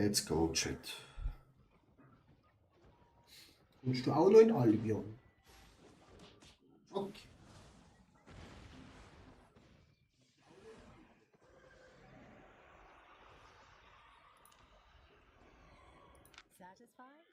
Let's go, Chat. Kommst du auch noch in Albion? Okay. Satisfied?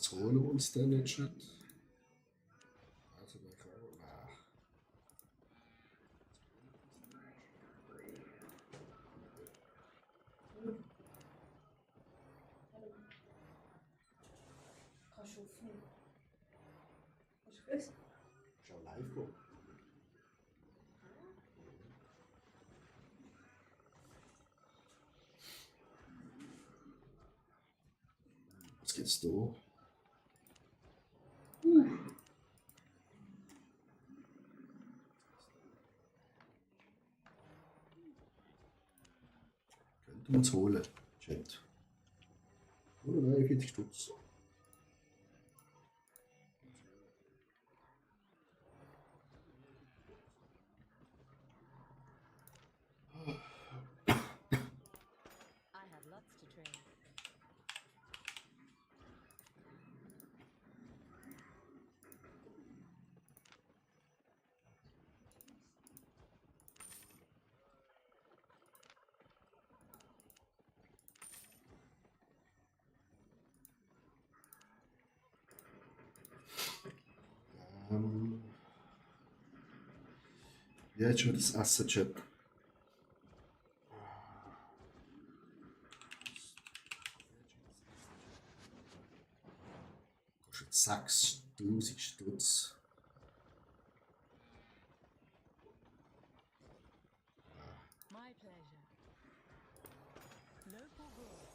Was holen wir uns denn jetzt, Chat? Also, wir können. Kannst du aufnehmen? Hast du gewusst? Schau live go. Was gibt's da? Könnten wir uns holen, Chat. 149 Stutz. I have lots to train. Wie hat schon das Essen, Chat? Kostet 6000 Stutz. My pleasure. Local rules.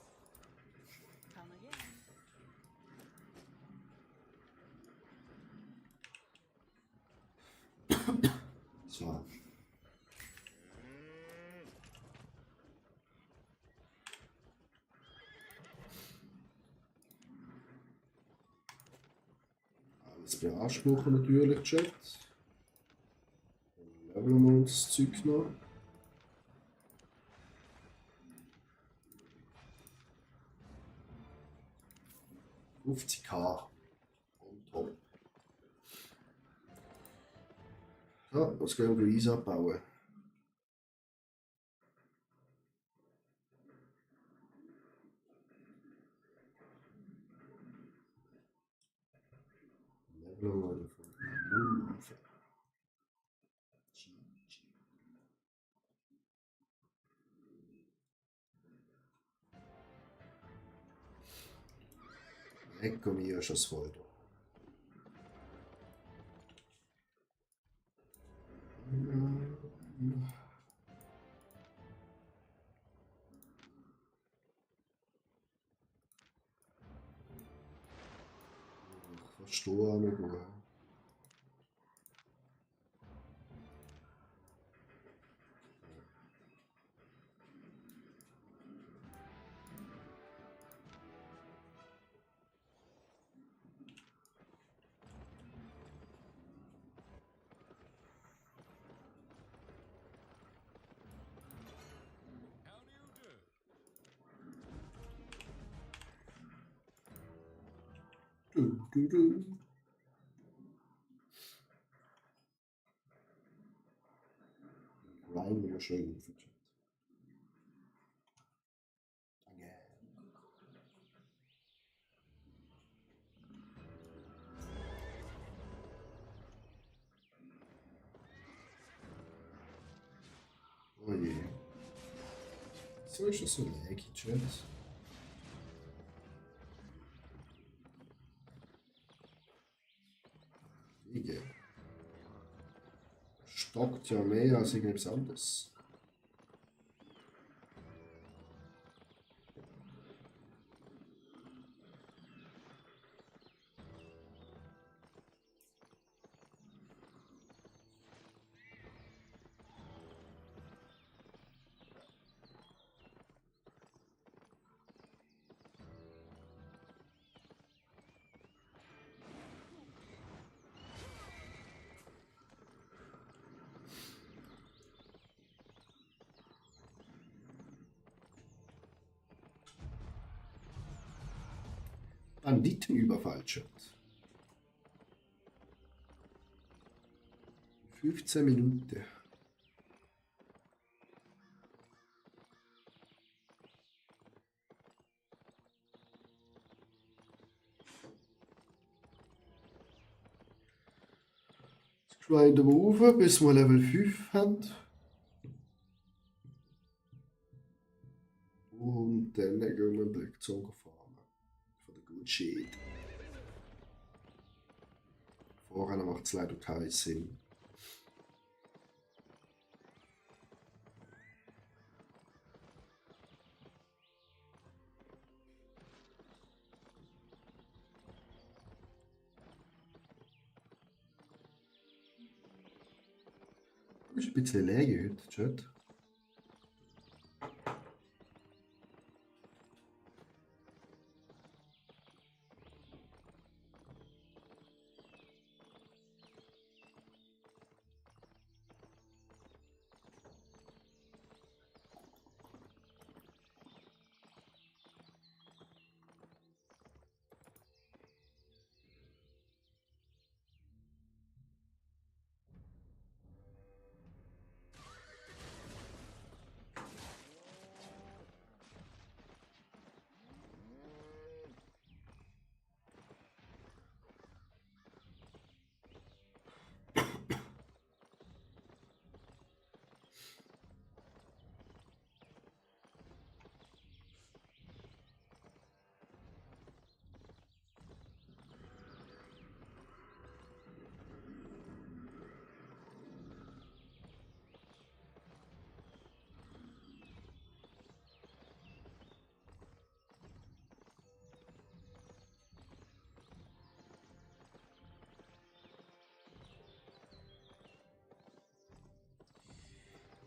Come again. So. Alles beanspruchen natürlich, Chat. Dann leveln wir uns das Zeug noch. $50k. Und top. So, was gehen wir Eis abbauen? Leveln wir von 0 auf. Eccomi, schon das Foto. Ich verstehe auch nicht gut. Du. Ryan wieder schön für Chat. Danke. Oh je. So ist das so laggy, Chat. Liege. Stockt ja mehr als irgendwas anderes. Banditenüberfall, Chat. 15 Minuten. Jetzt grinden wir rauf, bis wir Level 5 haben. Und dann gehen wir Black Zone farmen. Für den Good Shit. Vorher macht es leider keinen Sinn. Ist ein bisschen leer heute, Chat.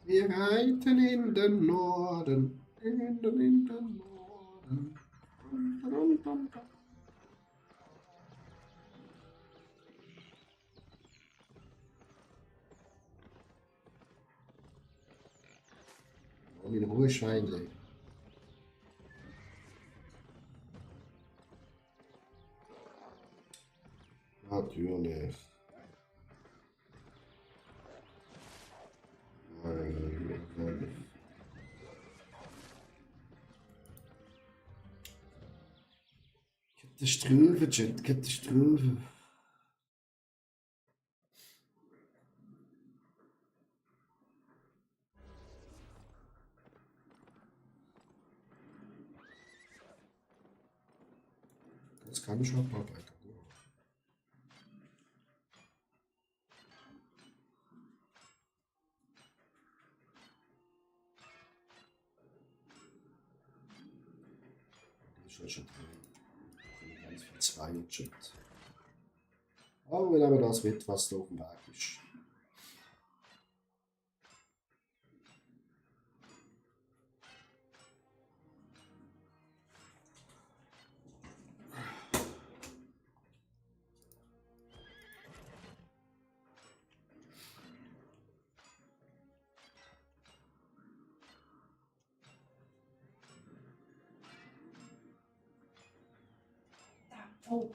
Wir reiten in den Norden, in den Norden. Dum, dum, dum, dum. Meine Ruhe Schweinle. Natürlich. Katastrophe, Chat, Katastrophe. Das kann ich schon abarbeiten. Das ist schon drin. Ganz viel Zweier-Chat. Aber wir nehmen das mit, was da auf dem Weg ist. Da. Oh.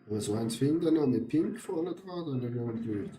Aber so eins finden noch mit Pink vorne dran, dann wäre natürlich.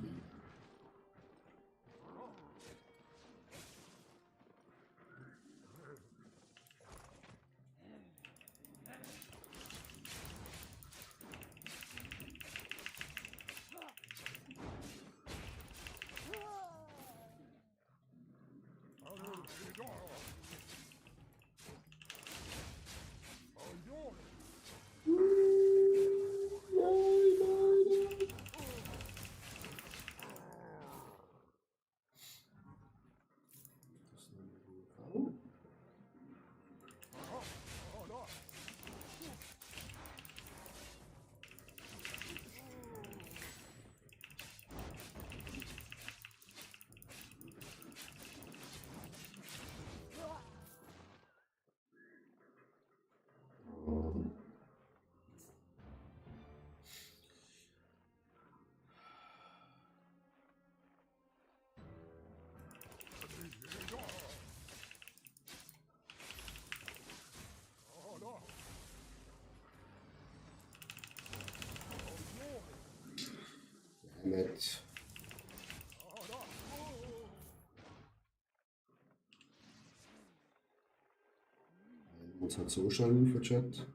Nett. Muss halt so schalten für Chat.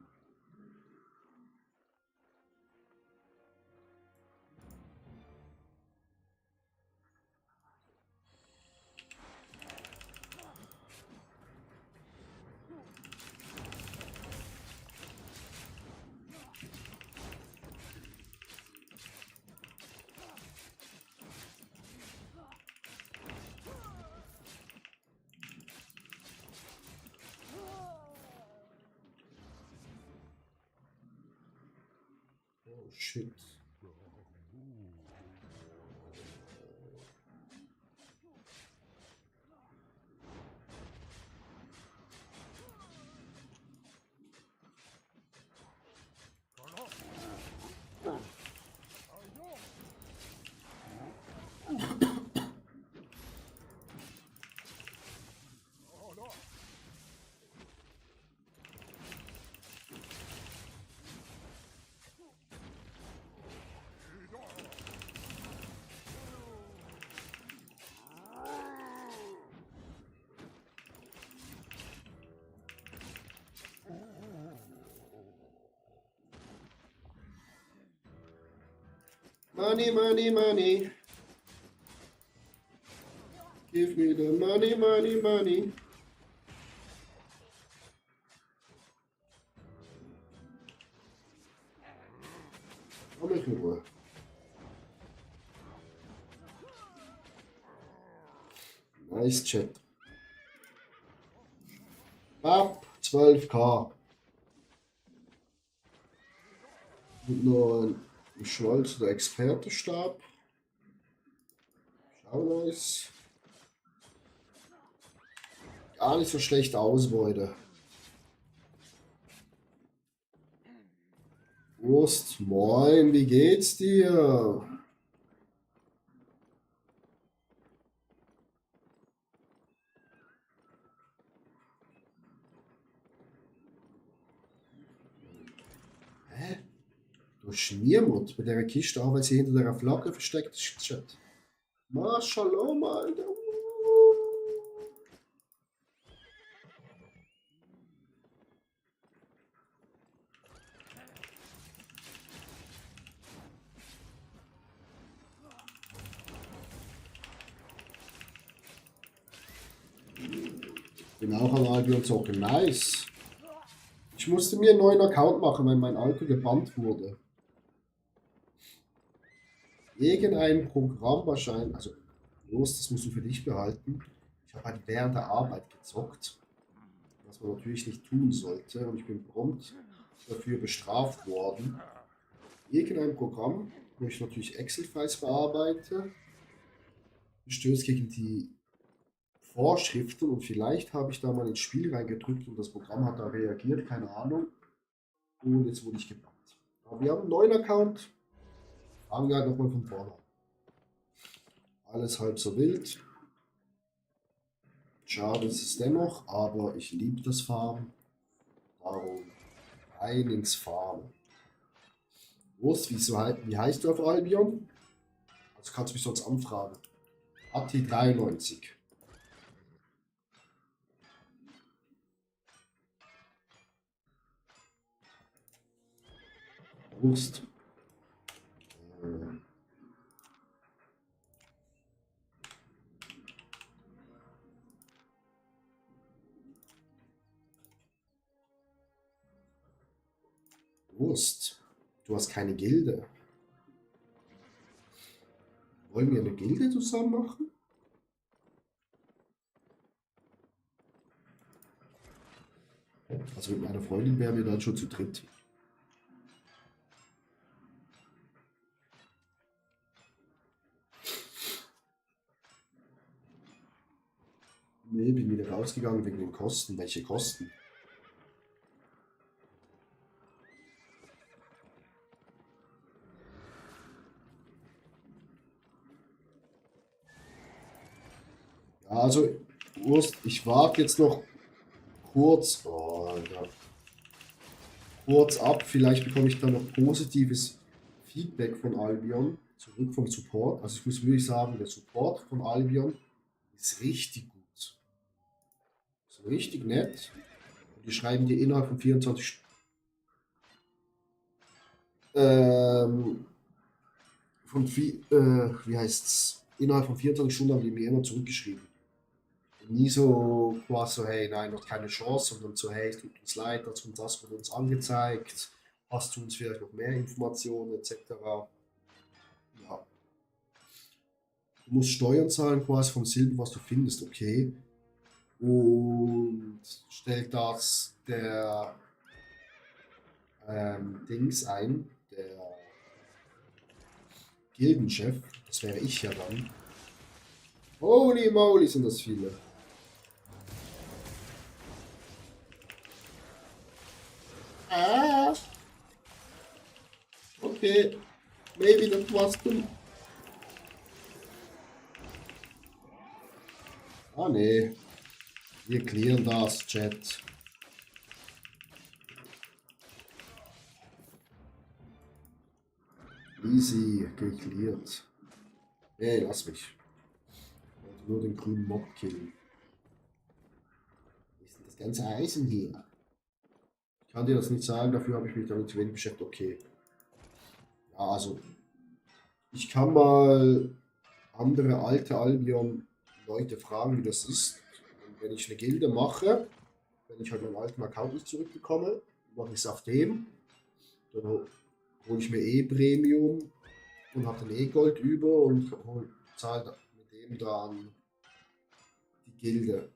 Oh shit. Money, money, money. Give me the money, money, money. Komm mich in Ruhe. Nice Chat. Ab 12k. Und noch ein Scholz oder Expertenstab. Schau nice. Gar nicht so schlecht Ausbeute. Prost, moin, wie geht's dir? Hä? Du hast niemand bei dieser Kiste an, weil sie hinter der Flagge versteckt ist. Chat. Mashallah, Alter. Bin auch an Albion zocken. Nice. Ich musste mir einen neuen Account machen, weil mein alter gebannt wurde. Irgendein Programm wahrscheinlich, also los, das musst du für dich behalten. Ich habe halt während der Arbeit gezockt, was man natürlich nicht tun sollte, und ich bin prompt dafür bestraft worden. Irgendein Programm, wo ich natürlich Excel-Files bearbeite, stößt gegen die Vorschriften und vielleicht habe ich da mal ins Spiel reingedrückt und das Programm hat da reagiert, keine Ahnung. Und jetzt wurde ich gebannt. Aber wir haben einen neuen Account. Fangen wir halt nochmal von vorne an. Alles halb so wild. Schade ist es dennoch, aber ich liebe das Farmen. Darum rein ins Farmen. Wurst, wie heißt du auf Albion? Also kannst du mich sonst anfragen. Atti93. Wurst. Äh, Wurst. Du hast keine Gilde. Wollen wir eine Gilde zusammen machen? Also mit meiner Freundin wären wir dann schon zu dritt. Nee, bin wieder rausgegangen wegen den Kosten. Welche Kosten? Ja, also, Wurst, ich warte jetzt noch kurz. Oh, Alter. Kurz ab. Vielleicht bekomme ich dann noch positives Feedback von Albion. Zurück vom Support. Also ich muss wirklich sagen, der Support von Albion ist richtig gut. Ist richtig nett. Und die schreiben dir innerhalb von 24 wie heißt's? Innerhalb von 24 Stunden haben die mir immer zurückgeschrieben. Und nie so quasi so, hey, nein, noch keine Chance, sondern so, hey, es tut uns leid, das wurde uns angezeigt. Hast du uns vielleicht noch mehr Informationen, etc. Ja. Du musst Steuern zahlen quasi vom Silber, was du findest, okay. Und stellt das der Dings ein, der Gildenchef, das wäre ich ja dann. Holy moly, sind das viele. Ah, okay, maybe that was them. Ah nee, wir clearen das, Chat. Easy, geklärt. Nee, lass mich. Ich wollte nur den grünen Mob killen. Wo ist denn das ganze Eisen hier? Ich kann dir das nicht sagen, dafür habe ich mich damit zu wenig beschäftigt. Okay. Ja, also, ich kann mal andere alte Albion-Leute fragen, wie das ist. Und wenn ich eine Gilde mache, wenn ich halt meinen alten Account nicht zurückbekomme, mache ich es auf dem. Dann hole ich mir eh Premium und habe dann eh Gold über und zahle mit dem dann die Gilde.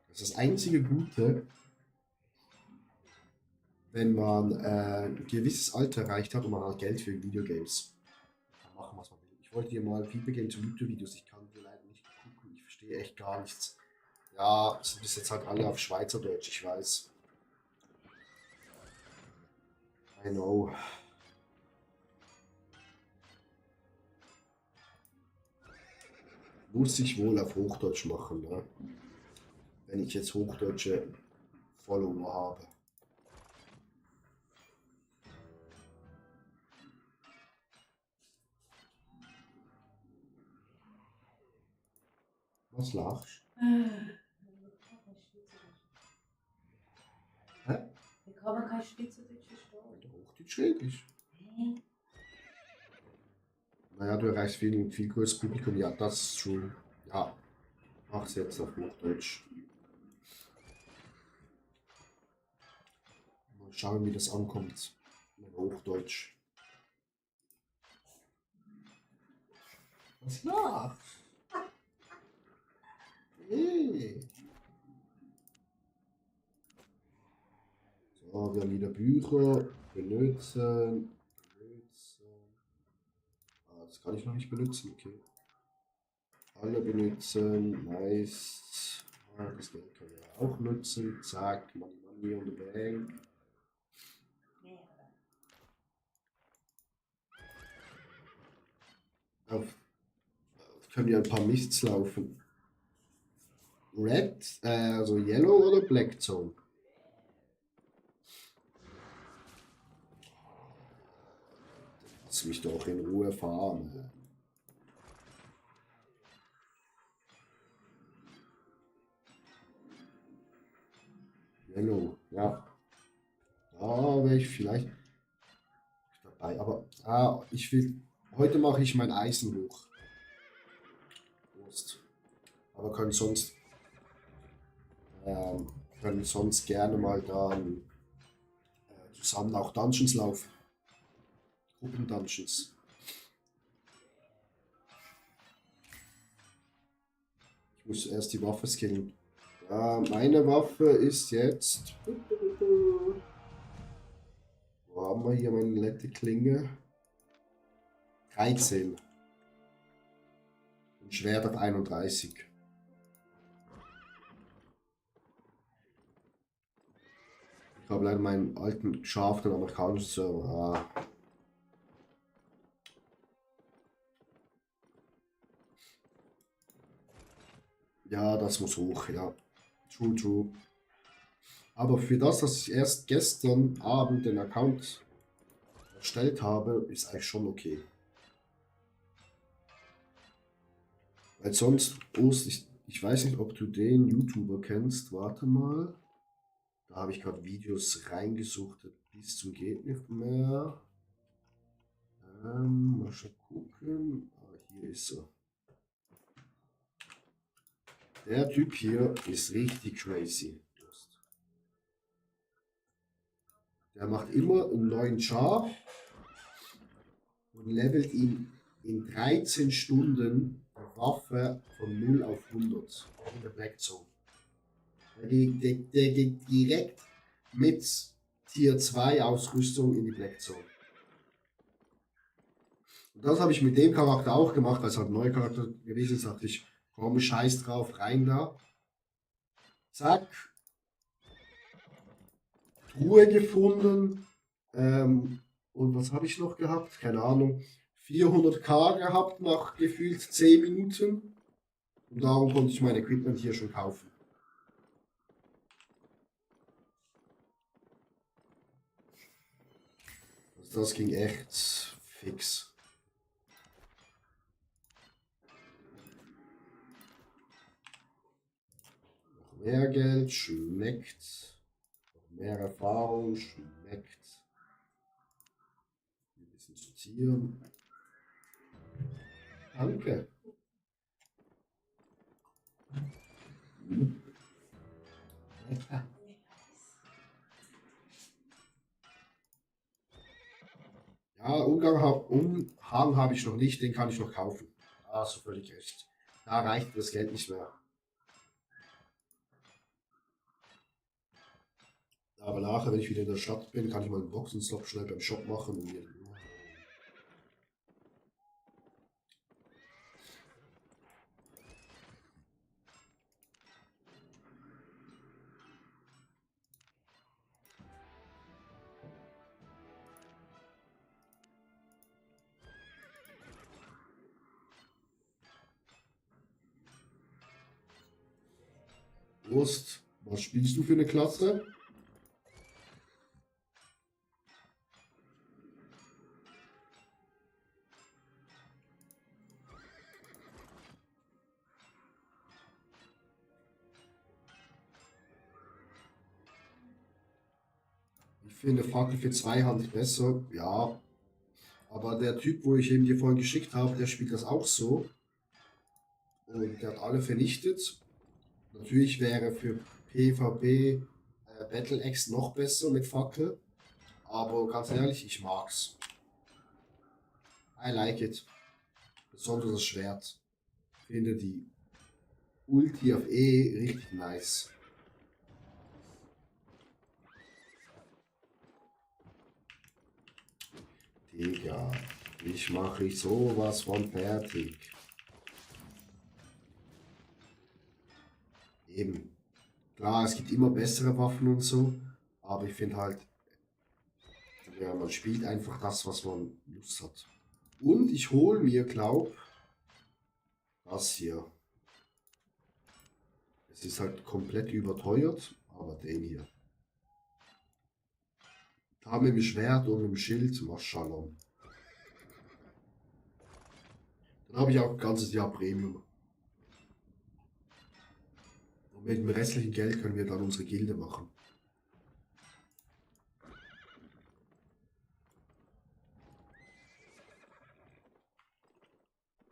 Das ist das einzige Gute, wenn man ein gewisses Alter erreicht hat und man hat Geld für Videogames. Man kann machen, was man will. Ich wollte dir mal Feedback geben zu YouTube-Videos. Ich kann dir leider nicht gucken. Ich verstehe echt gar nichts. Ja, sind bis jetzt halt alle auf Schweizerdeutsch, ich weiß. I know. Muss ich wohl auf Hochdeutsch machen, ne? Wenn ich jetzt hochdeutsche Follower habe. Was lachst du? Hä? Wie kann man kein Schweizerdeutsch verstehen? Der Hochdeutsch rede ich. Hä? Naja, du erreichst viel größeres Publikum. Ja, das ist true. Ja, mach's jetzt auf Hochdeutsch. Mal schauen, wie das ankommt. Mit Hochdeutsch. Was lachst? Hey. So, wir haben wieder Bücher. Benutzen. Ah, das kann ich noch nicht benutzen, okay. Alle benutzen. Nice. Ah, das Geld können wir auch nutzen. Zack, Money on the Bank. Auf können ja ein paar Mists laufen. Red, also Yellow oder Black Zone? Lass mich doch in Ruhe fahren. Yellow, ja. Da wäre ich vielleicht dabei. Aber ich will. Heute mache ich mein Eisen hoch. Prost. Aber können sonst gerne mal dann zusammen auch Dungeons laufen. Gruppen-Dungeons. Ich muss erst die Waffe skillen. Meine Waffe ist jetzt. Wo haben wir hier meine nette Klinge? 13. Und Schwert auf 31. Ich habe leider meinen alten geschafft, den amerikanischen Server. Ja, das muss hoch, ja. True. Aber für das, dass ich erst gestern Abend den Account erstellt habe, ist eigentlich schon okay. Weil sonst, ich weiß nicht, ob du den YouTuber kennst. Warte mal. Da habe ich gerade Videos reingesucht bis zum geht nicht mehr. Mal schon gucken. Hier ist er. Der Typ hier ist richtig crazy. Der macht immer einen neuen Char und levelt ihn in 13 Stunden die Waffe von 0 auf 100 in der Black Zone. Der geht direkt mit Tier 2 Ausrüstung in die Black Zone. Und das habe ich mit dem Charakter auch gemacht, weil es halt ein neuer Charakter gewesen ist. Dachte ich, komm, scheiß drauf, rein da. Zack. Truhe gefunden. Und was habe ich noch gehabt? Keine Ahnung. 400k gehabt nach gefühlt 10 Minuten. Und darum konnte ich mein Equipment hier schon kaufen. Also das ging echt fix. Noch mehr Geld, schmeckt. Noch mehr Erfahrung, schmeckt. Ein bisschen sortieren. Danke. Ja, Umhang habe ich noch nicht, den kann ich noch kaufen. Hast du völlig recht. Da reicht das Geld nicht mehr. Aber nachher, wenn ich wieder in der Stadt bin, kann ich mal einen Boxenstopp schnell beim Shop machen und mir. Prost, was spielst du für eine Klasse? Ich finde Fackel für Zweihand besser, ja. Aber der Typ, wo ich eben dir vorhin geschickt habe, der spielt das auch so. Und der hat alle vernichtet. Natürlich wäre für PvP Battle Axe noch besser mit Fackel. Aber ganz ehrlich, ich mag's. I like it. Besonders das Schwert. Ich finde die Ulti auf E richtig nice. Digga, mache ich sowas von fertig. Eben. Klar, es gibt immer bessere Waffen und so, aber ich finde halt, ja, man spielt einfach das, was man Lust hat. Und ich hole mir, glaub, das hier. Es ist halt komplett überteuert, aber den hier. Da mit dem Schwert und mit dem Schild, Maschallah. Dann habe ich auch ein ganzes Jahr Premium. Und mit dem restlichen Geld können wir dann unsere Gilde machen.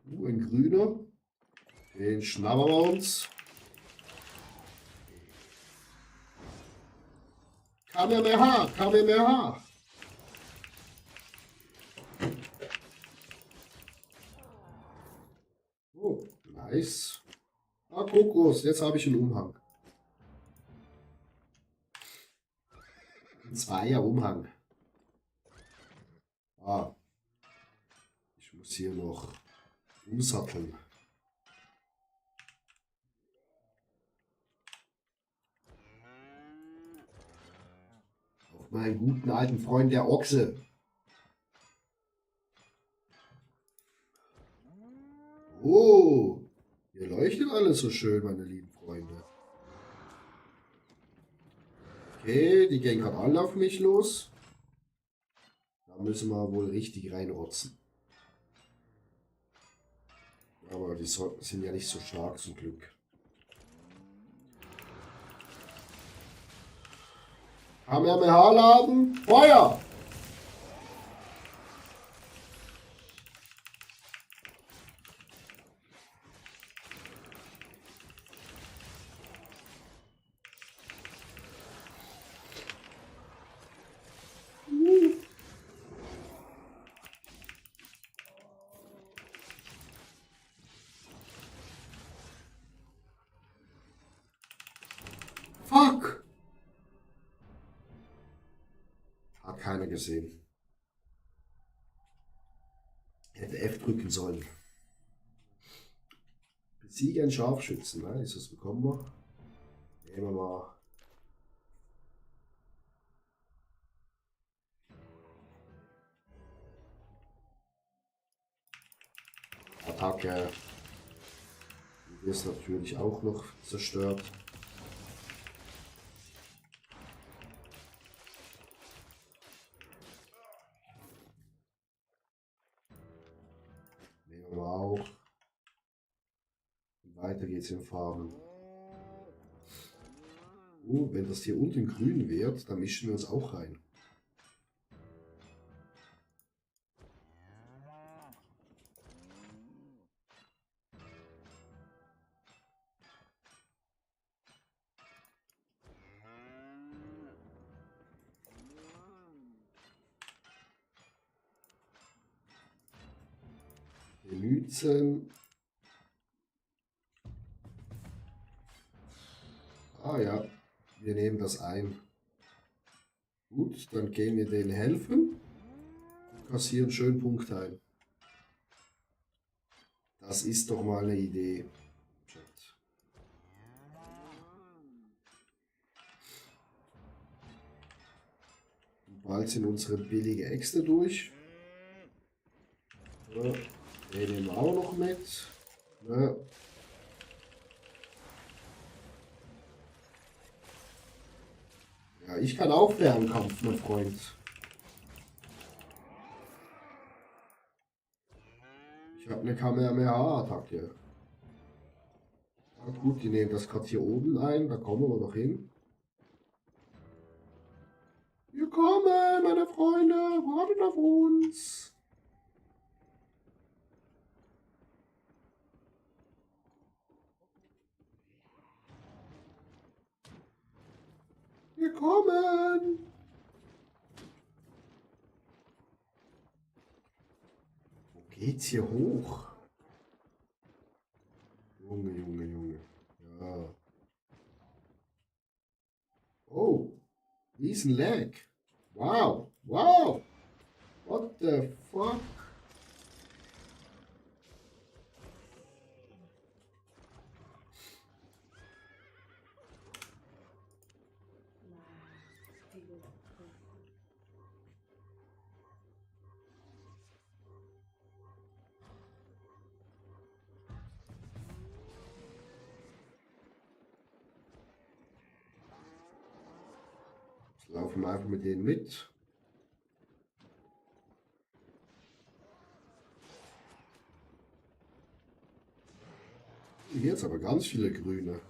Ein grüner. Den schnappen wir uns. Kamehameha, Kamehameha. Oh, nice. Ah, Kokos, jetzt habe ich einen Umhang. Ein Zweier-Umhang. Ah, ich muss hier noch umsatteln. Auf meinen guten alten Freund der Ochse. Oh, hier leuchtet alles so schön, meine lieben Freunde. Okay, die gehen gerade alle auf mich los. Da müssen wir wohl richtig reinrotzen. Aber die sind ja nicht so stark zum Glück. Kamehameha laden. Feuer! Fuck! Hat keiner gesehen. Hätte F drücken sollen. Besiege einen Scharfschützen. Nice, was bekommen wir? Nehmen wir mal. Attacke. Die ist natürlich auch noch zerstört. Nehmen wir auch. Und weiter geht's in Farben. Oh, wenn das hier unten grün wird, dann mischen wir uns auch rein. Myzen. Ah ja, wir nehmen das ein. Gut, dann gehen wir denen helfen. Kassieren schön Punkte ein. Das ist doch mal eine Idee. Chat. Und bald sind unsere billige Äxte durch. Ja, den nehmen wir auch noch mit. Ja. Ja, ich kann auch Fernkampf, mein Freund. Ich habe eine Kamehameha-Attacke. Ja, gut, die nehmen das gerade hier oben ein, da kommen wir noch hin. Wir kommen, meine Freunde, wartet auf uns. Wir kommen. Wo geht's hier hoch? Junge, Junge, Junge. Ja. Oh, riesen Lag. Wow, wow. What the fuck? Jetzt laufen wir einfach mit denen mit. Hier jetzt aber ganz viele Grüne.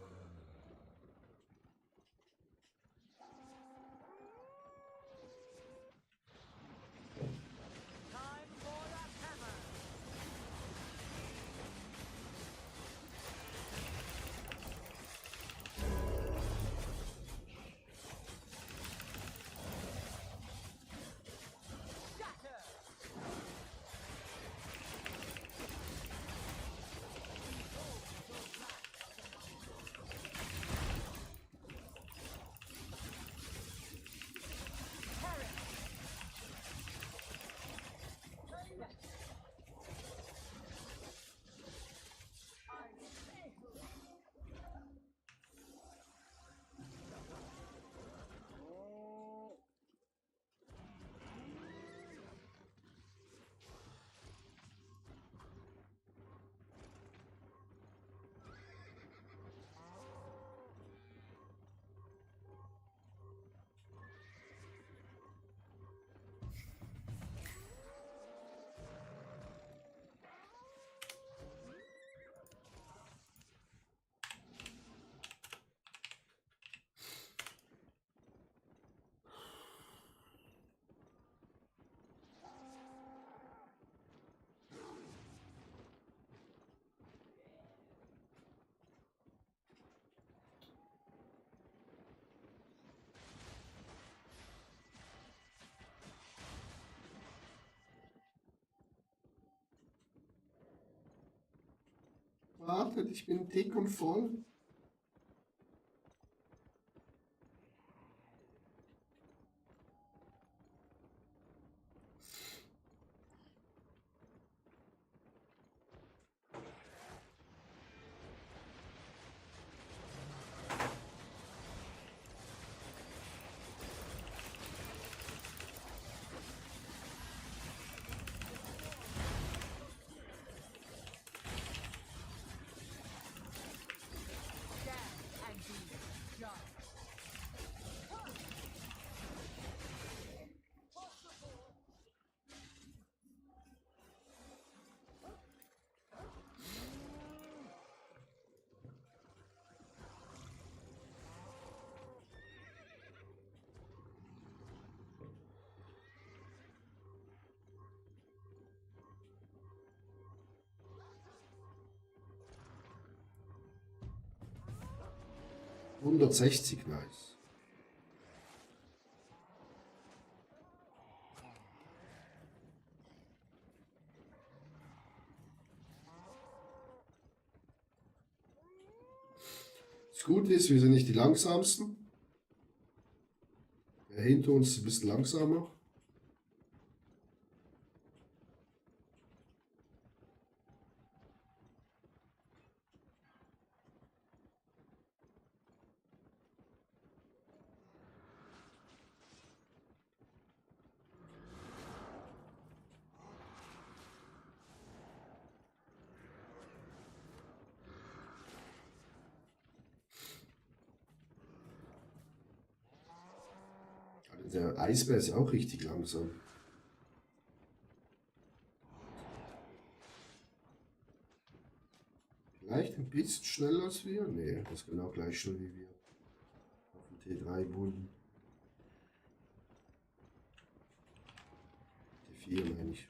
Wartet, ich bin dick und voll. ...160, nice. Das Gute ist, wir sind nicht die langsamsten. Der hinter uns ist ein bisschen langsamer. Der Eisbär ist auch richtig langsam. Vielleicht ein bisschen schneller als wir? Nee, das ist genau gleich schnell wie wir. Auf dem T3-Bullen. T4 meine ich.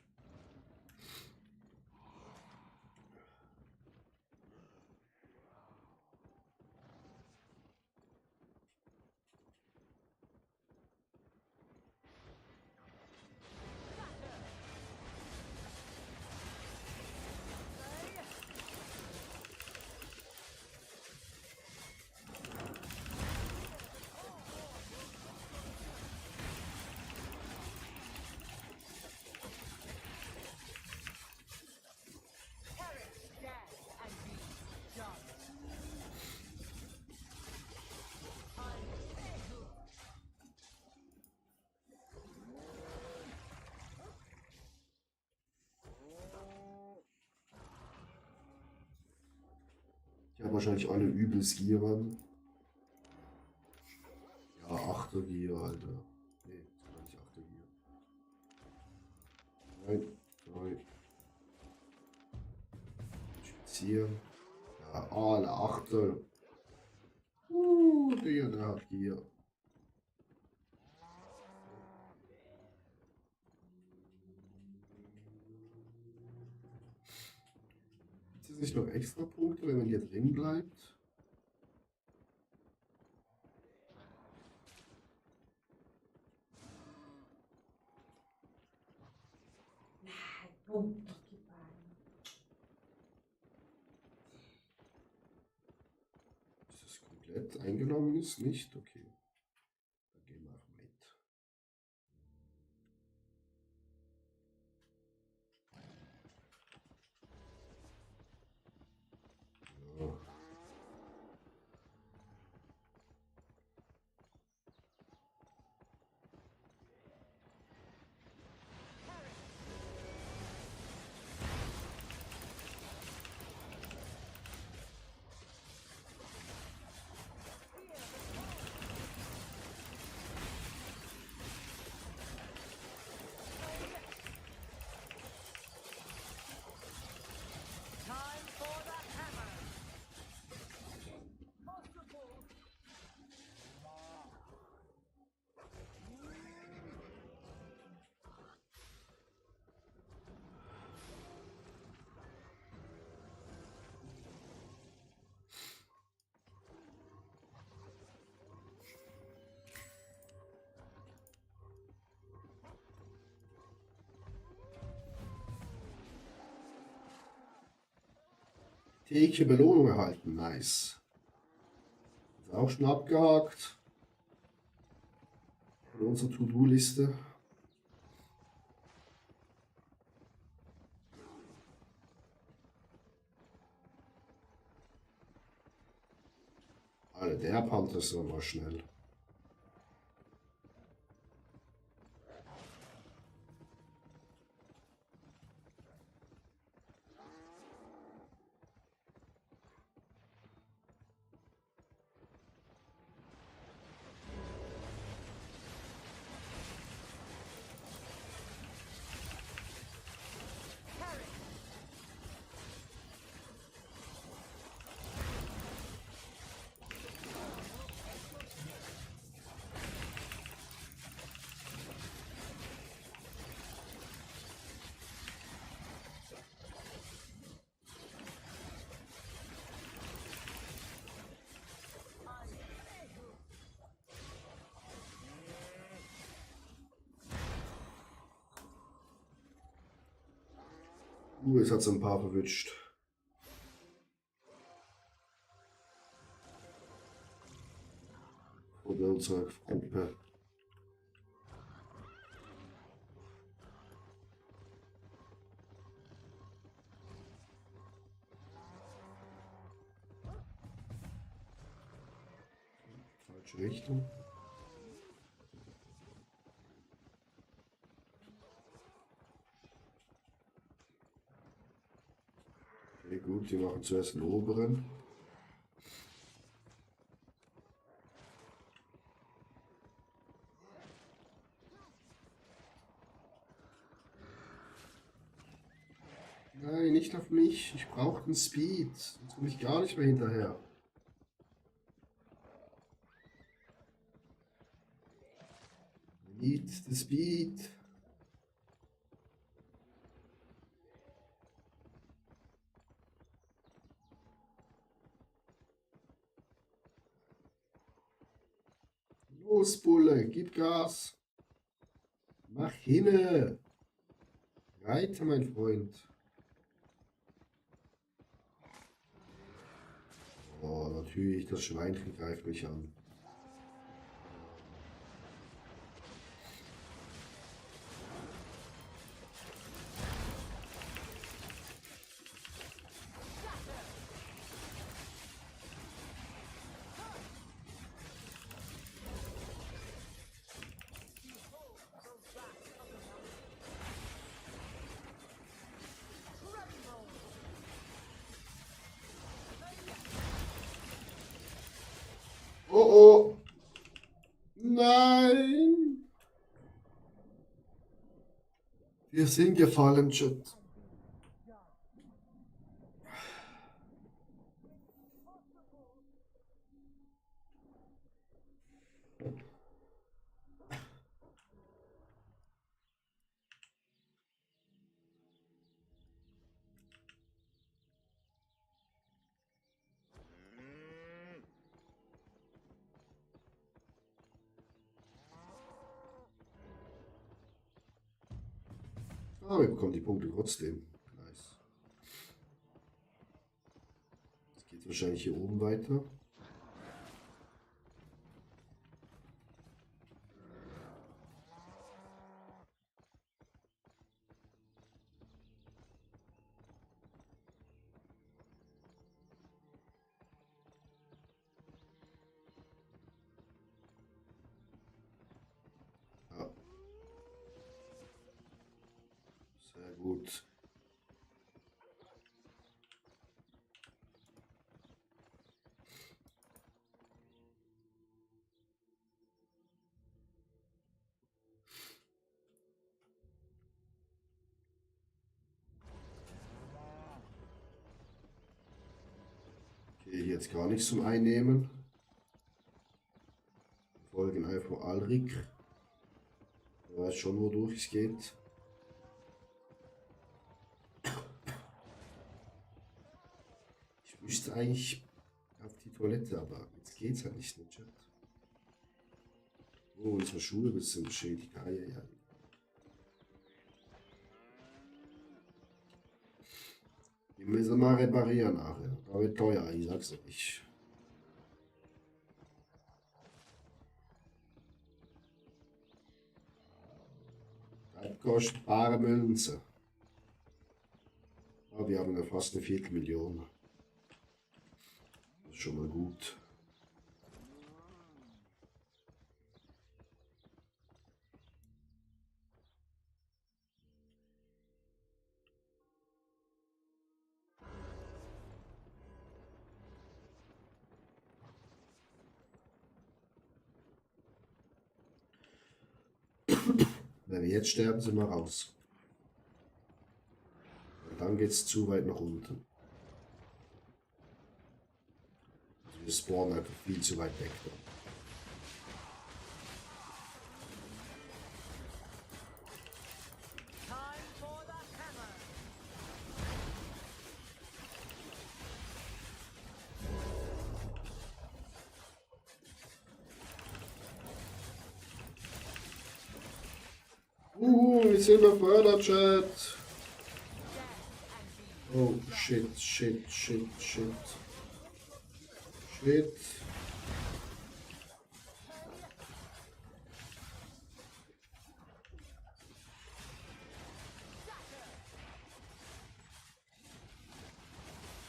Die haben wahrscheinlich alle übelst Gier. Ja, 8. 8er Gier, Alter. Nee, das war nicht 8er Gier. Nein, 3. Spazieren. Ja, alle 8er. Der hat Gier. Ist das nicht noch extra Punkte, wenn man hier drin bleibt? Nein, Punkt, gib ein. Ist das komplett eingenommen ist? Nicht? Okay. Dann gehen wir auch mit. Ja. Time for the hammer. Tägliche Belohnung erhalten. Nice. Ist auch schon abgehakt. Von unserer To-Do-Liste. Alter, der Panther ist aber schnell. Jetzt hat es ein paar verwünscht. Oder unsere Gruppe. Falsche Richtung. Okay, gut, die machen zuerst den oberen. Nein, nicht auf mich. Ich brauche den Speed. Sonst komme ich gar nicht mehr hinterher. Need the speed. Los, Bulle, gib Gas. Mach hinne. Reite, mein Freund. Oh, natürlich, das Schweinchen greift mich an. Oh Wir sind gefallen, Chat. Ah, wir bekommen die Punkte trotzdem. Nice. Jetzt geht es wahrscheinlich hier oben weiter. Ja. Sehr gut. Okay, hier jetzt gar nichts zum Einnehmen. Wir folgen einfach Alrik. Er weiß schon, wodurch es geht. Ich müsste eigentlich auf die Toilette, aber jetzt geht's halt nicht, ne, Chat. Oh, unsere Schuhe ein bisschen beschädigt. Ah, ja, ja. Die müssen wir mal reparieren nachher. Da wird teuer, ich sag's euch. Das kostet bare Münze. Aber wir haben ja fast eine Viertelmillion. Das ist schon mal gut. Wenn wir jetzt sterben, sind wir raus. Und dann geht es zu weit nach unten. Also wir spawnen einfach viel zu weit weg. Da. Time for the hammer. Wir sind befördert, Chat. Oh, shit, shit, shit, shit. Shit.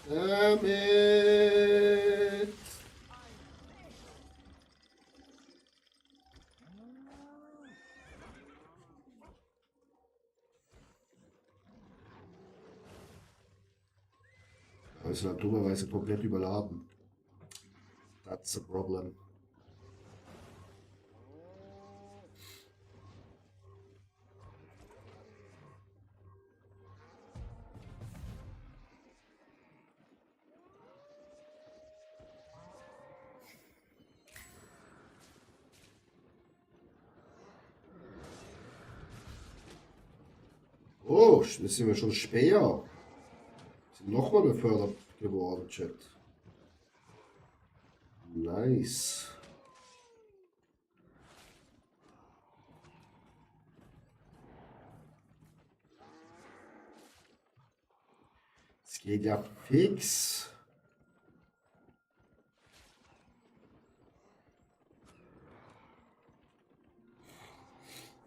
Damn it. Aber es ist halt dummerweise komplett überladen. That's a problem. Oh, jetzt sind wir schon Speer. Sind nochmal befördert geworden, Chat. Nice. Es geht ja fix.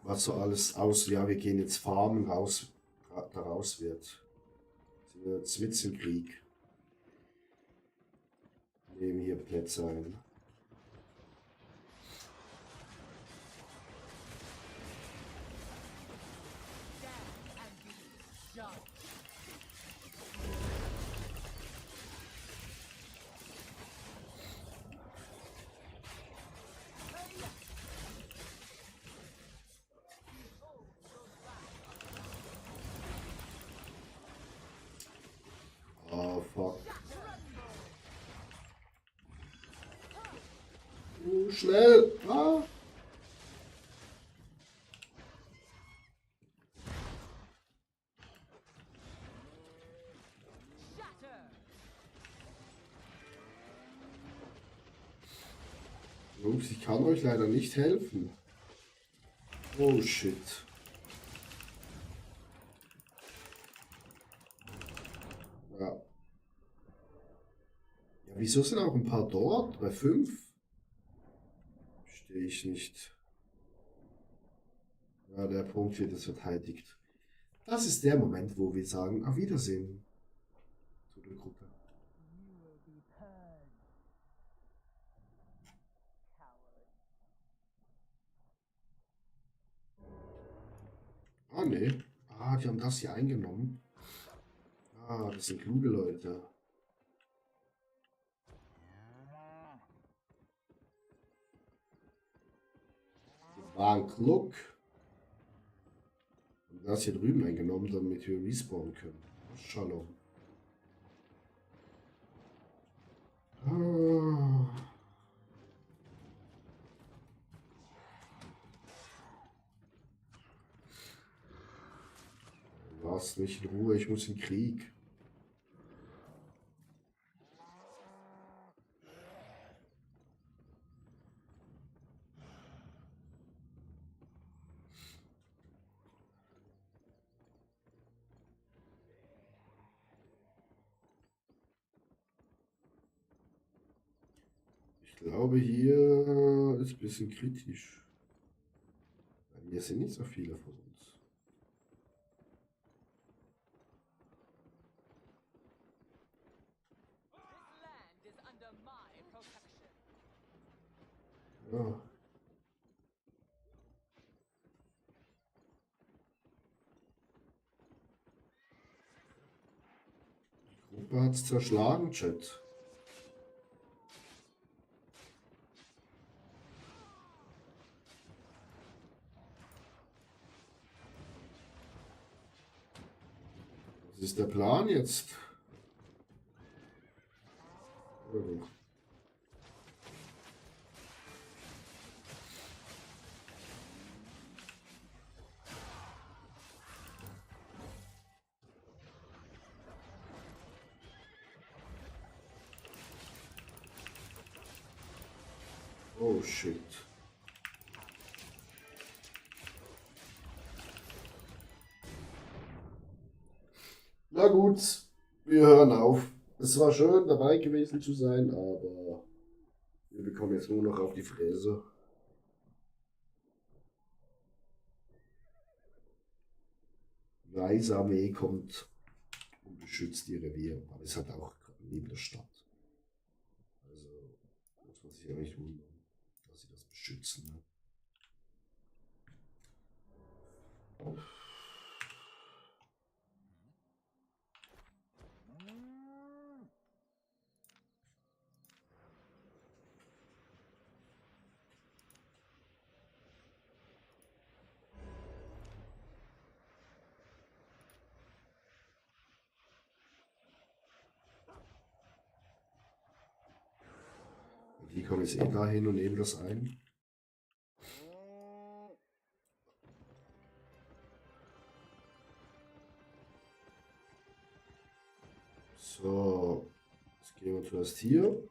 Was so alles aus. Ja, wir gehen jetzt farmen raus. Daraus wird. Sind wir jetzt mit im Krieg. Nehmen hier Plätze ein. schnell. Ah. Shatter. Jungs, ich kann euch leider nicht helfen. Oh shit. Ja. Ja, wieso sind auch ein paar dort? Bei 5? Verstehe ich nicht. Ja, der Punkt wird jetzt verteidigt. Das ist der Moment, wo wir sagen, auf Wiedersehen zu der Gruppe. You will be purged. Coward. Ah, nee. Ah, die haben das hier eingenommen. Ah, das sind kluge Leute. Die waren klug. Und das hier drüben eingenommen, damit wir respawnen können. Shalom. Ah. Lass mich in Ruhe, ich muss in den Krieg. Ich glaube, hier ist ein bisschen kritisch. Weil hier sind nicht so viele von uns. This land is under my protection. Ja. Die Gruppe hat es zerschlagen, Chat. Was ist der Plan jetzt? Oh shit. Na gut, wir hören auf. Es war schön dabei gewesen zu sein, aber wir bekommen jetzt nur noch auf die Fräse. Weiße Armee kommt und beschützt ihr Revier, aber es hat auch neben der Stadt. Also muss man sich ja nicht wundern, dass sie das beschützen. Ne? Die kommen jetzt eh dahin und nehmen das ein. So, jetzt gehen wir zuerst hier.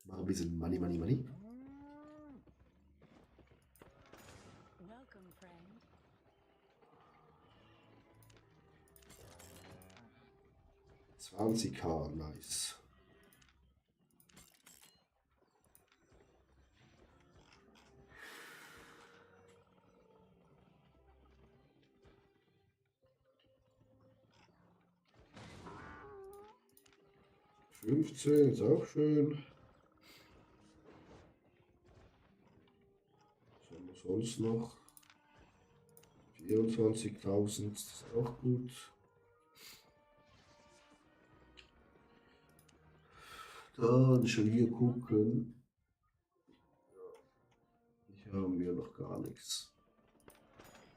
Machen ein bisschen Money, Money, Money. Welcome, friend. 20k, nice. $15 ist auch schön. Was haben wir sonst noch? 24.000, das ist auch gut. Dann schon hier gucken. Hier haben wir noch gar nichts.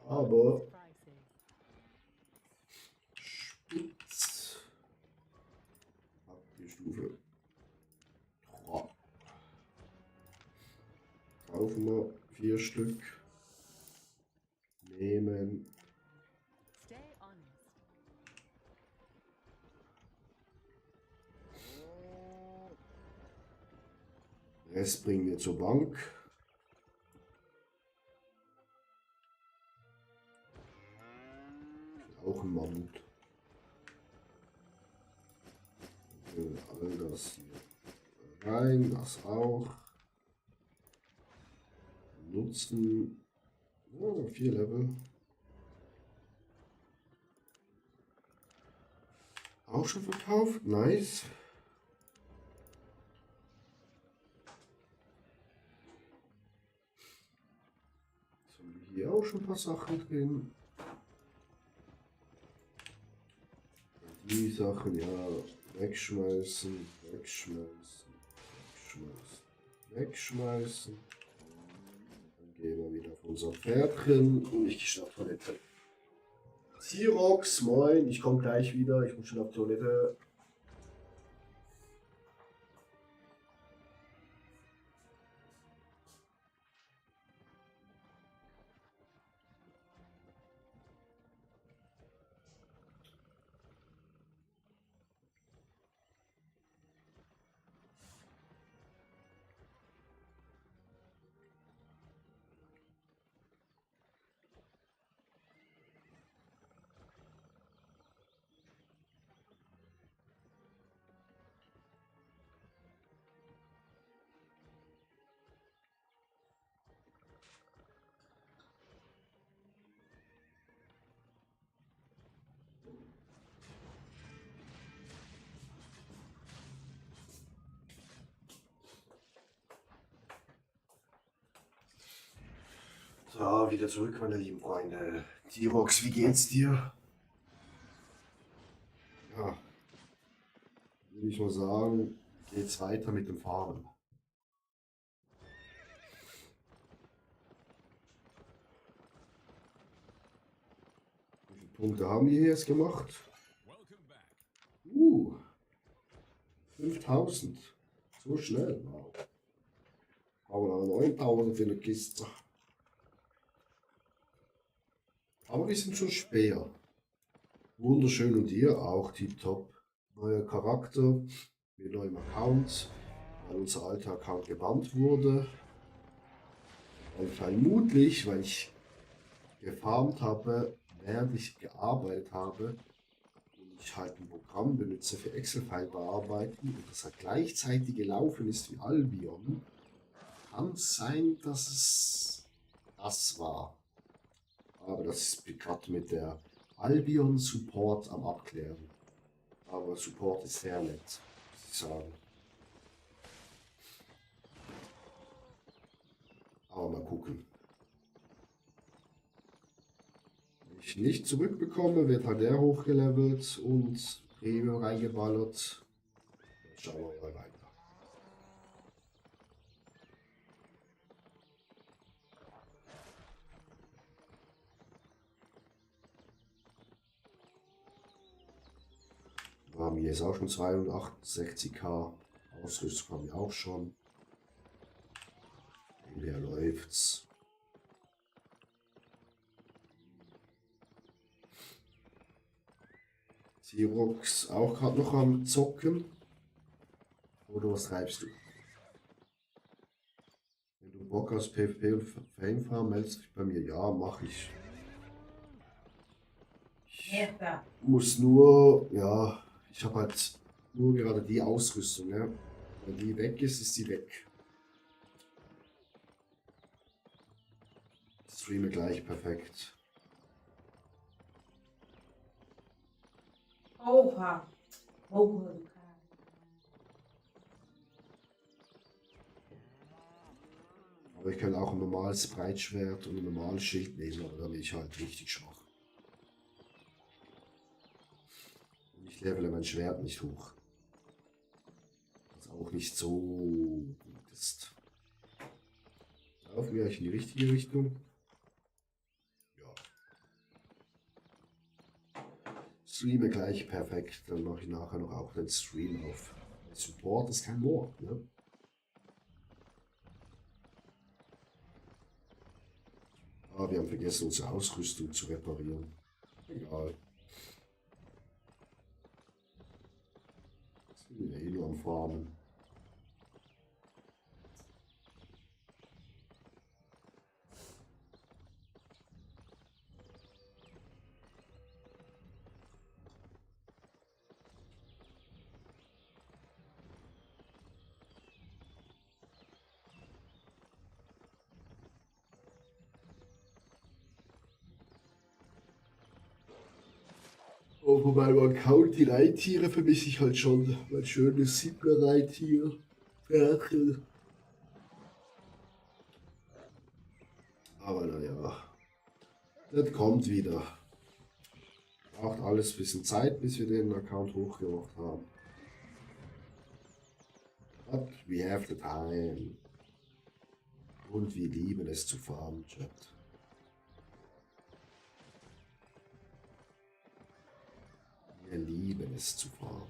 Aber spitz. Ab die Stufe 3. Kaufen wir 4 Stück. Nehmen. Stay honest. Rest bringen wir zur Bank. Auch ein Mammut. All das hier rein, das auch. Nutzen. Ja, 4 Level. Auch schon verkauft. Nice. Jetzt haben wir hier auch schon ein paar Sachen drin. Die Sachen, ja, wegschmeißen, wegschmeißen, wegschmeißen, wegschmeißen. Dann gehen wir wieder auf unser Pferdchen und ich gehe auf Toilette. T-Rox, moin, ich komme gleich wieder, ich muss schon auf Toilette. So, wieder zurück, meine lieben Freunde. T-Rox, wie geht's dir? Ja, würde ich mal sagen, geht's weiter mit dem Farmen. Wie viele Punkte haben wir jetzt gemacht? 5000. So schnell, wow. Aber 9000 für eine Kiste. Aber wir sind schon Speer. Wunderschön und ihr auch tipptopp. Neuer Charakter mit neuem Account, weil unser alter Account gebannt wurde. Vermutlich, weil ich gefarmt habe, während ich gearbeitet habe und ich halt ein Programm benutze für Excel-File bearbeiten und das halt gleichzeitig gelaufen ist wie Albion, kann es sein, dass es das war. Aber das ist gerade mit der Albion Support am Abklären. Aber Support ist sehr nett, muss ich sagen. Aber mal gucken. Wenn ich nicht zurückbekomme, wird halt der hochgelevelt und Premium reingeballert. Dann schauen wir mal weiter. Wir haben hier jetzt auch schon 268k. Ausrüstung haben wir auch schon. Hier läuft's. T-Rox auch gerade noch am Zocken. Oder was treibst du? Wenn du Bock hast, PvP und Fame Farm, meldest dich bei mir. Ja, mache ich. Muss nur, ja, ich habe halt nur gerade die Ausrüstung, ja. Wenn die weg ist, ist die weg. Streame gleich perfekt. Oha. Oha. Aber ich kann auch ein normales Breitschwert und ein normales Schild nehmen, aber da bin ich halt richtig schwach. Und ich levele mein Schwert nicht hoch. Was auch nicht so gut ist. Laufen wir eigentlich in die richtige Richtung? Ja. Streame gleich perfekt, dann mache ich nachher noch auch den Stream auf. Support ist kein Mord, ne? Ah, wir haben vergessen, unsere Ausrüstung zu reparieren. Egal. Jetzt sind wir eh nur am Farmen. Oh, von meinem Account die Reittiere vermisse ich halt schon. Mein schönes Siedler-Reittier. Ferkel. Aber naja, das kommt wieder. Braucht alles ein bisschen Zeit, bis wir den Account hochgemacht haben. But we have the time. Und wir lieben es zu farmen, Chat. Wir lieben es zu farmen.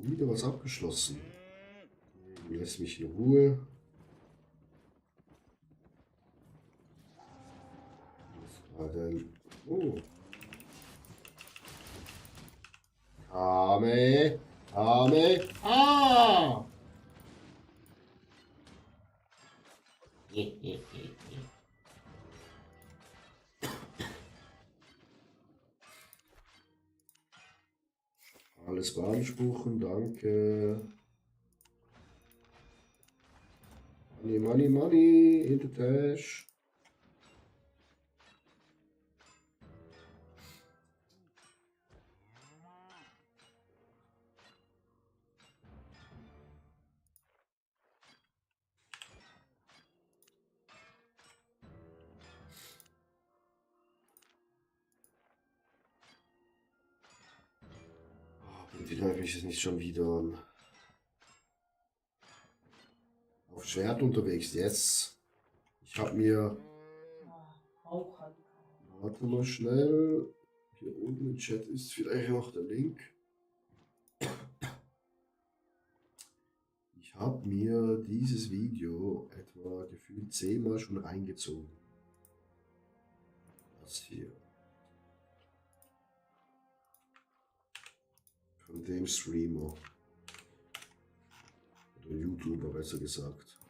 Wieder was abgeschlossen. Lässt mich in Ruhe. Was war denn? Oh. Kame. Kame. Ah! Alles beanspruchen, danke. Money, money, money in the Tash. Wie darf ich es nicht schon wieder auf Schwert unterwegs? Yes. Ich habe mir. Warte mal schnell. Hier unten im Chat ist vielleicht noch der Link. Ich habe mir dieses Video etwa gefühlt 10-mal schon reingezogen. Das hier. Von dem Streamer. Oder YouTuber besser gesagt.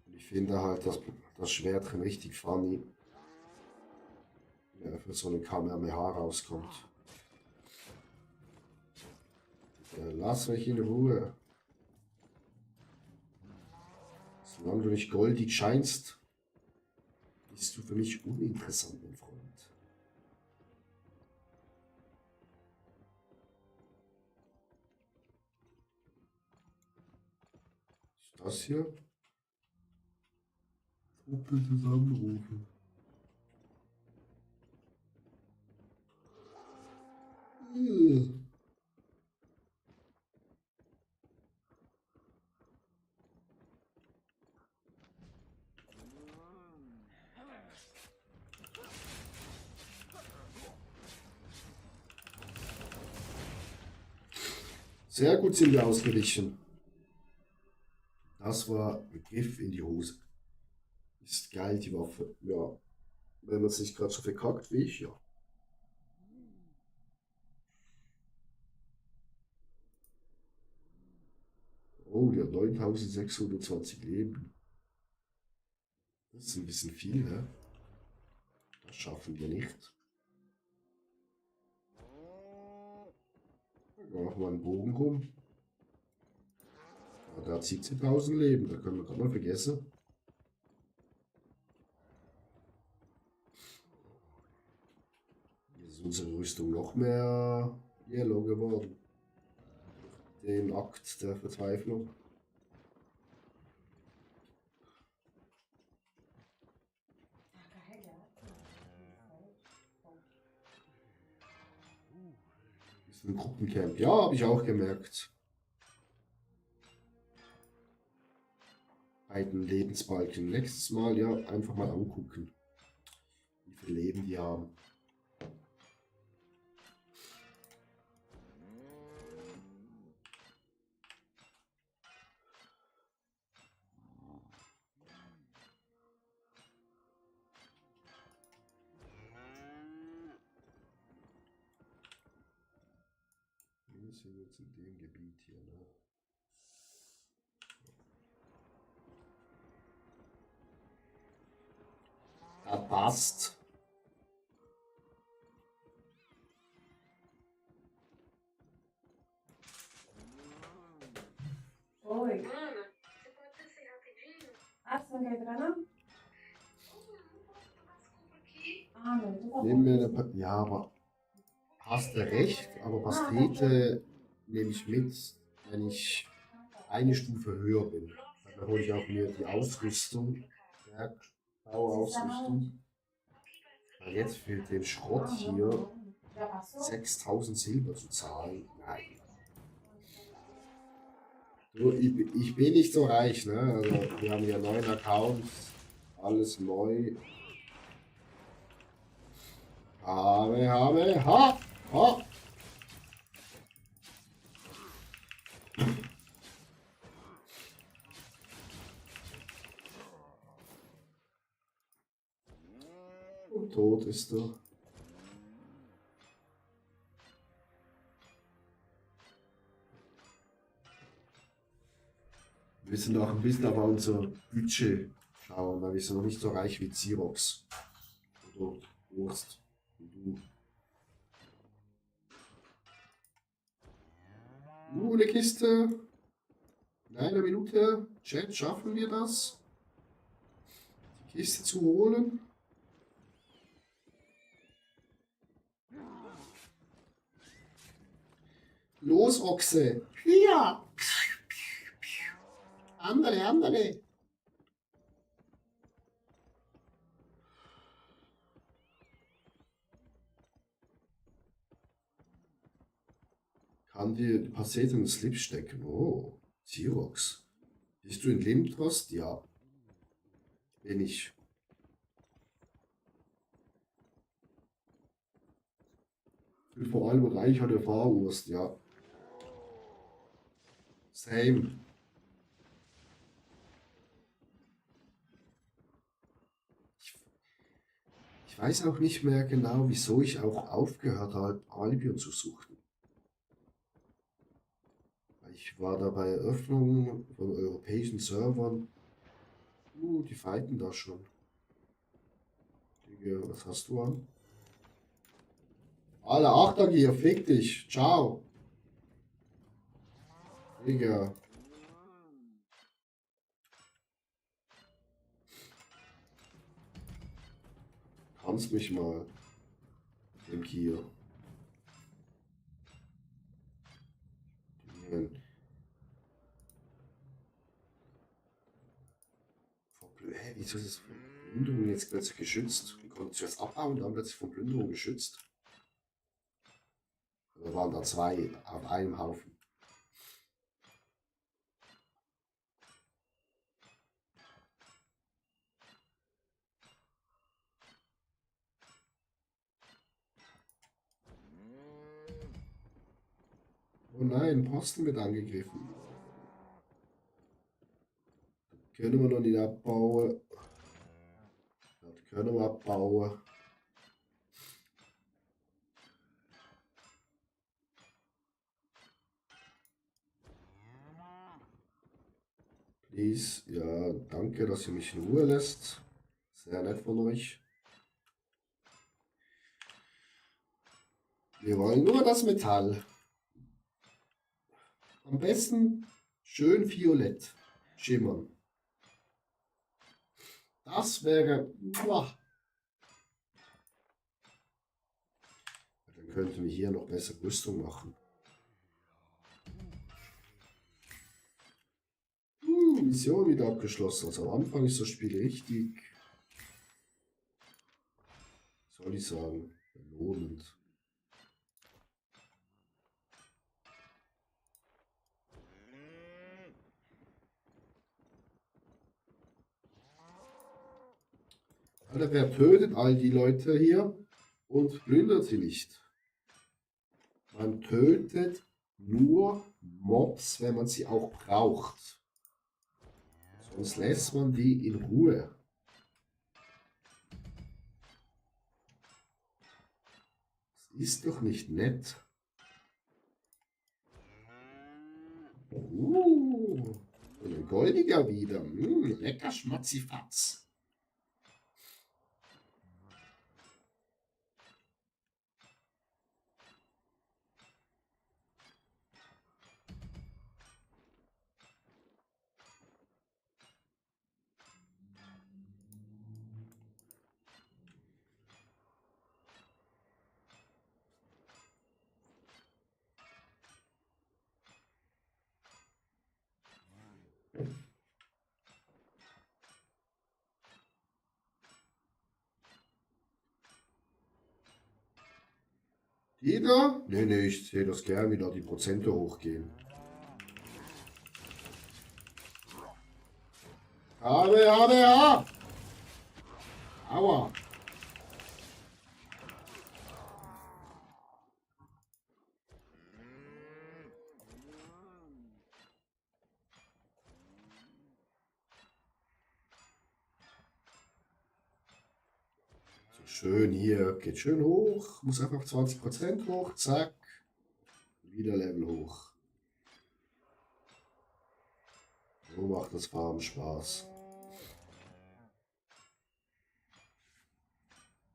Und ich finde halt das Schwertchen richtig funny. Wenn für so eine Kamehameha rauskommt. Ja, lass mich in Ruhe. Solange du nicht goldig scheinst, bist du für mich uninteressant, mein Freund. Was ist das hier? Truppe zusammenrufen. Sehr gut sind wir ausgewichen. Das war ein Griff in die Hose. Ist geil, die Waffe. Ja, wenn man es nicht gerade so verkackt wie ich, ja. Oh, wir haben 9620 Leben. Das ist ein bisschen viel, ne? Das schaffen wir nicht. Da machen wir einen Bogen rum. Ja, der hat 17.000 Leben, da können wir gerade mal vergessen. Jetzt ist unsere Rüstung noch mehr yellow geworden. Den Akt der Verzweiflung. Ein Gruppencamp. Ja, habe ich auch gemerkt. Bei den Lebensbalken. Nächstes Mal ja einfach mal angucken, wie viel Leben die haben. Wir sind jetzt in dem Gebiet hier, ne? Das passt. Oi. Mano, você pode descer rapidinho? Ah, você não quer entrar, não? Não posso pagar as compras aqui. Ah, não. Então tá Nehmen wir bom. eine ja, aber hast du recht, aber Pastete nehme ich mit, wenn ich eine Stufe höher bin. Dann hole ich auch mir die Ausrüstung, Bergbauausrüstung. Weil jetzt für den Schrott hier Já passou? 6000 Silber zu zahlen. Nein. Du, ich bin nicht so reich, ne? Also wir haben ja 9 Accounts, alles neu. Ha! Und tot ist er. Wir müssen auch ein bisschen auf unser Budget schauen, weil wir sind noch nicht so reich wie Xerox. Oder Wurst. Wie du. Eine Kiste. In einer Minute. Chat, schaffen wir das? Die Kiste zu holen? Los, Ochse! Hier! Andere! Kann die Passete in den Slip stecken? Oh, Xerox. Bist du in Limtrost? Ja. Bin ich. Bin vor allem reich an der Fahrwurst, ja. Same. Ich weiß auch nicht mehr genau, wieso ich auch aufgehört habe, Albion zu suchen. Ich war da bei Eröffnung von europäischen Servern. Die fighten da schon. Digga, was hast du an? Alle Achtergier, fick dich. Ciao. Digga. Kannst mich mal. Im Kier. Hä, wieso ist es von Plünderung jetzt plötzlich geschützt? Wir konnten zuerst abbauen, dann plötzlich von Plünderung geschützt. Oder waren da 2 auf einem Haufen? Oh nein, Posten wird angegriffen. Können wir noch nicht abbauen. Das können wir abbauen. Please, ja, danke, dass ihr mich in Ruhe lässt. Sehr nett von euch. Wir wollen nur das Metall. Am besten schön violett schimmern. Das wäre... Boah. Dann könnten wir hier noch besser Rüstung machen. Mission wieder abgeschlossen. Also am Anfang ist das Spiel richtig, soll ich sagen, belohnend. Alter, wer tötet all die Leute hier und plündert sie nicht? Man tötet nur Mobs, wenn man sie auch braucht. Sonst lässt man die in Ruhe. Das ist doch nicht nett. Ein goldiger wieder. Lecker Schmatzifatz. Die da? Nee, ich sehe das gern, wie da die Prozente hochgehen. Ja. Aua. So schön hier. Geht schön hoch. Muss einfach 20% hoch. Zack. Wieder Level hoch. So macht das Farmen Spaß.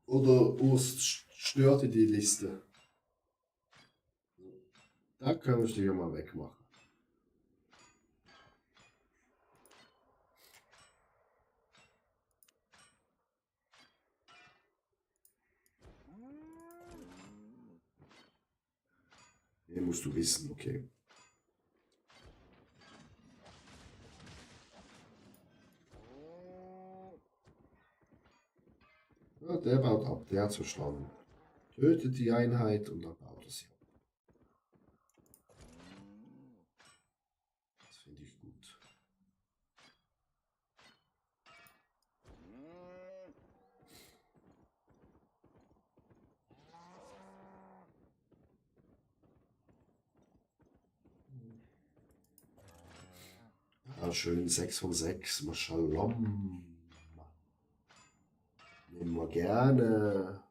Oder Urs störte die Liste. Da können wir die mal wegmachen. Den musst du wissen, okay. Ja, der baut ab, der hat verstanden. Tötet die Einheit und dann baut er sie ab. Das finde ich gut. Ja, schön 6 von 6, Mashallah. Nehmen wir gerne.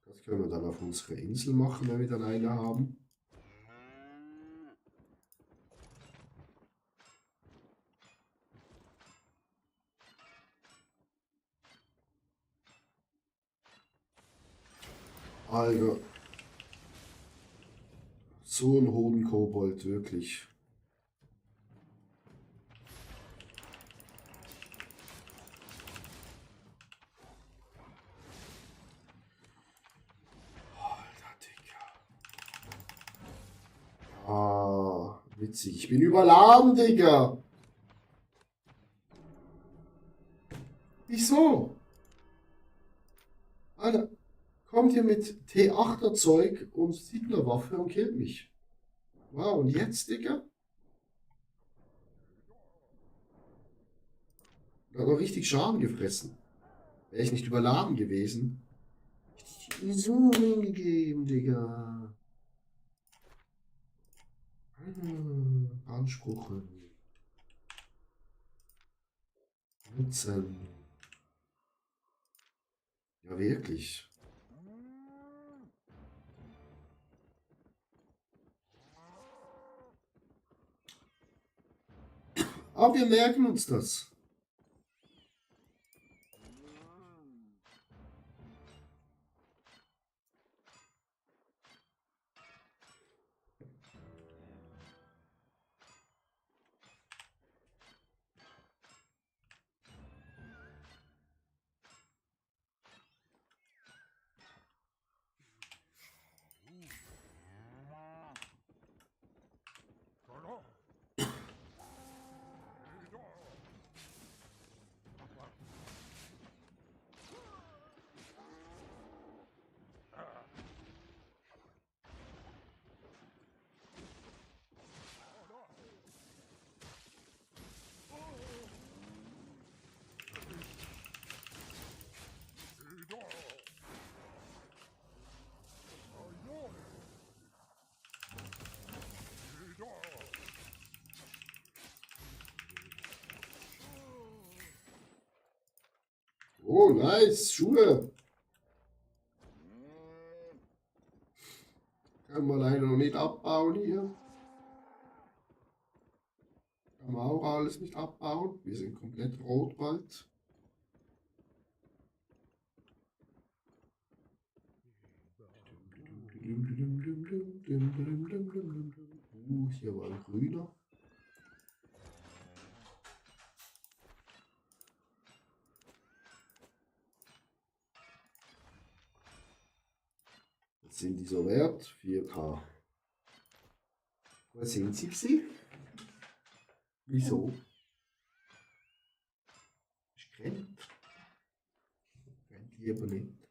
Das können wir dann auf unserer Insel machen, wenn wir dann eine haben. Alter. So ein Hodenkobold, wirklich. Alter, Digga. Ah, witzig. Ich bin überladen, Digga. Wieso? Alter, kommt ihr mit T8er Zeug und 7er Waffe und killt mich. Wow, und jetzt, Digga? Da hat noch richtig Schaden gefressen. Wäre ich nicht überladen gewesen. Hätte ich so hingegeben, Digga. Anspruchen. Nutzen. Ja, wirklich. Aber wir merken uns das. Oh, nice. Schuhe. Kann man leider noch nicht abbauen hier. Kann man auch alles nicht abbauen. Wir sind komplett rot bald. Hier war ein grüner. Was sind die so wert? 4K. Was sind sie? Wieso? Ich kennt. Kennt lieber nicht.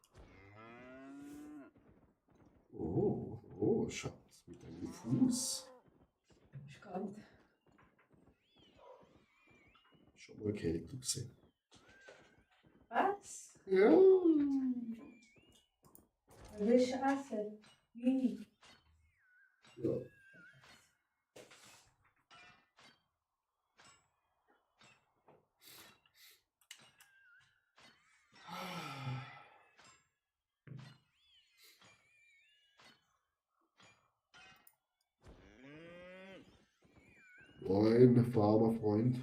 Oh, oh, Schatz, mit einem Fuß. Spannend. Schon mal Kälte gesehen. Was? Ja. Willst du essen? Wie? Ja. Moin, Farmerfreund.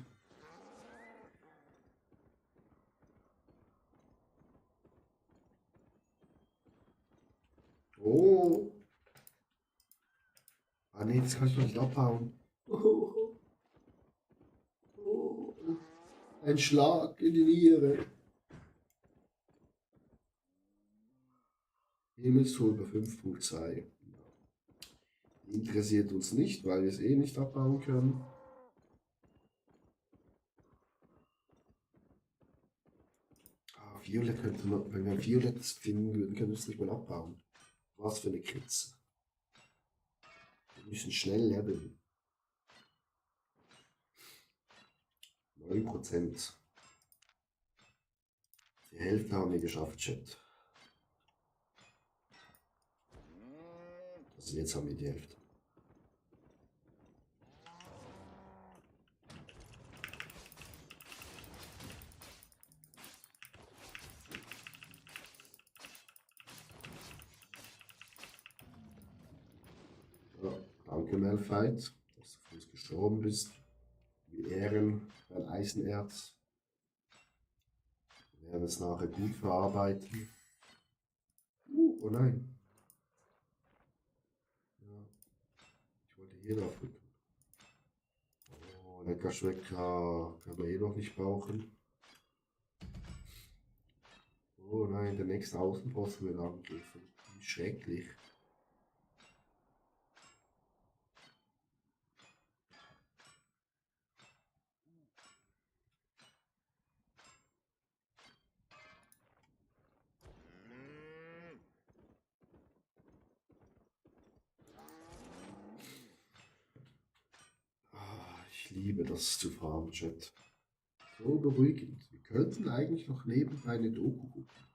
Oh. Ah nee, das kann ich doch nicht abhauen. Oh. Oh. Ein Schlag in die Niere. Himmelshuber 5.2. Interessiert uns nicht, weil wir es eh nicht abbauen können. Ah, Violett könnte man, wenn wir ein Violett finden würden, können wir es nicht mal abbauen. Was für eine Kritze. Wir müssen schnell leveln. 9%. Die Hälfte haben wir geschafft, Chat. Also jetzt haben wir die Hälfte. Ja, danke Malphite, dass du für uns gestorben bist. Wir ehren dein Eisenerz. Wir werden es nachher gut verarbeiten. Oh nein. Ja, ich wollte hier drauf drücken. Oh, lecker Schwecker. Können wir eh noch nicht brauchen. Oh nein, der nächste Außenpost wird angegriffen. Wie schrecklich. Ah, ich liebe das zu farmen, Chat. So beruhigend. Wir könnten eigentlich noch nebenbei eine Doku gucken.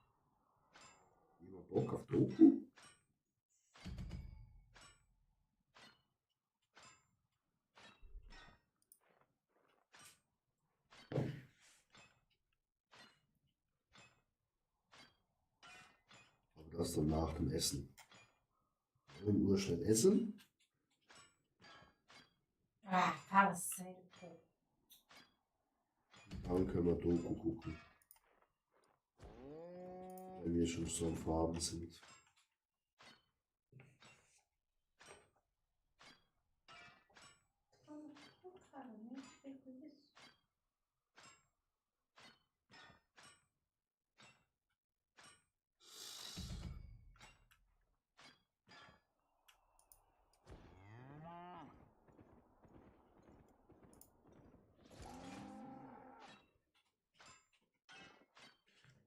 Jemand Bock auf Doku? Aber das dann nach dem Essen. 9 Uhr schnell essen. Ah, Karussell. Dann können wir Doku gucken. Wenn wir schon so am Farben sind. Okay, ich will das.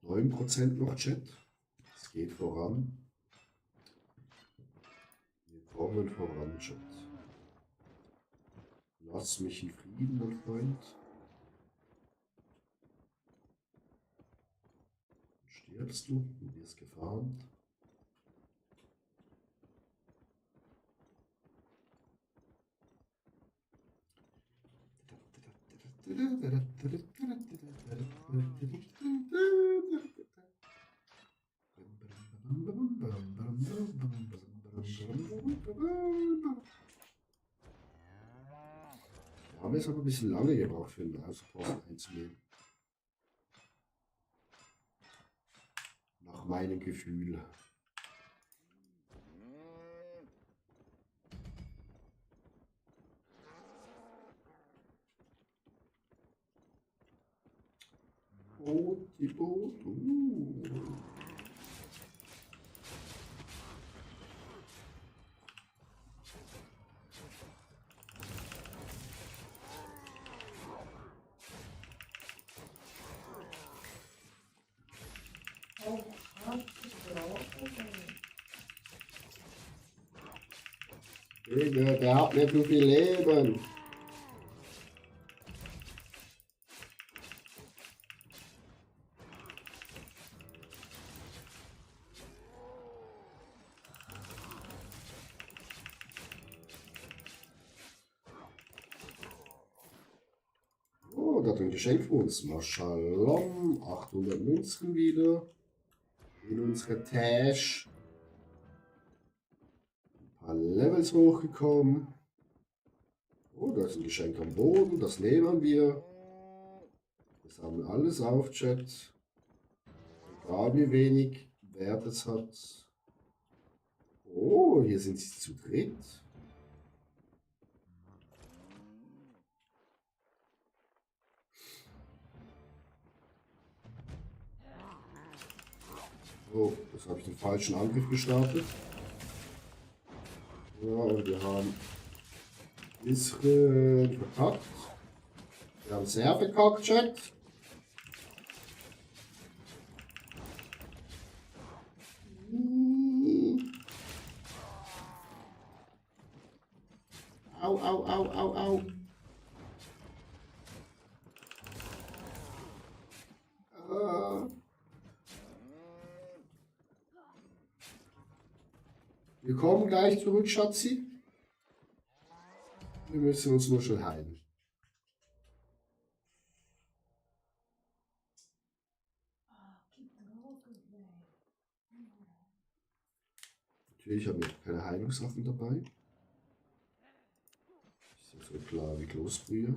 9% noch, Chat. Es geht voran. Wir kommen voran, Chat. Lass mich in Frieden, mein Freund. Stirbst du? Du wirst gefarmt. Haben jetzt aber ein bisschen lange gebraucht für den Außenposten einzunehmen. Nach meinem Gefühl. Oh, die Boot. Oh, abgebrochen. Digga, der hat nicht so viel Leben. Oh, das hat ein Geschenk für uns. Mashallah. 800 Münzen wieder. In unsere Tasche. Ein paar Levels hochgekommen. Oh, da ist ein Geschenk am Boden. Das nehmen wir. Wir sammeln alles auf, Chat. Egal wie wenig Wert es hat. Oh, hier sind sie zu dritt. Oh, jetzt habe ich den falschen Angriff gestartet. Ja, und wir haben ein bisschen verkackt. Wir haben sehr verkackt, Chat. Au, au, au, au, au. Ah. Wir kommen gleich zurück, Schatzi. Wir müssen uns nur schon heilen. Natürlich haben wir keine Heilungssachen dabei. Ist ja so klar wie Kloßbrühe.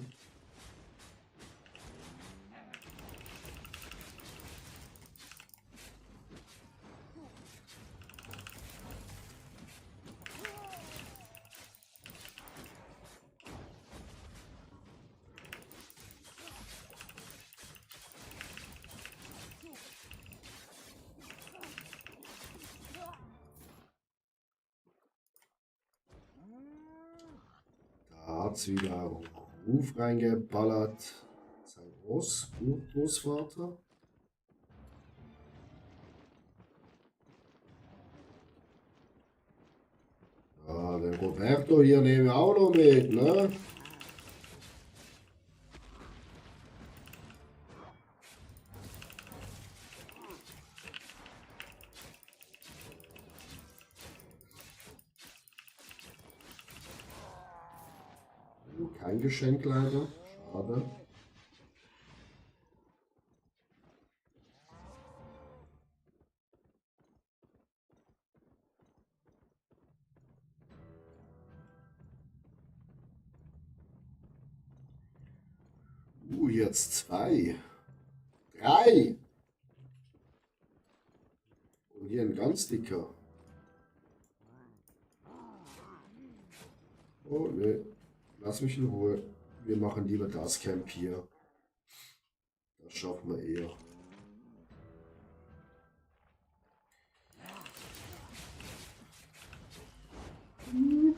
Da hat es wieder Ruf reingeballert. Sein Großvater. Ja, den Roberto hier nehmen wir auch noch mit, ne? Kein Geschenk leider. Schade. Jetzt 2. 3. Und hier ein ganz dicker. Oh ne, lass mich in Ruhe. Wir machen lieber das Camp hier. Das schaffen wir eher.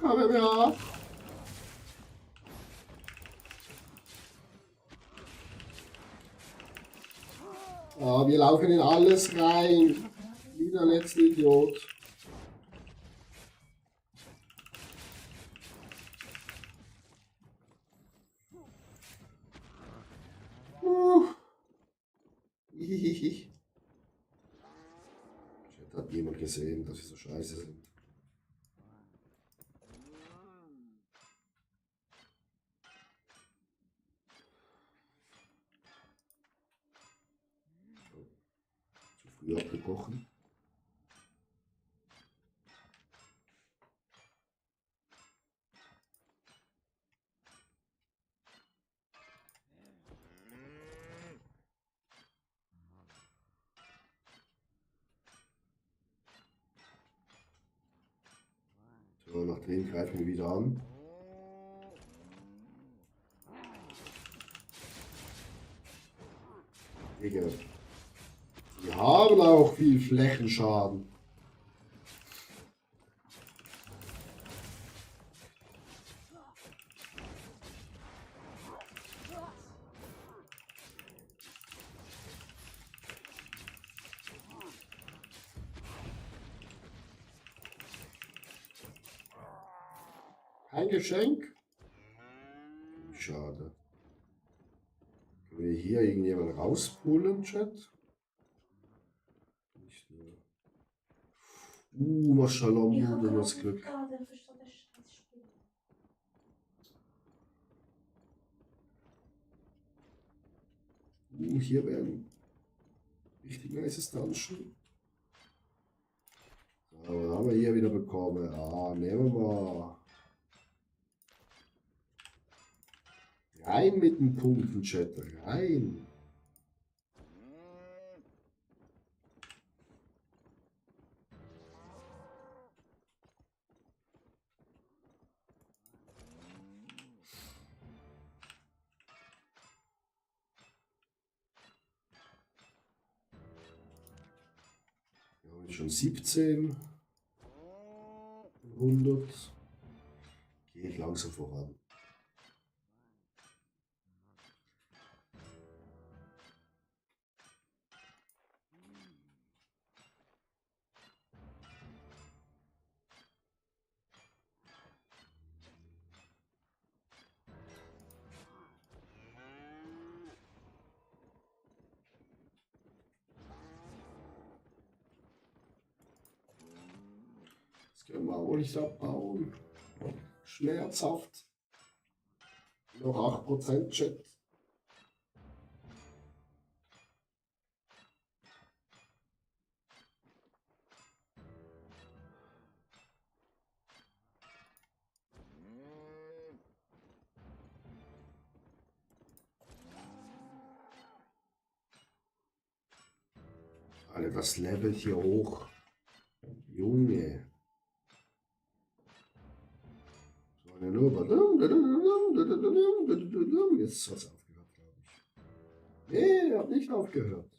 Komm her. Ah, wir laufen in alles rein. Wie der letzte Idiot. Hihihi. Hat niemand gesehen, dass sie so scheiße sind. Zu früh abgebrochen. nach drin, greifen wir wieder an. Digga. Die haben auch viel Flächenschaden. Ein Geschenk? Schade. Können wir hier irgendjemand rauspullen, Chat? Nicht nur. Mashallah, Ich habe du hast Glück. gerade verstanden, das scheiß Spiel. Hier wäre ein richtig nice Dungeon. So, was haben wir hier wieder bekommen? Ah, nehmen wir mal. Rein mit den Punkten, Chat. Rein. Wir haben jetzt schon 17. 100. Geht langsam voran. Das können wir auch nicht abbauen. Schmerzhaft. Noch 8% Chat. Alter, das Level hier hoch. Junge. So eine Nummer. Jetzt hat es aufgehört, glaube ich. Nee, hat nicht aufgehört.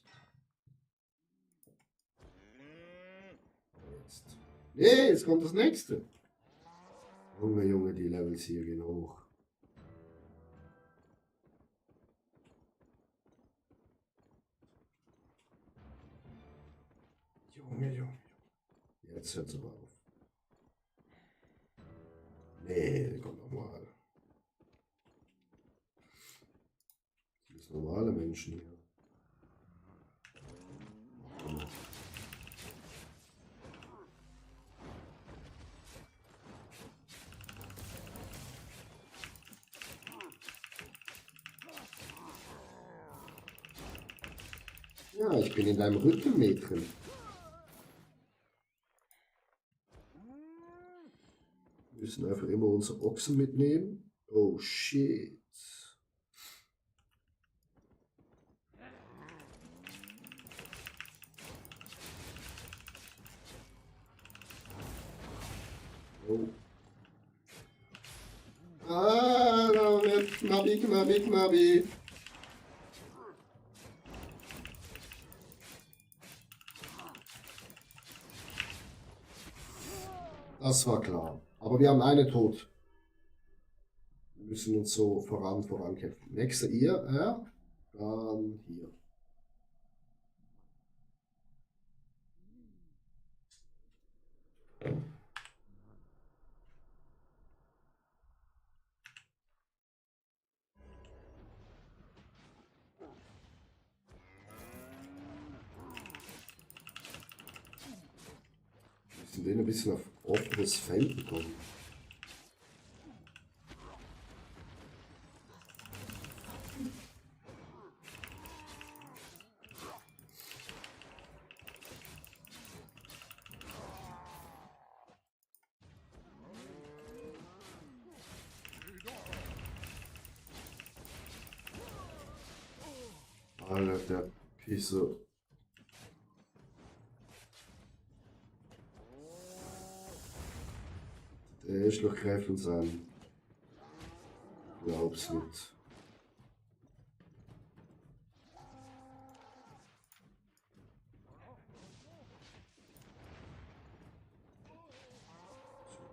Jetzt. Nee, jetzt kommt das nächste. Junge, Junge, die Levels hier gehen hoch. Junge, Junge. Jetzt hört es aber auf. Nee, kommt nochmal. Das sind normale Menschen hier. Ja, ich bin in deinem Rücken, Mädchen. Wir müssen einfach immer unsere Ochsen mitnehmen. Oh shit. Oh. Ah, Knabi. Das war klar. Aber wir haben eine tot. Wir müssen uns so vorankämpfen. Nächster ihr, dann hier. Wir müssen den ein bisschen auf offenes Feld bekommen. Alter, der Pisse. Der erst noch Gräfin sein. Glaub's nicht.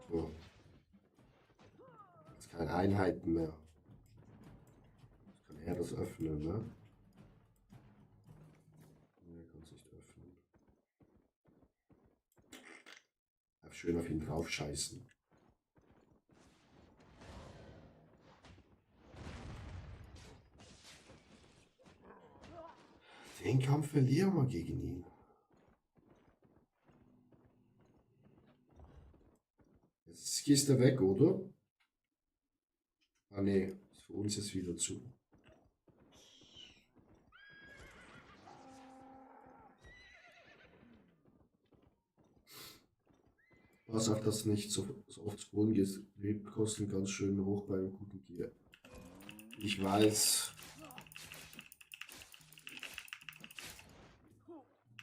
Super. Jetzt keine Einheiten mehr. Jetzt kann er das öffnen, ne? Ne, kann es nicht öffnen. Darf schön auf ihn drauf scheißen. Den Kampf verlieren wir gegen ihn. Jetzt ist die Kiste weg, oder? Ah ne, für uns ist wieder zu. Pass auf, dass nicht so oft zu Boden geht. Lebkosten ganz schön hoch beim guten Tier. Ich weiß.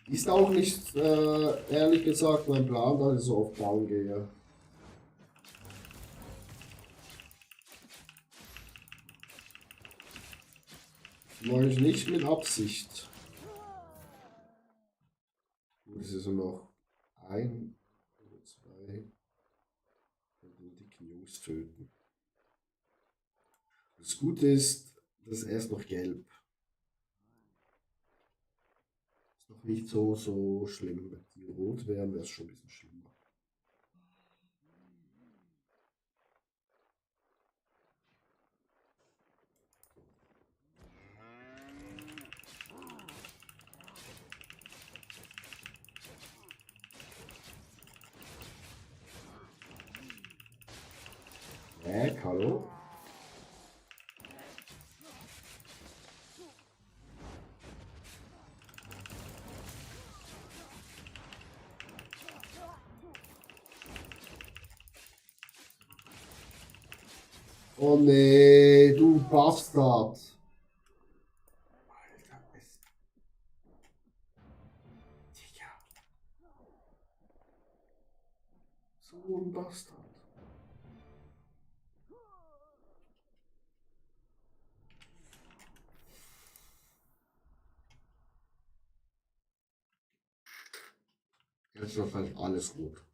Ist auch nicht, ehrlich gesagt, mein Plan, dass ich so oft down gehe. Mache ich nicht mit Absicht. Gut, es ist nur noch ein oder zwei. Und den dicken Jungs töten. Das Gute ist, dass er ist noch gelb. Ist noch nicht so schlimm. Wenn die rot wären, wäre es schon ein bisschen schlimmer. Hallo? Oh nee, du Bastard. Alter, Digga. So ein Bastard. Jetzt ist halt alles gut.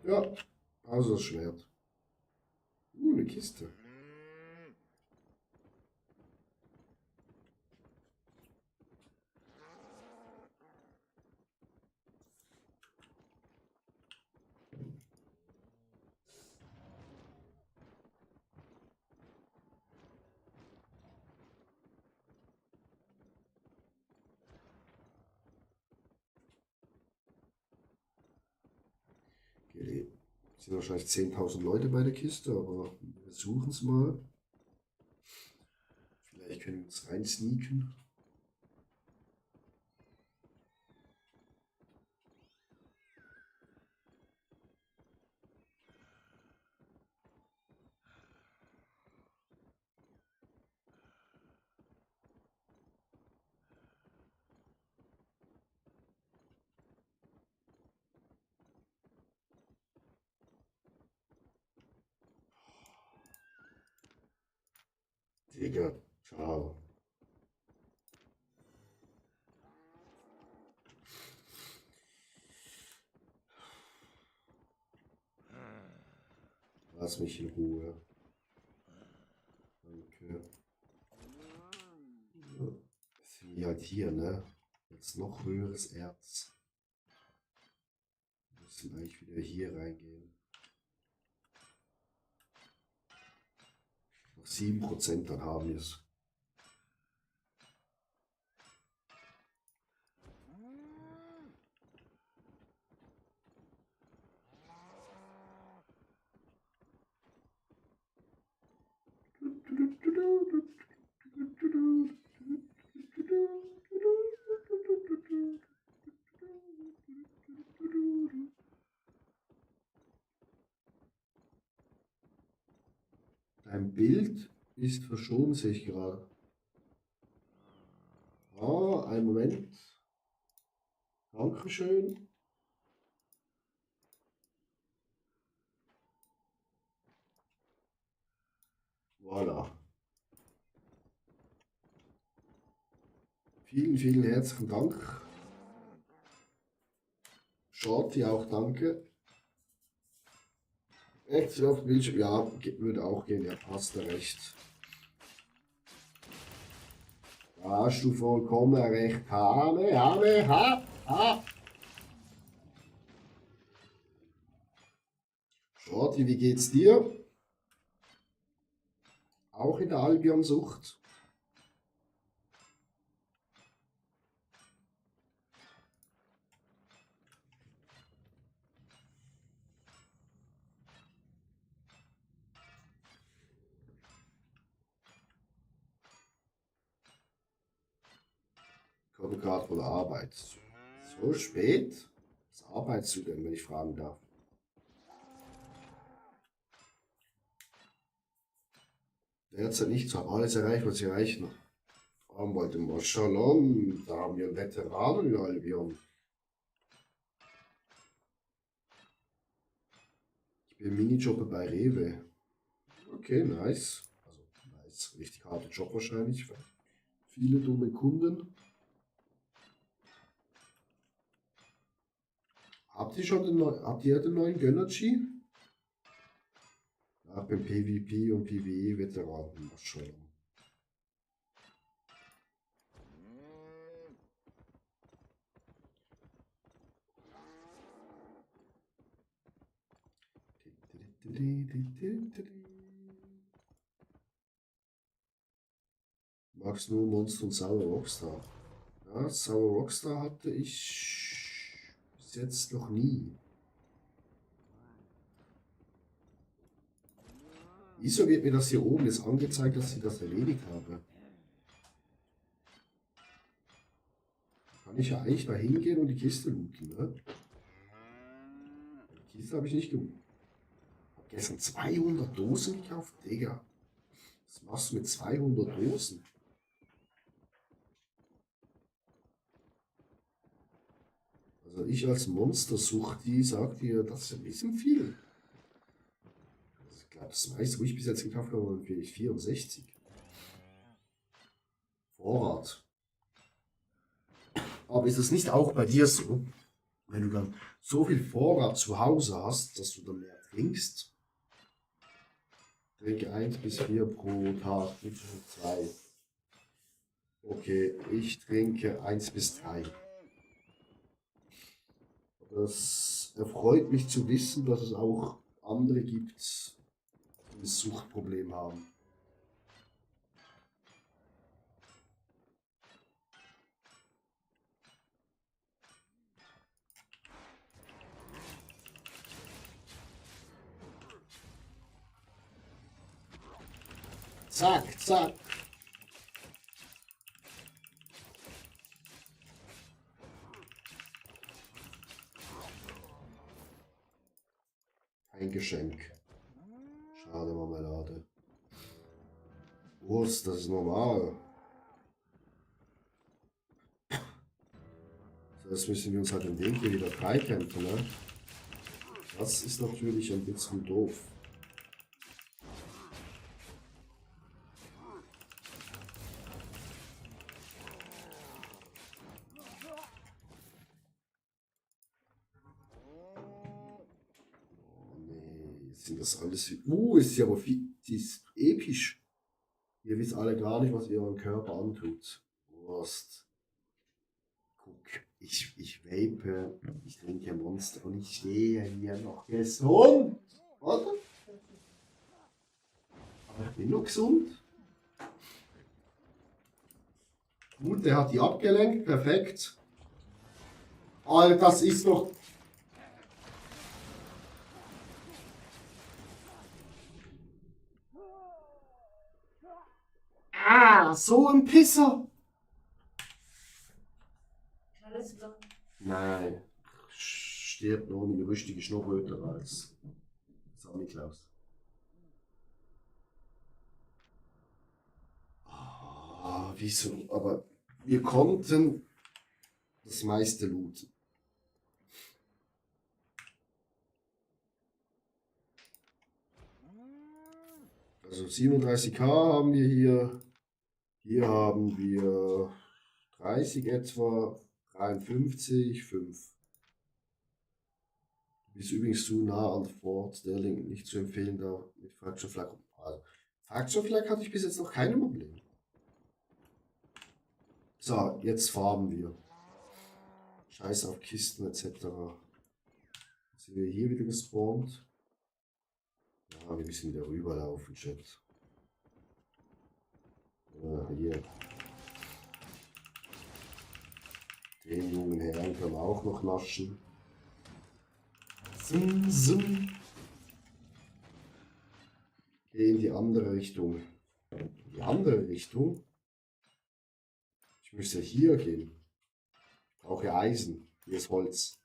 Ja, also das Schwert. Eine Kiste. Okay. Es sind wahrscheinlich 10.000 Leute bei der Kiste, aber wir versuchen es mal. Vielleicht können wir uns rein sneaken. Digga, ciao. Lass mich in Ruhe. Danke. Jetzt sind wir halt hier, ne? Jetzt noch höheres Erz. Wir müssen eigentlich wieder hier reingehen. Noch 7%, dann haben wir es. Dein Bild ist verschoben, sehe ich gerade. Ah, einen Moment. Dankeschön. Voilà. Vielen, vielen herzlichen Dank. Shorty auch danke. Echt auf Bildschirm? Ja, würde auch gehen, ja, hast du recht. Da hast du vollkommen recht. Ha. Shorty, wie geht's dir? Auch in der Albion-Sucht? Ich komme gerade von der Arbeit. So spät? Was arbeitest du denn, wenn ich fragen darf? Derzeit nicht, so habe alles erreicht, was ich erreichen haben wollte. Maschallah, da haben wir einen Veteranen in Albion. Ich bin Minijobber bei Rewe. Okay, nice. Also, nice. Richtig harter Job wahrscheinlich. Für viele dumme Kunden. Habt ihr den neuen Gönnergy? Ja, beim PvP und PvE-Veteranen. Maschallah. Magst nur Monster und Sour Rockstar? Ja, Sour Rockstar hatte ich bis jetzt noch nie. Wieso wird mir das hier oben jetzt angezeigt, dass ich das erledigt habe? Kann ich ja eigentlich da hingehen und die Kiste looten, ne? Die Kiste habe ich nicht gelootet. Ich habe gestern 200 Dosen gekauft, Digga. Was machst du mit 200 Dosen? Also ich als Monster-Suchti sag dir, das ist ein bisschen viel. Ich glaube, das meiste, wo ich bis jetzt gekauft habe, waren vielleicht 64. Vorrat. Aber ist es nicht auch bei dir so, wenn du dann so viel Vorrat zu Hause hast, dass du dann mehr trinkst? Trinke 1 bis 4 pro Tag, nicht 2. Okay, ich trinke 1 bis 3. Das erfreut mich zu wissen, dass es auch andere gibt, die das Suchtproblem haben. Zack, zack. Ein Geschenk. Schade Marmelade. Wurst, das ist normal. Das müssen wir uns halt den Weg hier wieder freikämpfen, ne? Das ist natürlich ein bisschen doof. Sind das alles. Ist ja aber viel, die ist episch. Ihr wisst alle gar nicht, was ihr eurem Körper antut. Wurst. Guck, ich vape, ich trinke Monster und ich stehe hier noch gesund. Warte. Aber ich bin noch gesund. Gut, der hat die abgelenkt, perfekt. Alter, das ist doch. Ah, so ein Pisser. Alles klar. Nein, stirbt noch eine rüstige Schnurröte als Sammy Klaus. Ah, wieso? Aber wir konnten das meiste looten. Also 37k haben wir hier. Hier haben wir 30 etwa, 53, 5. Ist übrigens zu nah an Fort Sterling, nicht zu empfehlen, da mit Fracture Flag. Also, Fracture Flag hatte ich bis jetzt noch keine Probleme. So, jetzt farben wir. Scheiß auf Kisten etc. Jetzt sind wir hier wieder gespawnt. Ja, wir müssen wieder rüberlaufen, Chat. Ja, hier. Den jungen Herrn können wir auch noch naschen. Sim, sim. Geh in die andere Richtung. In die andere Richtung? Ich müsste hier gehen. Ich brauche Eisen. Hier ist Holz.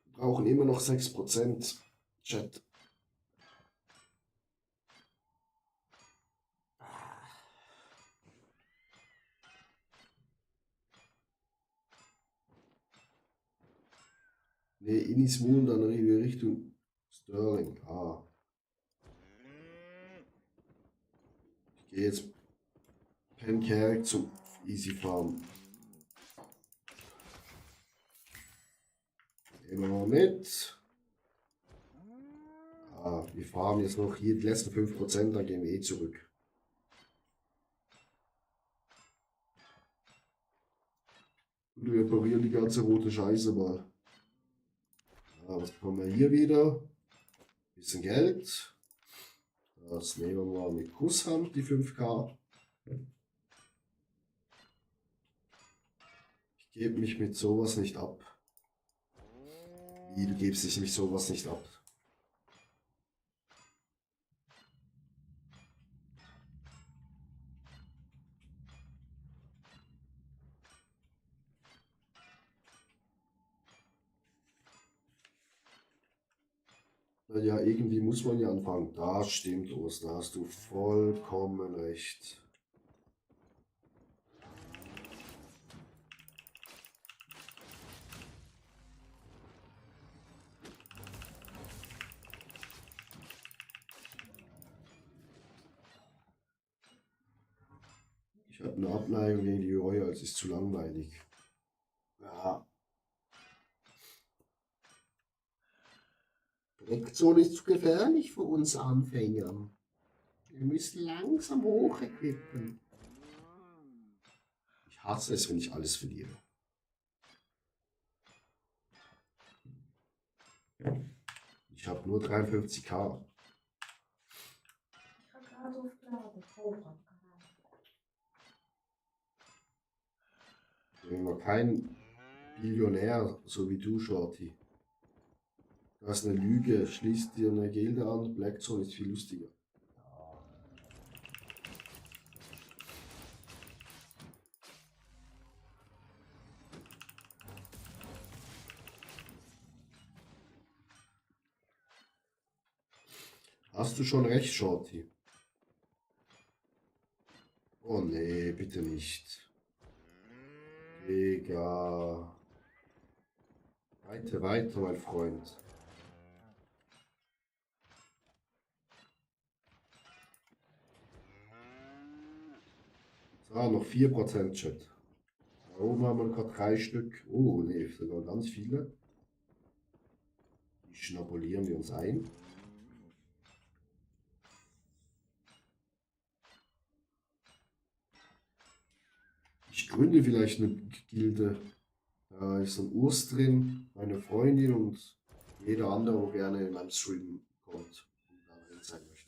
Wir brauchen immer noch 6%. Chat. Ne, Innis Moon, dann Richtung Sterling. Ah. Ich gehe jetzt Penkerk zum Easy Farm. Nehmen wir mit. Ah, wir farmen jetzt noch hier die letzten 5%, dann gehen wir eh zurück. Und wir reparieren die ganze rote Scheiße mal. Was bekommen wir hier wieder? Bisschen Geld. Das nehmen wir mal mit Kusshand, die 5k. Ich gebe mich mit sowas nicht ab. Wie, du gibst dich mit sowas nicht ab? Ja, irgendwie muss man ja anfangen. Das stimmt, Urs, da hast du vollkommen recht. Ich habe eine Abneigung gegen die Royals, ist zu langweilig. Ja. Direktzone ist zu gefährlich für uns Anfänger. Wir müssen langsam hochequippen. Ich hasse es, wenn ich alles verliere. Ich habe nur 53k. Ich habe gerade aufgeladen. Ich bin noch kein Billionär, so wie du, Shorty. Das ist eine Lüge. Schließt dir eine Gilde an. Blackzone ist viel lustiger. Hast du schon recht, Shorty? Oh nee, bitte nicht. Digga. Weiter, weiter, mein Freund. So, noch 4% Chat. Da oben haben wir gerade 3 Stück. Oh, nee, sogar ganz viele. Die schnabulieren wir uns ein. Ich gründe vielleicht eine Gilde. Da ist ein Urs drin, meine Freundin und jeder andere, wo gerne in meinem Stream kommt und da drin sein möchte.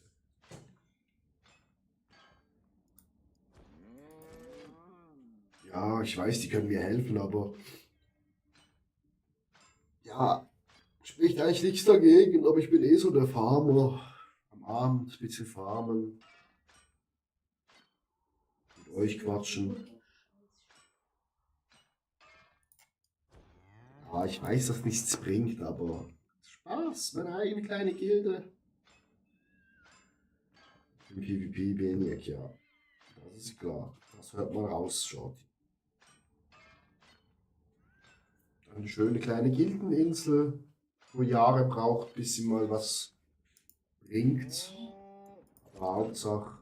Ja, ich weiß, die können mir helfen, aber ja, spricht eigentlich nichts dagegen, aber ich bin eh so der Farmer. Am Abend ein bisschen farmen, mit euch quatschen. Ja, ich weiß, dass nichts bringt, aber Spaß, meine eigene kleine Gilde. Im PvP wenig, ja. Das ist klar. Das hört man raus, Shorty. Eine schöne kleine Gildeninsel. pro Jahre braucht, bis sie mal was bringt. Aber Hauptsache,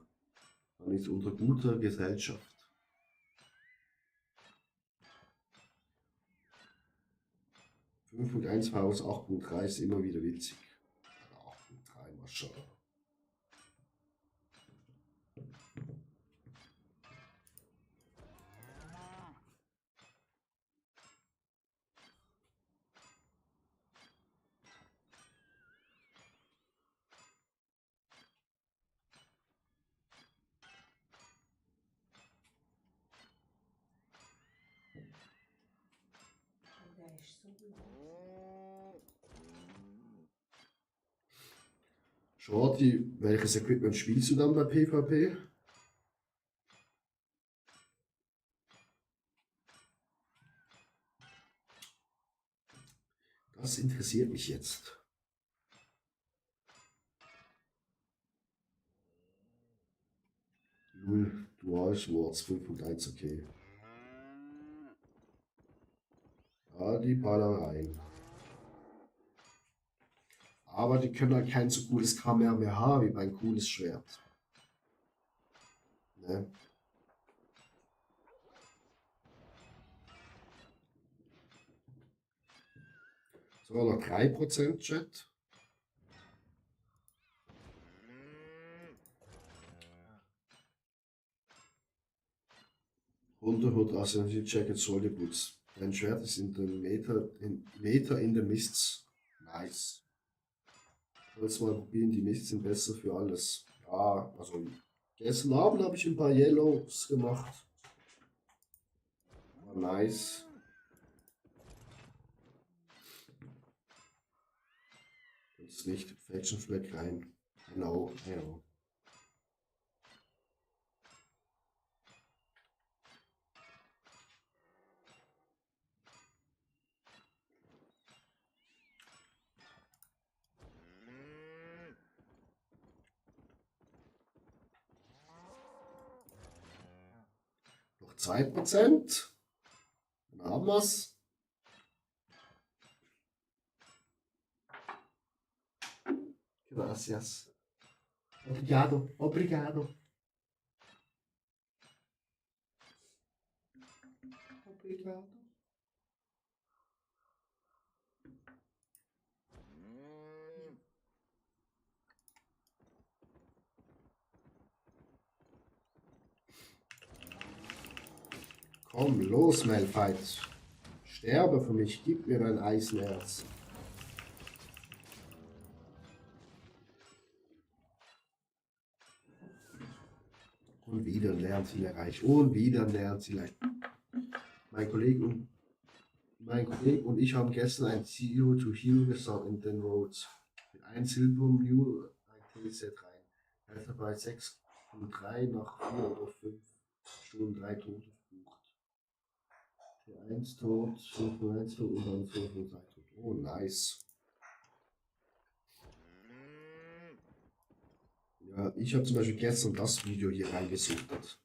man ist unter guter Gesellschaft. 5.1 Haus, 8.3 ist immer wieder witzig. 8.3, Maschallah. Der ist so gut. Shorty, welches Equipment spielst du dann bei PvP? Das interessiert mich jetzt. Null Dual Swords 5.1, okay. Ja, die ballern rein. Aber die können halt kein so cooles Kamehameha wie mein cooles Schwert. Ne? So, noch 3% Chat. Runterhood Ascension Jacket Soldier Boots. Dein Schwert ist in den Meter in the Mists. Nice. Sollst mal probieren, die Mists sind besser für alles. Ja, also gestern Abend habe ich ein paar Yellows gemacht. War nice. Jetzt nicht Faction Flag rein. Genau, genau. Noch 2%. Dann haben wir's. Gracias. Obrigado, obrigado. Obrigado. Komm, los, Malphite. Sterbe für mich, gib mir dein Eisenherz. Und wieder lernt sie leicht. Und wieder lernt sie leicht. Mein Kollege und ich haben gestern ein Zero to Hero gestartet in den Roads. Mit einem Silbum New Set rein. Er hat dabei 6,3 nach 4 oder 5 Stunden 3 Tote verbucht. Für 1 tot, 5,1 tot und dann 5,3 tot. Oh, nice. Ja, ich habe zum Beispiel gestern das Video hier reingesucht.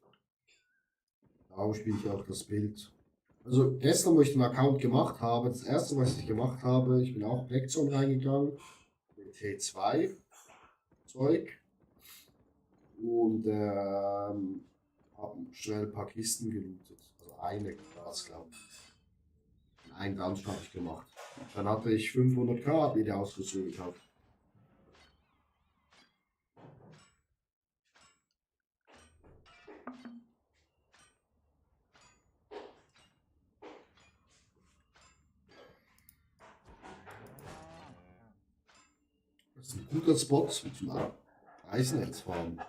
Darum spiele ich auch das Bild. Also gestern, wo ich den Account gemacht habe, das erste, was ich gemacht habe, ich bin auch Blackzone reingegangen mit T2 Zeug und habe schnell ein paar Kisten gelootet. Also eine war es, glaube ich. Einen Dungeon habe ich gemacht. Dann hatte ich 500k wieder Ausrüstung gekauft. Das ist ein guter Spot zum Eisenherz fahren.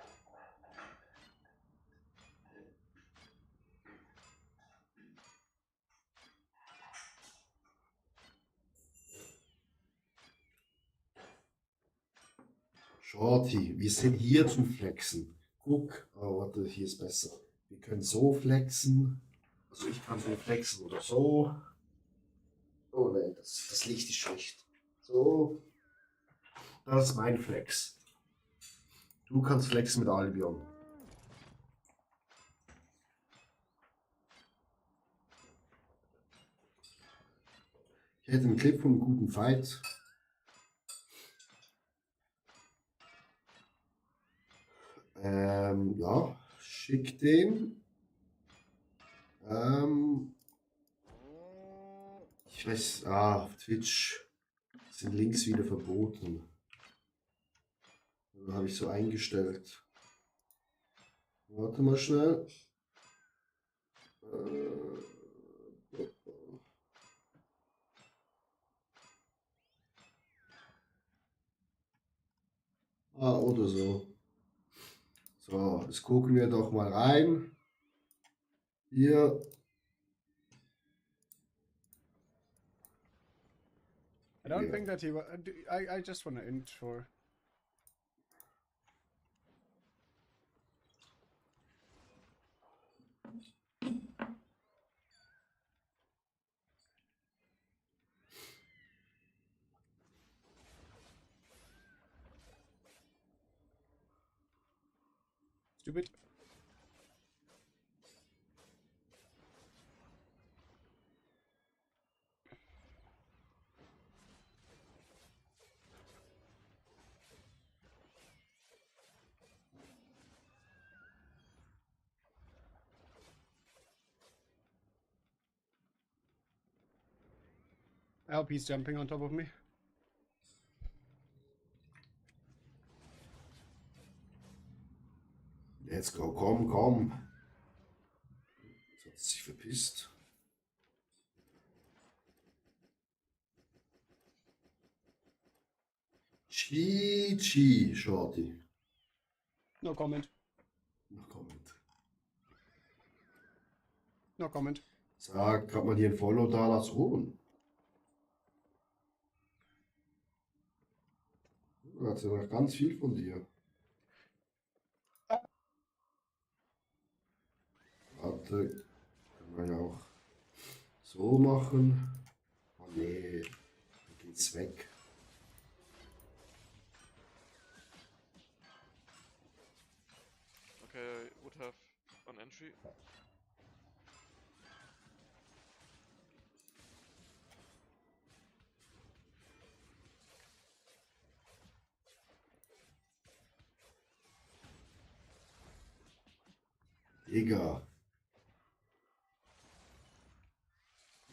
Shorty, wir sind hier zum Flexen. Guck, oh, warte, hier ist besser. Wir können so flexen. Also ich kann so flexen oder so. Oh ne, das Licht ist schlecht. So. Das ist mein Flex. Du kannst flexen mit Albion. Ich hätte einen Clip von einem guten Fight. Ja, schick den. Ich weiß, auf Twitch sind Links wieder verboten. Da habe ich so eingestellt. Warte mal schnell. Oder so. So, jetzt gucken wir doch mal rein. Hier. I don't Ja. think that he was. I just want to int for. Stupid. I hope he's jumping on top of me. Let's go, komm, komm. Jetzt hat es sich verpisst. Chi, Shorty. No comment. Na kommt. No comment. Sag, kann man hier ein Follow da lassen? Da hat ja noch ganz viel von dir. Warte, können wir ja auch so machen. Oh nee, dann geht's weg. Okay, I would have an entry. Digga.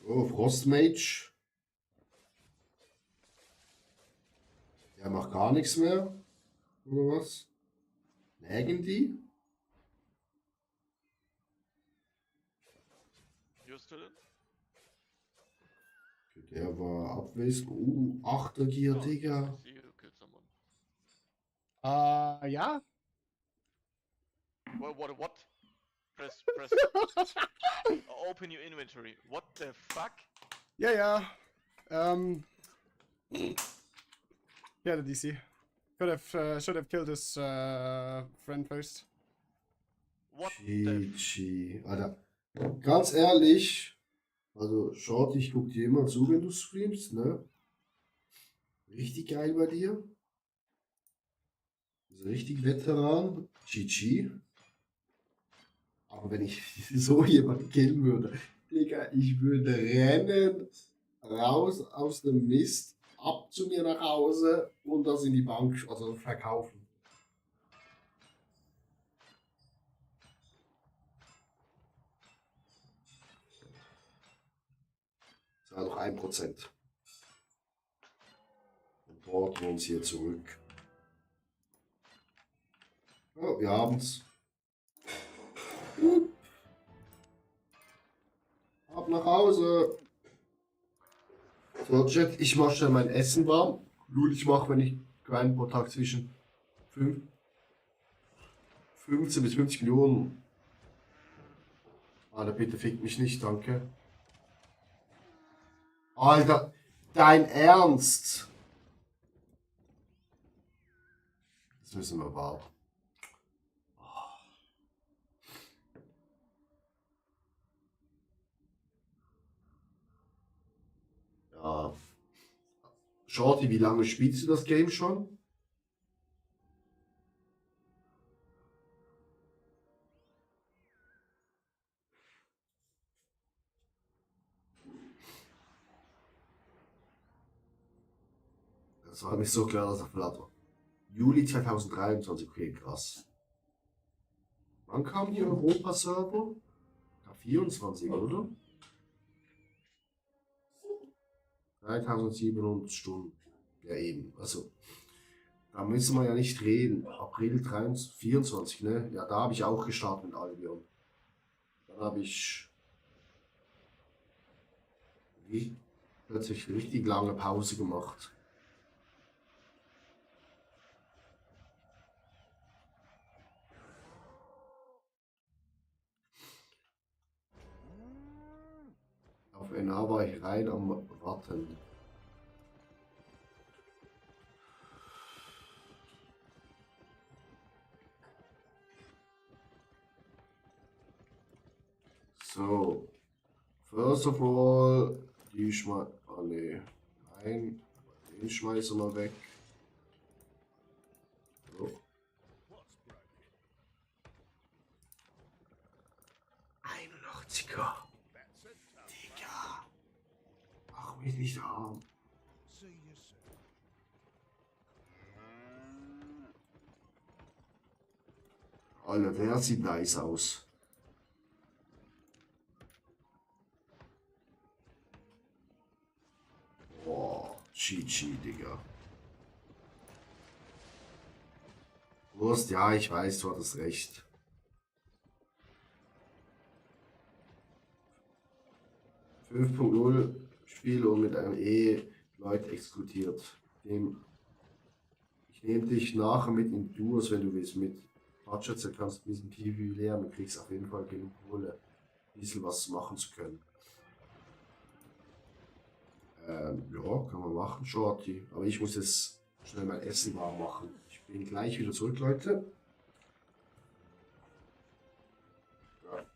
Oh, Frostmage. Der macht gar nichts mehr. Oder was? Lägen die? You're still in? Der war abwesend. 8er Gear, Digga. You killed someone. Yeah. What? Press. Open your inventory. What the fuck? Yeah. Yeah, the DC. Should have killed his friend first. What the Chi. Alter, ganz ehrlich, also Short, ich guck dir immer zu, wenn du streamst, ne? Richtig geil bei dir. Also richtig Veteran. GG. Aber wenn ich so jemanden killen würde, Digga, ich würde rennen, raus aus dem Mist, ab zu mir nach Hause und das in die Bank, also verkaufen. Das war doch 1%. Und porten uns hier zurück. Oh, wir haben's. Ab nach Hause. So, Chat, ich mache schnell mein Essen warm. Lul, ich mache, wenn ich grind pro Tag zwischen 15 bis 50 Millionen. Alter, bitte fick mich nicht, danke. Alter, dein Ernst? Das müssen wir warten. Ja. Shorty, wie lange spielst du das Game schon? Das war mir so klar, dass er flattert. Juli 2023, okay, krass. Wann kam die Europa-Server? 24, oder? 3700 Stunden. Ja, eben. Also, da müssen wir ja nicht reden. April 23, 24, ne? Ja, da habe ich auch gestartet mit Albion. Dann habe ich plötzlich richtig lange Pause gemacht. Auf NA war ich rein am Warten. So, first of all, die den schmeißen wir weg. So. 81er. Digga. Mach mich nicht arm. Alter, der sieht nice aus. Boah, GG, Digga. Wurst, ja, ich weiß, du hattest recht. 5.0 Spiel und mit einem E Leute exekutiert. Ich nehme dich nachher mit in Duos, wenn du willst. Mit Budgets kannst du ein bisschen PvP lernen und kriegst auf jeden Fall genug Kohle, ein bisschen was machen zu können. Ja, kann man machen, Shorty. Aber ich muss jetzt schnell mein Essen warm machen. Ich bin gleich wieder zurück, Leute. Ja.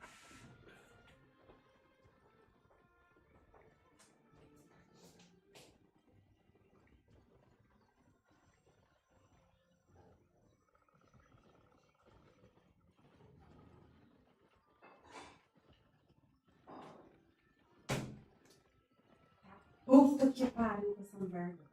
Puta que pariu com essa merda.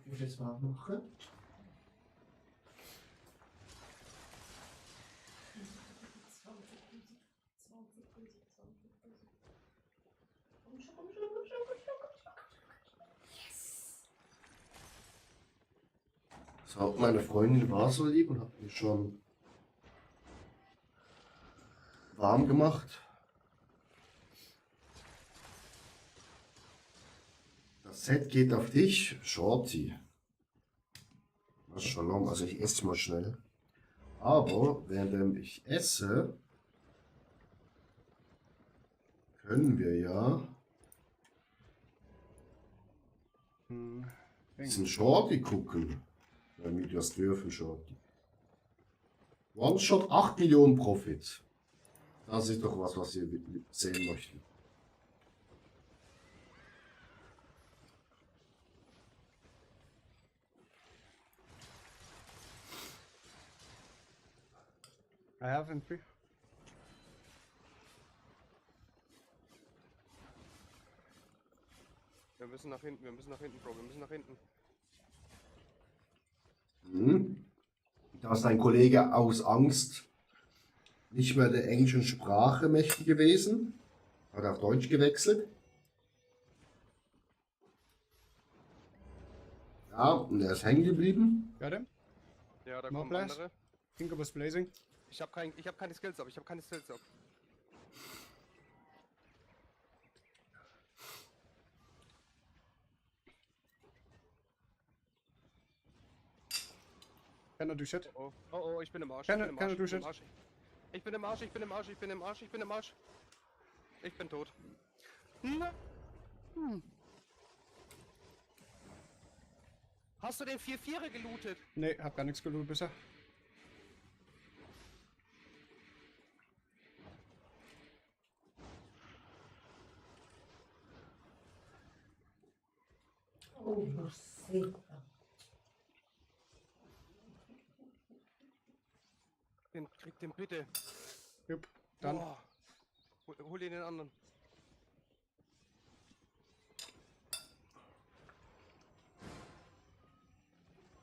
Ich will das warm machen. So, meine Freundin war so lieb und hat mir schon warm gemacht. Das Set geht auf dich, Shorty. Was Shalom, also ich esse mal schnell. Aber während ich esse, können wir ja diesen Shorty gucken. Damit wir das dürfen, Shorty. One-Shot 8 Millionen Profit. Das ist doch was wir sehen möchten. I have infantry. Wir müssen nach hinten, Bro, wir müssen nach hinten. Hm. Da ist dein Kollege aus Angst nicht mehr der englischen Sprache mächtig gewesen. Hat auf Deutsch gewechselt. Ja, und er ist hängen geblieben. Got him. Ja, da More kommen players? andere. Tinker was blazing. Ich hab keine Skills ab, Cannot do shit. Oh, oh, oh, ich bin im Arsch. Keine- ich bin im keine Arsch, ich bin im Dusche. Arsch. Ich bin im Arsch, ich bin im Arsch, ich bin im Arsch, ich bin im Arsch. Ich bin tot. Hast du den 4-4er gelootet? Nee, hab gar nichts gelootet bisher. Oh, buceta. Krieg den bitte. Jupp, dann. Boah. Hol dir den anderen.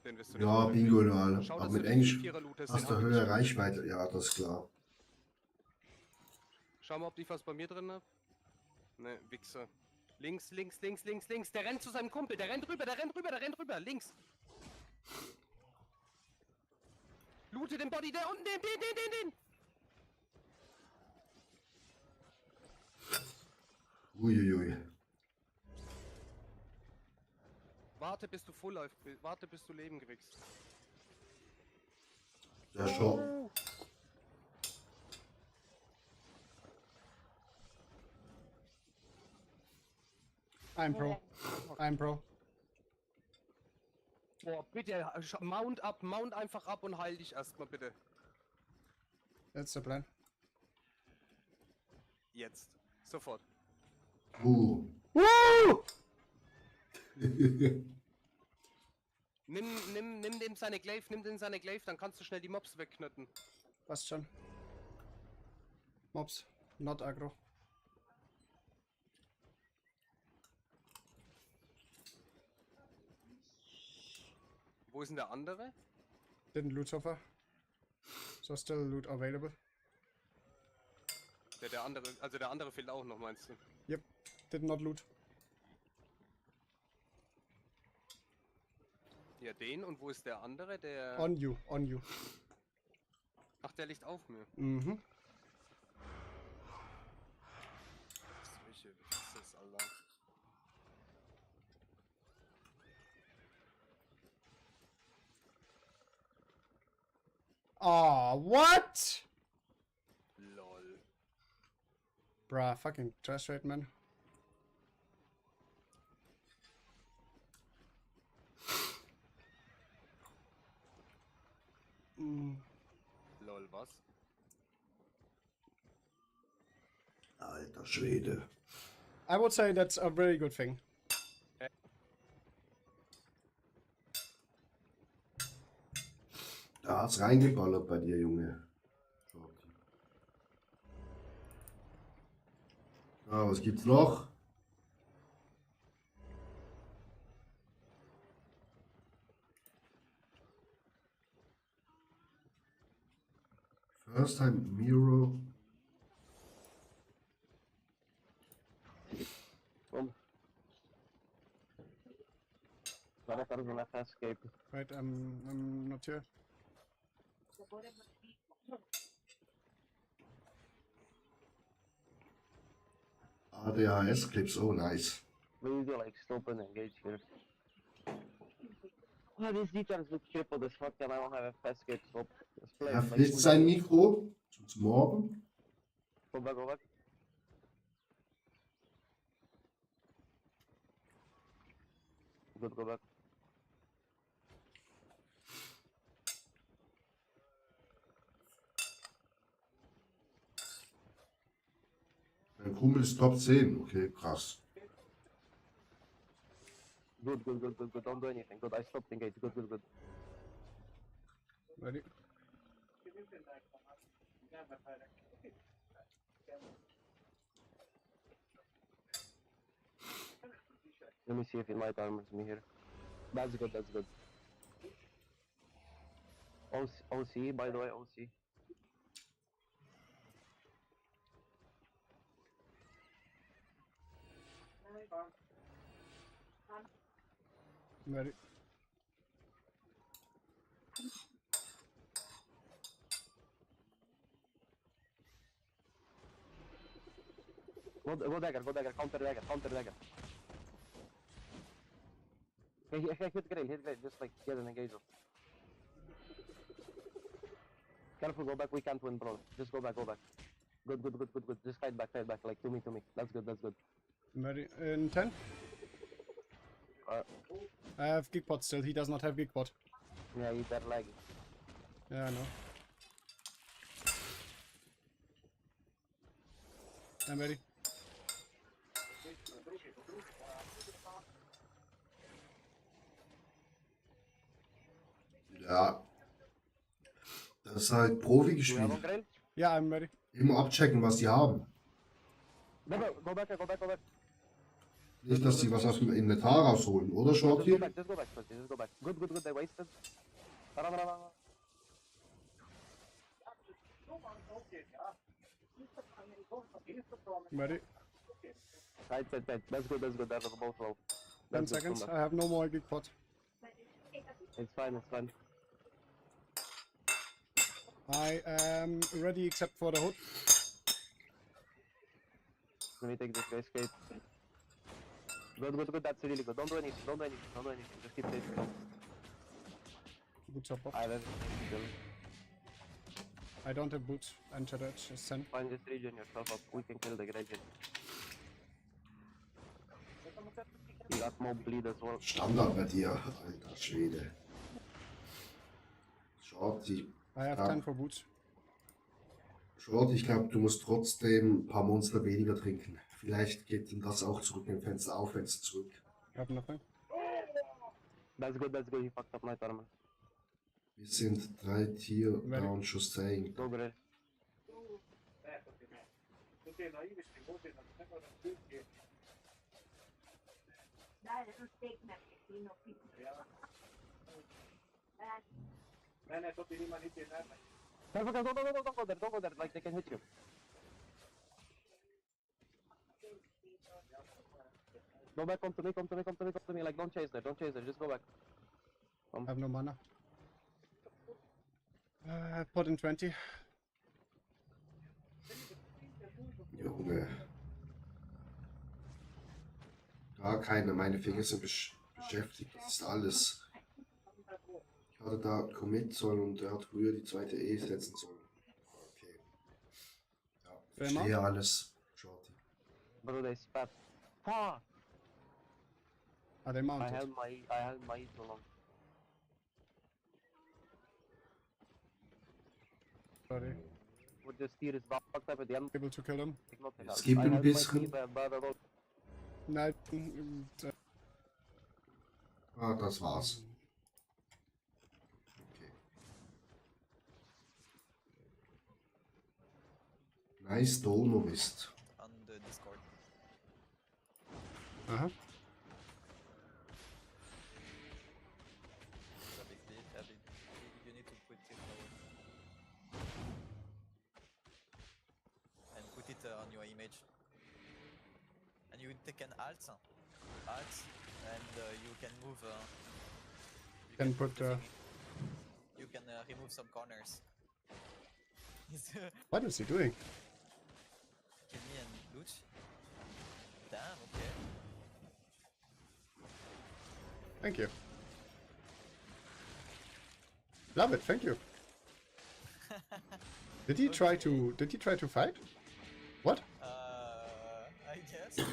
Den wirst du Ja, nicht Bingo, kriegen. lol. Schau, Aber dass mit du den Englisch 4-4er lootest, hast den du hab ich höhere nicht. Reichweite. Ja, das ist klar. Schau mal, ob ich was bei mir drin hab. Ne, Wichser. Links, links, links, links, links. Der rennt zu seinem Kumpel. Der rennt rüber, der rennt rüber, der rennt rüber. Links. Loote den Body, der unten, den. Uiuiui. Warte, bis du Full Life bist. Warte, bis du Leben kriegst. Der schon. I'm pro. I'm pro. Boah, bitte, mount einfach ab und heil dich erstmal, bitte. That's the plan. Jetzt. Sofort. Nimm dem seine Glaive, dann kannst du schnell die Mobs wegknütten. Passt schon. Mobs. Not aggro. Wo ist denn der andere? Didn't loot so far. So still loot available. Der andere fehlt auch noch, meinst du? Yep. Did not loot. Ja, den, und wo ist der andere? Der. On you, on you. Ach, der liegt auf mir. Mhm. Solche Witzes, Alter. Ah, what? Lol. Bruh, fucking trash rate, man. Lol, was? Alter Schwede. I would say that's a very good thing. Da hat's reingeballert bei dir, Junge. Was gibt's noch? First time Miro. Right, I'm not here. ADHS Clips, oh nice. We need to like stop and engage here. Oh, these details look crippled as fuck and I don't have a fast escape stop. Let's play. Er Like, frisst sein Mikro zum Morgen. Go back, go back. Good, go back. Mein Kumpel ist Top 10. Okay, krass. Good, good, good, good, good. Don't do anything. Good, I stopped engage. Good, good, good. Ready? Let me see if it might armors me here. That's good, that's good. OC, by the way, OC. Ready. Go dagger, counter dagger. Hey, hit Grail, just like get an engage. Careful, go back, we can't win, bro. Just go back. Good. Just fight back, like to me. That's good. I'm ready. In 10. I have Geekbot still, he does not have Geekbot. Yeah, you better lag. Yeah, I know. I'm ready. Ja. Das ist halt Profi Do you have gespielt. on Grail? Yeah, I'm ready. Immer abchecken, was die haben. Go back. Nicht, dass die was aus dem Inventar rausholen, oder Just go Shorty? back, Percy, just go back. Good, they wasted. Run. I'm ready. Tight. That's good, that was both low. 10 That's good, seconds. come I have no more Geekbot. back. It's fine. I am ready except for the hood. Let me take this guy escape. Good, that's really good. Don't do anything. Just keep safe. Boots up off. I have everything still. I don't have boots. Enter that. Just 10. Fine, just regen yourself up. We can kill the Gradian. You got mob bleed as well. Standard bei dir, alter Schwede. Shorty, I have Ja. 10 for boots. Ich glaube, du musst trotzdem ein paar Monster weniger trinken. Vielleicht geht denn das auch zurück, wenn Fenster auf, Fenster zurück. I have nothing. That's good. He fucked up Night Armor. Wir sind 3 Tier Ready. down, just saying. Go, Grail. Careful, don't go there, like they can hit you. Go back, come to me, like don't chase there, just go back. I have no mana. Put in 20. Junge. Gar keine, meine Finger sind beschäftigt, das ist alles. Ich hatte da Commit sollen und er hat früher die zweite E setzen sollen. Okay. Ja, Wer verstehe alles. Shorty. Bro, they spat. Fuck! Are they I mounted? held my E too long. Sorry. With the steer is fucked up at the end. Able to kill them? Ik not Es gibt ein bisschen. Nein. Ah, das war's. Okay. Nice Dono Mist. On the Discord. Aha. So basically, you need to put it lower. And put it on your image. And you take an alt, and you can move. You Can put, the thingy. You can remove some corners. What is he doing? Kill me and loot. Damn, okay. Thank you. Love it, thank you. Did he try to fight? What? I guess.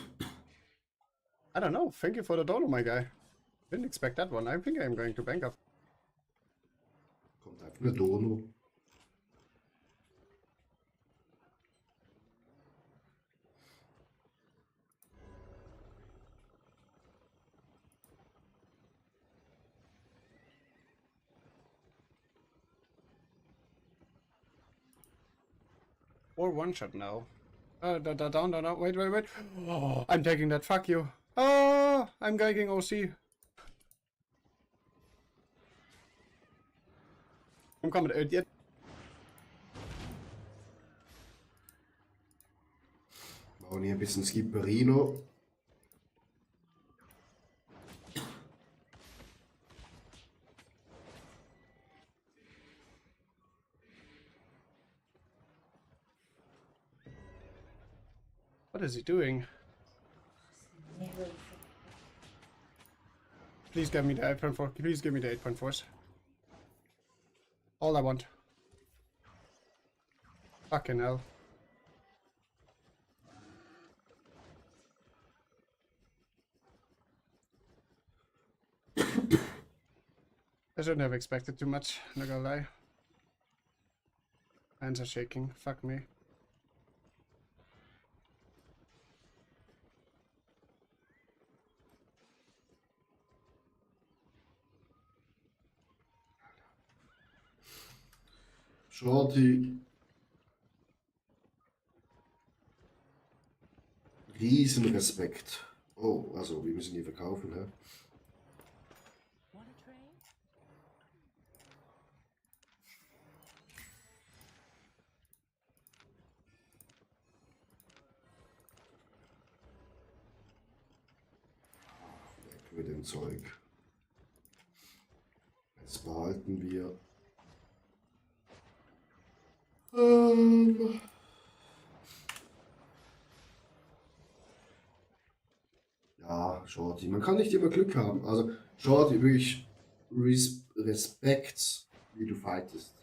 I don't know. Thank you for the dono, my guy. Didn't expect that one. I think I'm going to bank up. Kommt einfach eine Dono. Or one shot now. Down. Wait. Oh, I'm taking that. Fuck you. Oh, I'm gaining OC. I'm coming. Yeah. Bauen hier ein bisschen Skipperino. What is he doing? Please give me the 8.4. Please give me the 8.4s. All I want. Fucking hell. I shouldn't have expected too much, not gonna lie. Hands are shaking, fuck me. Shorty. Riesenrespekt. Oh, also wir müssen die verkaufen, hä? Want a trade? Weg mit dem Zeug. Das behalten wir. Ja, Shorty. Man kann nicht immer Glück haben. Also, Shorty, wirklich Respekt, wie du fightest.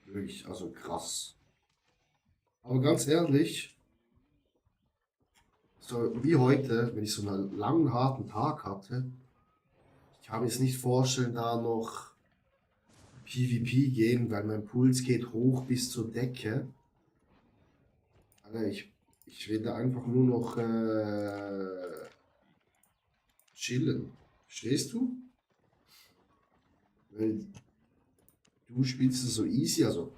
Wirklich, also krass. Aber ganz ehrlich, so wie heute, wenn ich so einen langen, harten Tag hatte, ich kann mir jetzt nicht vorstellen, da noch PvP gehen, weil mein Puls geht hoch bis zur Decke. Alter, ich will da einfach nur noch chillen. Verstehst du? Weil du spielst es so easy, also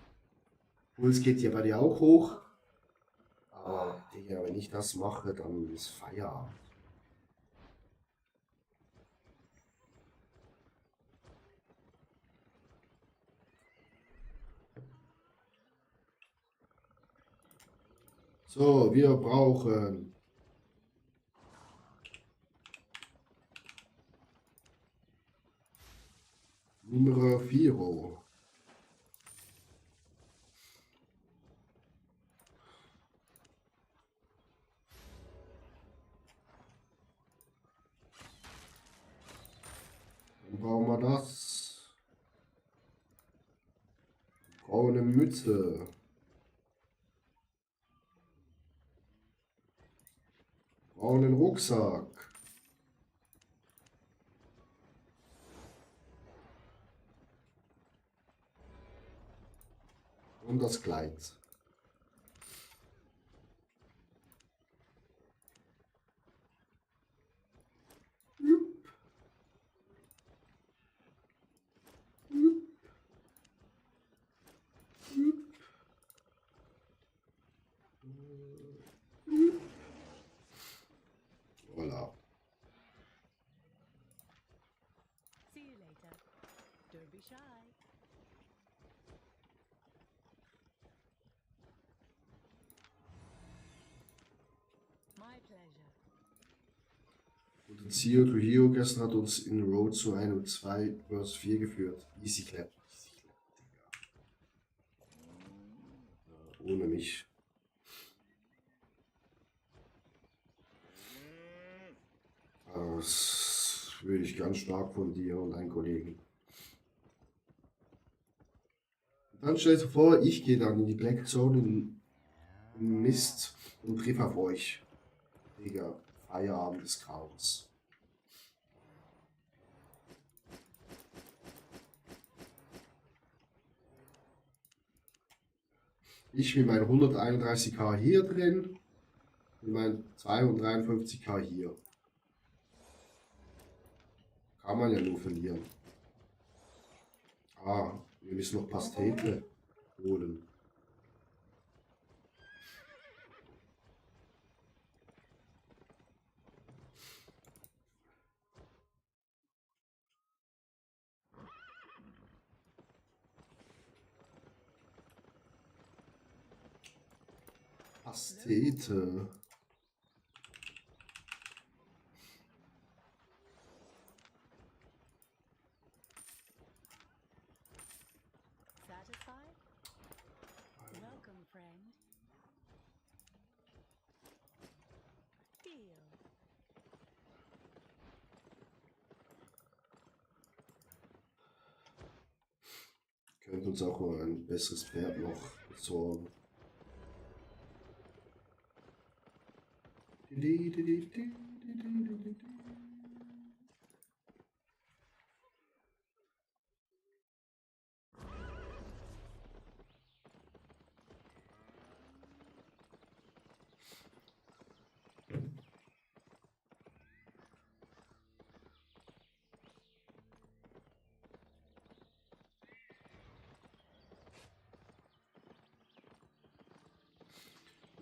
Puls geht ja bei dir auch hoch. Aber Digga, wenn ich das mache, dann ist Feierabend. So, wir brauchen Nummer 4. Dann brauchen wir das. Wir brauchen eine Mütze. Wir brauchen einen Rucksack. Und das Kleid. Voilà. See you later. Don't be shy. My pleasure. Und der Zio to Hero gestern hat uns in Road zu 1 und 2 vs 4 geführt. Easy clap. Ohne mich. Das würde ich ganz stark von dir und deinen Kollegen. Und dann stell dir vor, ich gehe dann in die Black Zone in Mist und triff auf euch. Digga, Feierabend des Grauens. Ich mit meinen 131k hier drin, mit meinen 253k hier. Kann man ja nur verlieren. Ah, wir müssen noch Pastete holen. Pastete. Satisfied? Welcome, friend. Feel. Könnte uns auch mal ein besseres Pferd noch besorgen.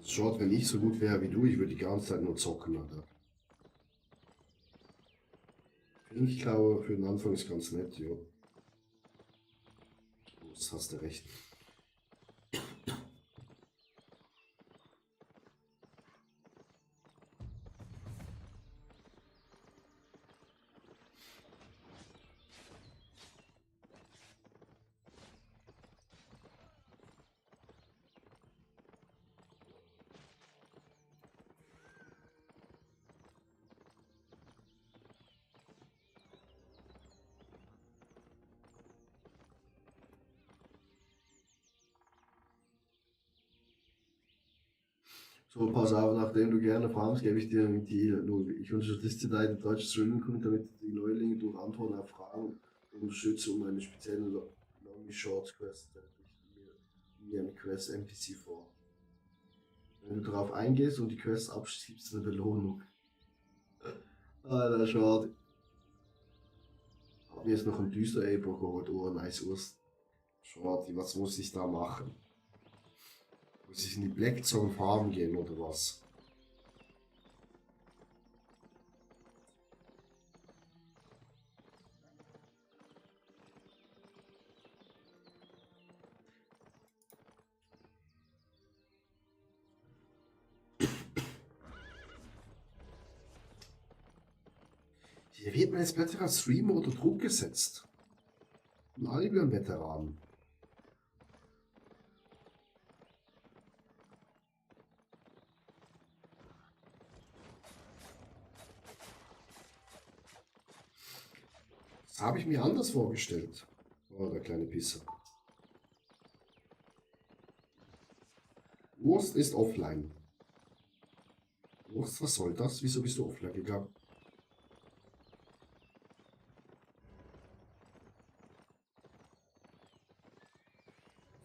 Schaut, wenn ich so gut wäre wie du, ich würde die ganze Zeit nur zocken, Alter. Ich glaube, für den Anfang ist ganz nett, ja. Das hast du recht. So, pass auf, nachdem du gerne farmst, gebe ich dir einen Deal. Ich unterstütze deine deutsche Streaming-Kunden, damit die Neulinge durch Antworten auf Fragen unterstütze, um eine spezielle Lonely Short Quest. Mir eine Quest NPC vor. Wenn du darauf eingehst und die Quest abschließt, gibt es eine Belohnung. Alter, schade. Hab mir jetzt noch ein düster April geholt, oh, nice Urst. Schade, was muss ich da machen? Muss ich in die Black Zone Farm gehen oder was? Hier wird man jetzt plötzlich als Streamer unter Druck gesetzt. Ein Albion-Veteran. Das habe ich mir anders vorgestellt. Oh, der kleine Pisser. Wurst ist offline. Wurst, was soll das? Wieso bist du offline gegangen?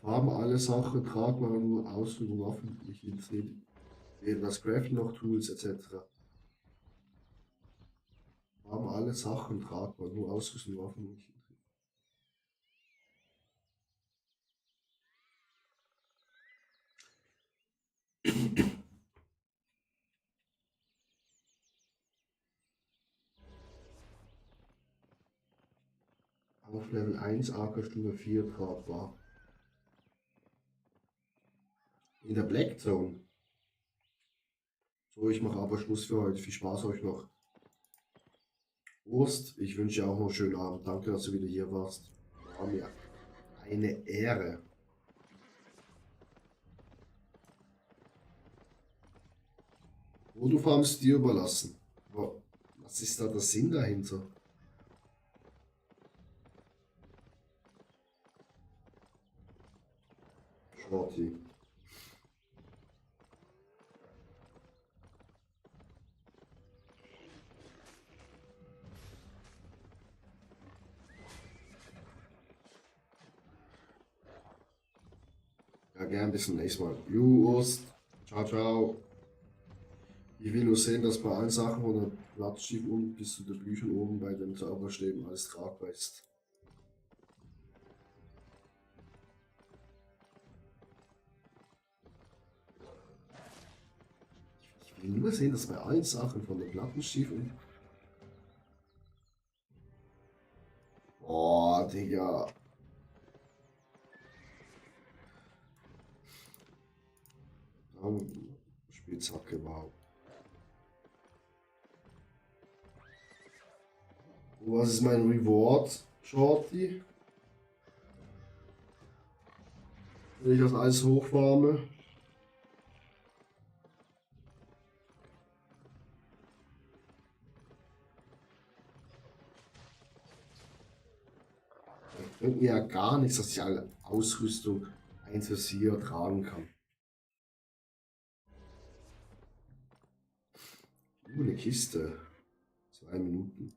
Haben alle Sachen tragbar, nur Ausrüstung, Waffen, nicht interessiert. Weder das Craften noch Tools etc. Haben alle Sachen tragbar, nur Ausrüstung, Waffen, nicht interessiert. Auf Level 1, AK Stufe 4 tragbar. In der Black Zone. So, ich mache aber Schluss für heute. Viel Spaß euch noch. Wurst, ich wünsche dir auch noch einen schönen Abend. Danke, dass du wieder hier warst. War mir eine Ehre. Wo du farmst, dir überlassen. Aber was ist da der Sinn dahinter? Shorty. Ja, gern bis zum nächsten Mal. Just. Ciao, ciao. Ich will nur sehen, dass bei allen Sachen von der Blattstief unten bis zu den Büchern oben bei den Zauberstäben alles tragbar ist. Ich will nur sehen, dass bei allen Sachen von der Plattenstief und... Oh, Digga. Spitzhacke, wow. Und was ist mein Reward, Shorty? Wenn ich das alles hochfarme. Das bringt mir ja gar nichts, dass ich alle Ausrüstung 1 bis 4 tragen kann. Eine Kiste. 2 Minuten.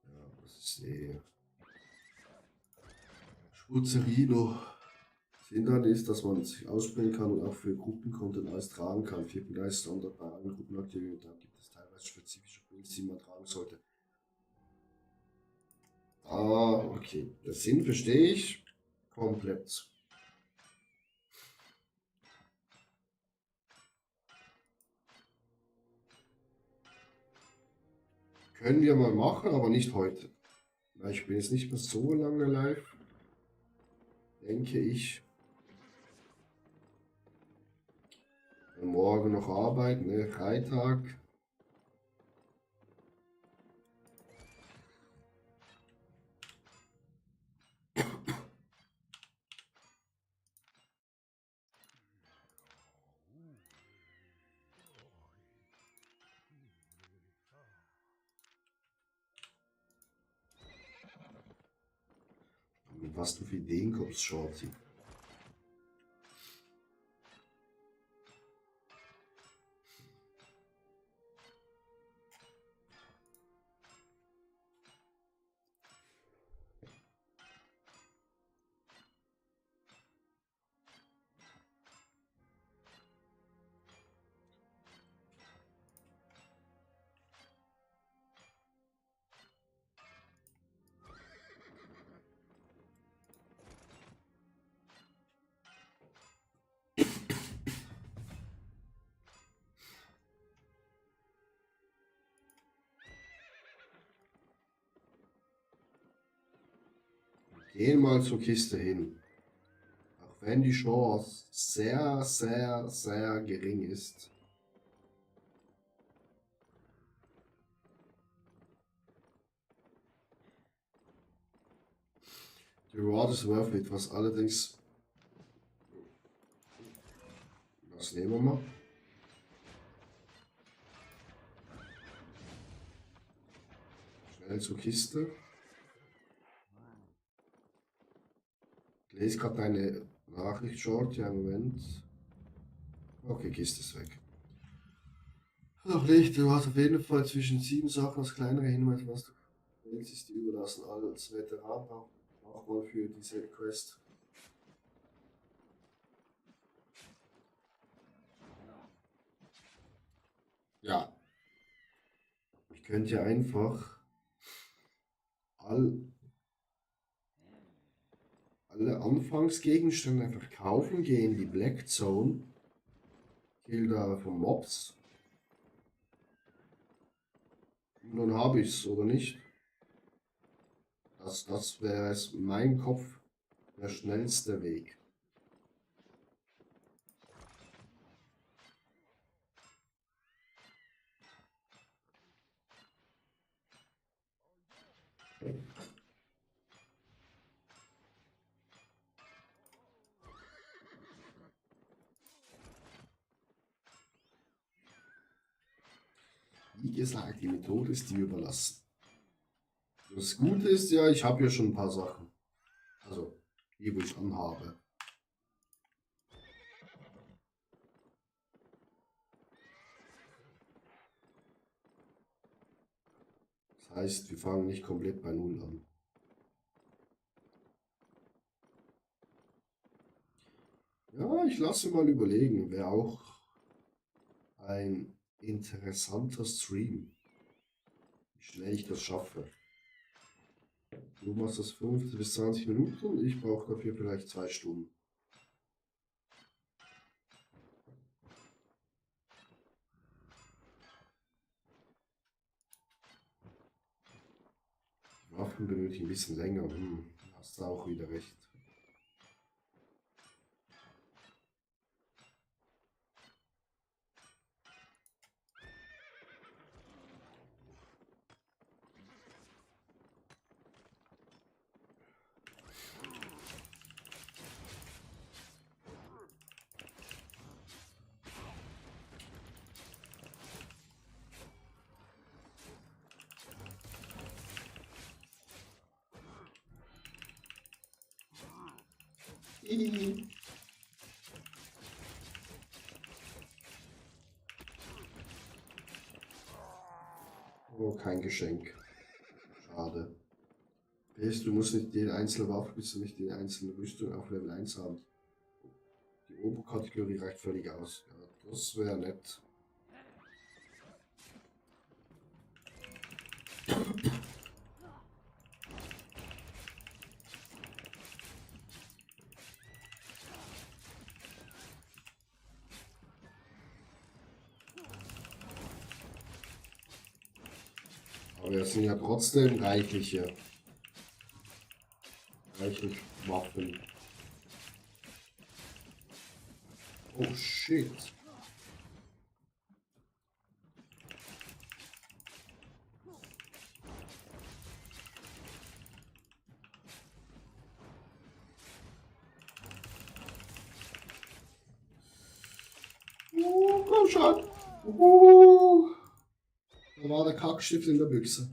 Ja, das ist eh. Schmutzerino. Das Hindern ist, dass man sich ausbringen kann und auch für Gruppencontent alles tragen kann. 34 Standard bei allen Gruppenaktivitäten. Da gibt es teilweise spezifische Builds, die man tragen sollte. Ah, okay. Der Sinn verstehe ich komplett. Können wir mal machen, aber nicht heute. Weil ich bin jetzt nicht mehr so lange live. Denke ich. Morgen noch arbeiten, ne? Freitag. Mit was du für Ideen kommst, Shorty. Gehen mal zur Kiste hin. Auch wenn die Chance sehr, sehr, sehr gering ist. Die Reward ist worth it, was allerdings. Das nehmen wir mal. Schnell zur Kiste. Ich lese gerade deine Nachricht, Short. Ja, Moment. Okay, Kiste ist weg. Ach, Licht, du hast auf jeden Fall zwischen 7 Sachen das kleinere Hinweis, was du willst, ist die überlassen. Als Veteran braucht man für diese Quest. Ja. Ich könnte ja einfach alle Anfangsgegenstände einfach kaufen, gehen in die Black Zone, kill da von Mobs. Und dann habe ich es, oder nicht? Das wäre es in meinem Kopf der schnellste Weg. Wie gesagt, die Methode ist dir überlassen. Das Gute ist ja, ich habe ja schon ein paar Sachen. Also, die, wo ich anhabe. Das heißt, wir fangen nicht komplett bei Null an. Ja, ich lasse mal überlegen, wäre auch ein interessanter Stream, wie schnell ich das schaffe. Du machst das 15 bis 20 Minuten und ich brauche dafür vielleicht 2 Stunden. Die Waffen benötigen ein bisschen länger. Hast du auch wieder recht. Oh, kein Geschenk. Schade. Du musst nicht jede einzelne Waffe, bis du nicht die einzelne Rüstung auf Level 1 haben. Die Oberkategorie reicht völlig aus. Ja, das wäre nett. Aber es sind ja trotzdem reichlich Waffen. Oh shit. Komm schon. Da war der Kackstift in der Büchse.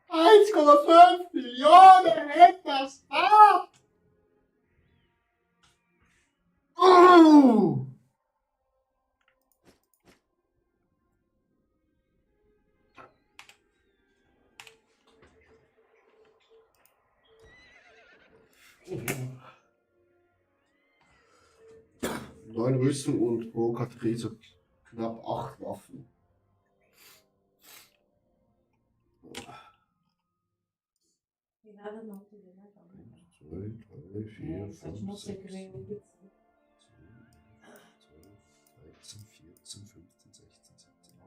1,5 Millionen Hektar. Oh! Neun Rüstung und pro Kategorie so knapp 8 Waffen. Die werden noch die Länder. 2, 3, 4, 5, 6, 7, 13, 14, 15, 16, 17,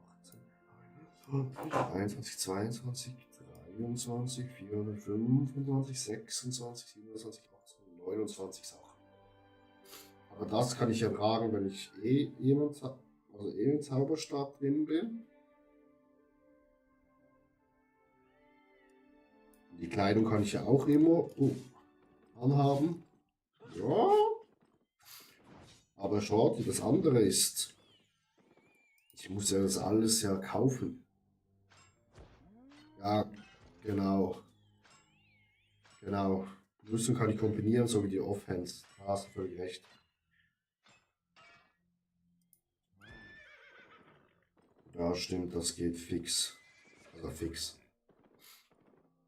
18, 21, 22, 23, 24, 25, 26, 27, 28, 29 Sachen. Aber das kann ich ertragen, wenn ich im Zauberstab drin bin. Die Kleidung kann ich ja auch immer anhaben. Ja. Aber schaut, wie das andere ist. Ich muss ja das alles ja kaufen. Ja, genau. Genau. Rüstung kann ich kombinieren, so wie die Offhands. Da hast du völlig recht. Ja, stimmt, das geht fix. Also fix.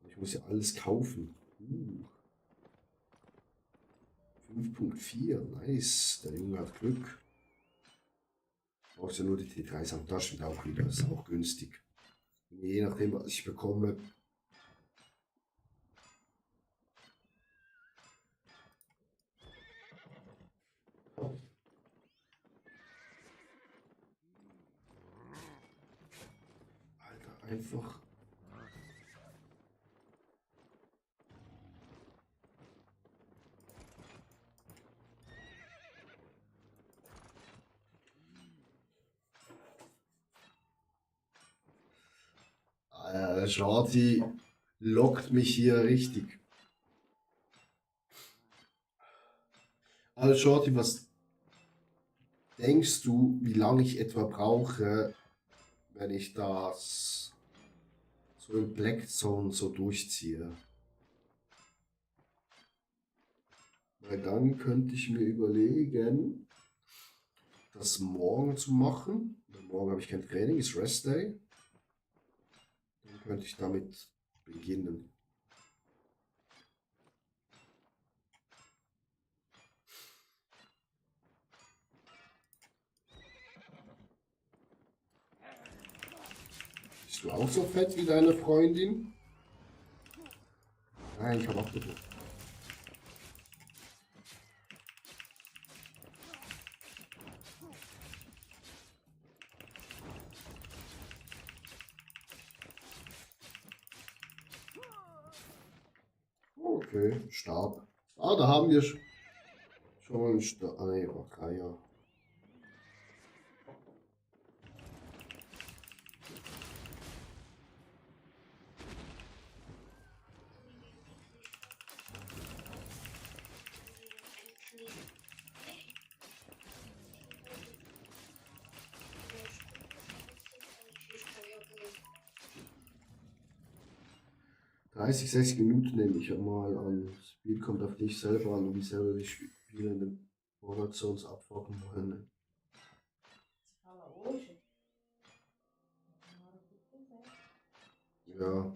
Ich muss ja alles kaufen. 5.4, nice. Der Junge hat Glück. Brauchst ja nur die T3 sagen, das stimmt auch wieder. Das ist auch günstig. Je nachdem, was ich bekomme. Alter, einfach. Shorty lockt mich hier richtig. Also Shorty, was denkst du, wie lange ich etwa brauche, wenn ich das so im Black Zone so durchziehe? Weil dann könnte ich mir überlegen, das morgen zu machen. Morgen habe ich kein Training, ist Rest Day. Dann könnte ich damit beginnen. Bist du auch so fett wie deine Freundin? Nein, ich habe auch gedrückt. Okay, Stab. Ah, da haben wir schon mal einen Stab. Ah, ne, war Kaya. 30, 60 Minuten nehme ich mal an. Das Spiel kommt auf dich selber an, wie selber die Spieler in den Border Zones abfangen wollen. Ne? Fala hoje. Na hora que quiser. Ja.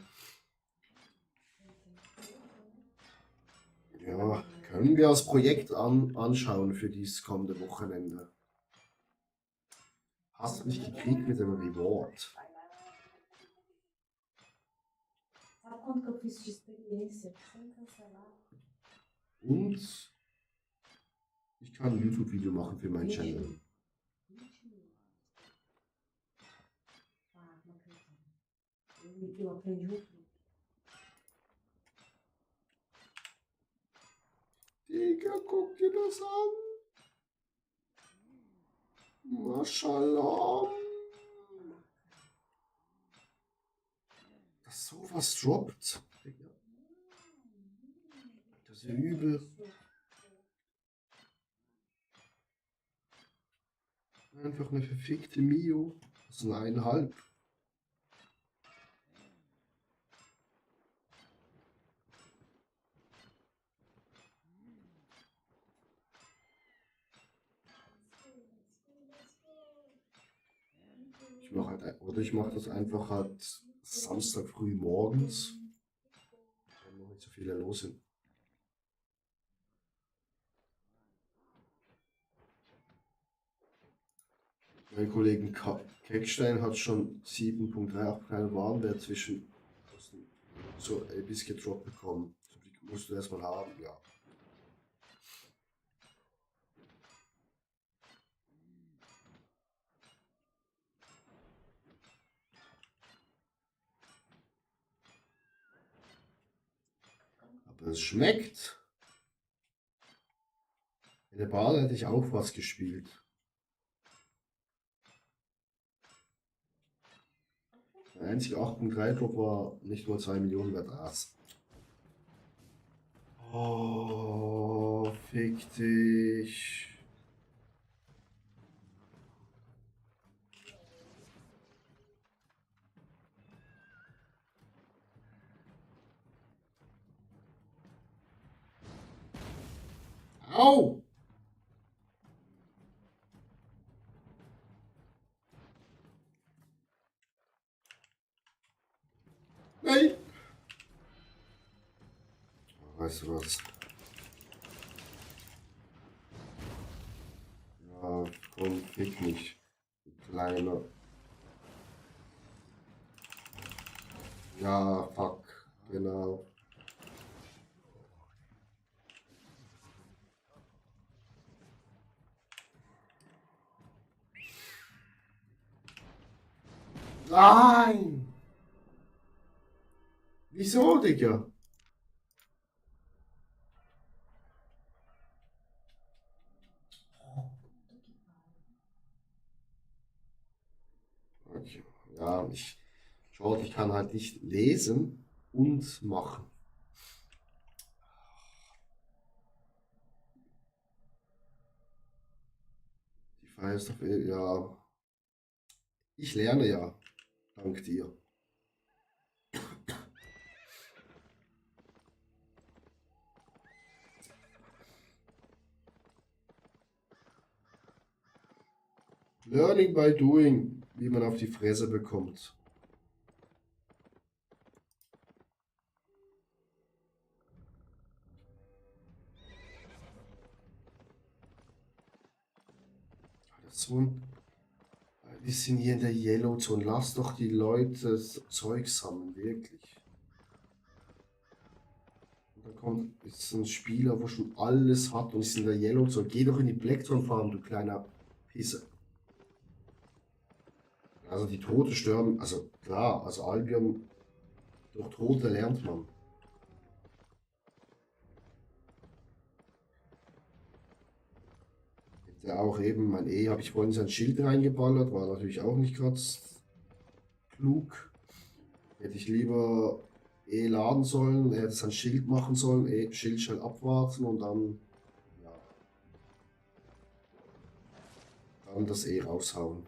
Ja, können wir als Projekt anschauen für dieses kommende Wochenende. Hast nicht gekriegt mit dem Reward. Sabe quanto que eu fiz de experiência? Sem cancelar. Und ich kann ein YouTube-Video machen für meinen Channel. 20 mil. Ah, não acredito. Eu aprendi um truque. Digga, guck dir das an. Mashallah. Dass sowas droppt. Digga. Das ist ja übel. Einfach eine verfickte Mio. Das sind 1,5. Ich mache das einfach halt Samstag früh morgens, wenn noch nicht so viele los sind. Mein Kollegen Keckstein hat schon 7.38 kleinen Warenwert zwischen so bis gedroppt bekommen. Die musst du erstmal haben, ja. Aber es schmeckt. In der Bar hätte ich auch was gespielt. Der einzige 8.3 Drop war nicht nur 2 Millionen wert. Oh, fick dich. Au! Nein! Weißt du was? Ja, komm, fick mich. Du Kleiner. Ja, fuck. Genau. Nein! Wieso, Digga? Okay. Ja, ich kann halt nicht lesen und machen. Die Fire ist doch, ja. Ich lerne ja. Dank dir. Learning by doing, wie man auf die Fresse bekommt. Wir sind hier in der Yellow Zone. Lass doch die Leute Zeug sammeln, wirklich. Und dann kommt jetzt ein Spieler, wo schon alles hat und ist in der Yellow Zone. Geh doch in die Blackthorn Farm, du kleiner Pisse. Also die Tote sterben, also klar, also Albion, durch Tote lernt man. Ja, auch eben, mein E habe ich vorhin sein Schild reingeballert, war natürlich auch nicht gerade klug. Hätte ich lieber E laden sollen, er hätte sein Schild machen sollen, E Schild schnell abwarten und dann, ja, dann das E raushauen.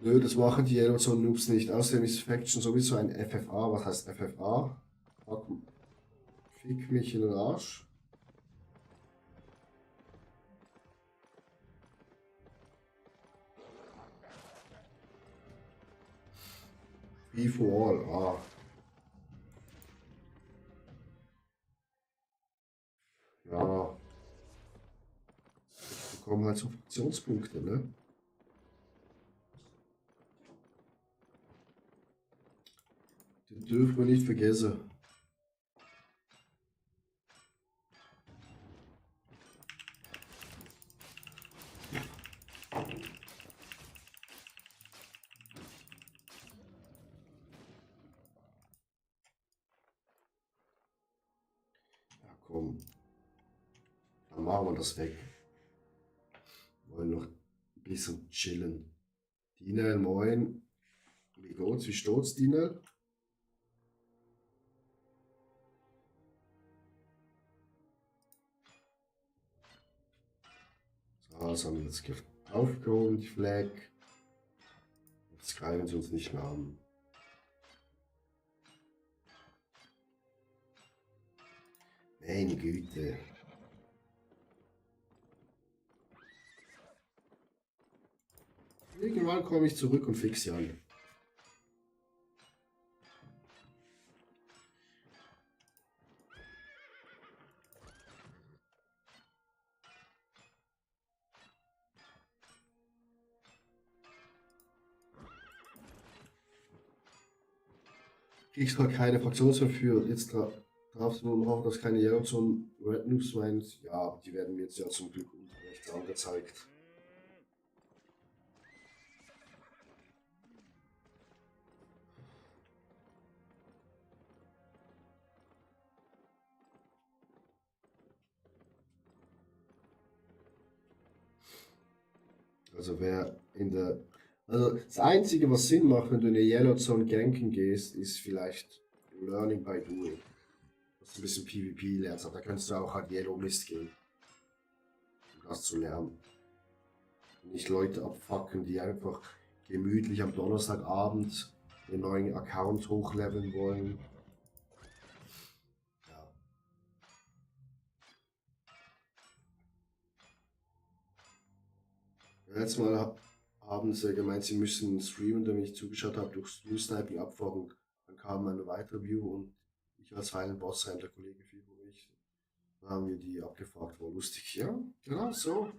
Nö, das machen die Yellowzone Noobs nicht. Außerdem ist Faction sowieso ein FFA. Was heißt FFA? Fick mich in den Arsch. Free for all. Ah. Ja. Ich bekomme halt so Funktionspunkte, ne? Den dürfen wir nicht vergessen. Ja, komm. Dann machen wir das weg. Wir wollen noch ein bisschen chillen. Dinel, moin. Wie geht's? Wie steht's, Dinel? So, das haben wir jetzt aufgehoben, die Flag. Jetzt greifen sie uns nicht mehr an. Meine Güte. Irgendwann komme ich zurück und fix sie alle. Kriegst zwar keine Fraktionsverführer, jetzt darfst du nur noch hoffen, dass keine Yellowzone Red Noobs meint. Ja, die werden mir jetzt ja zum Glück unten angezeigt. Also wer in der... Also das Einzige, was Sinn macht, wenn du in die Yellowzone ganken gehst, ist vielleicht Learning by Doing. Dass du ein bisschen PvP lernst, aber da könntest du auch an Yellow Mist gehen, um das zu lernen. Und nicht Leute abfucken, die einfach gemütlich am Donnerstagabend den neuen Account hochleveln wollen. Ja. Letztes Mal haben sie gemeint, sie müssen streamen, damit ich zugeschaut habe, durch Stream-Sniping abfragen. Dann kam eine weitere View und ich als Final Boss rein, der Kollege Fibo und ich. Dann haben wir die abgefragt, war lustig. Ja, genau so.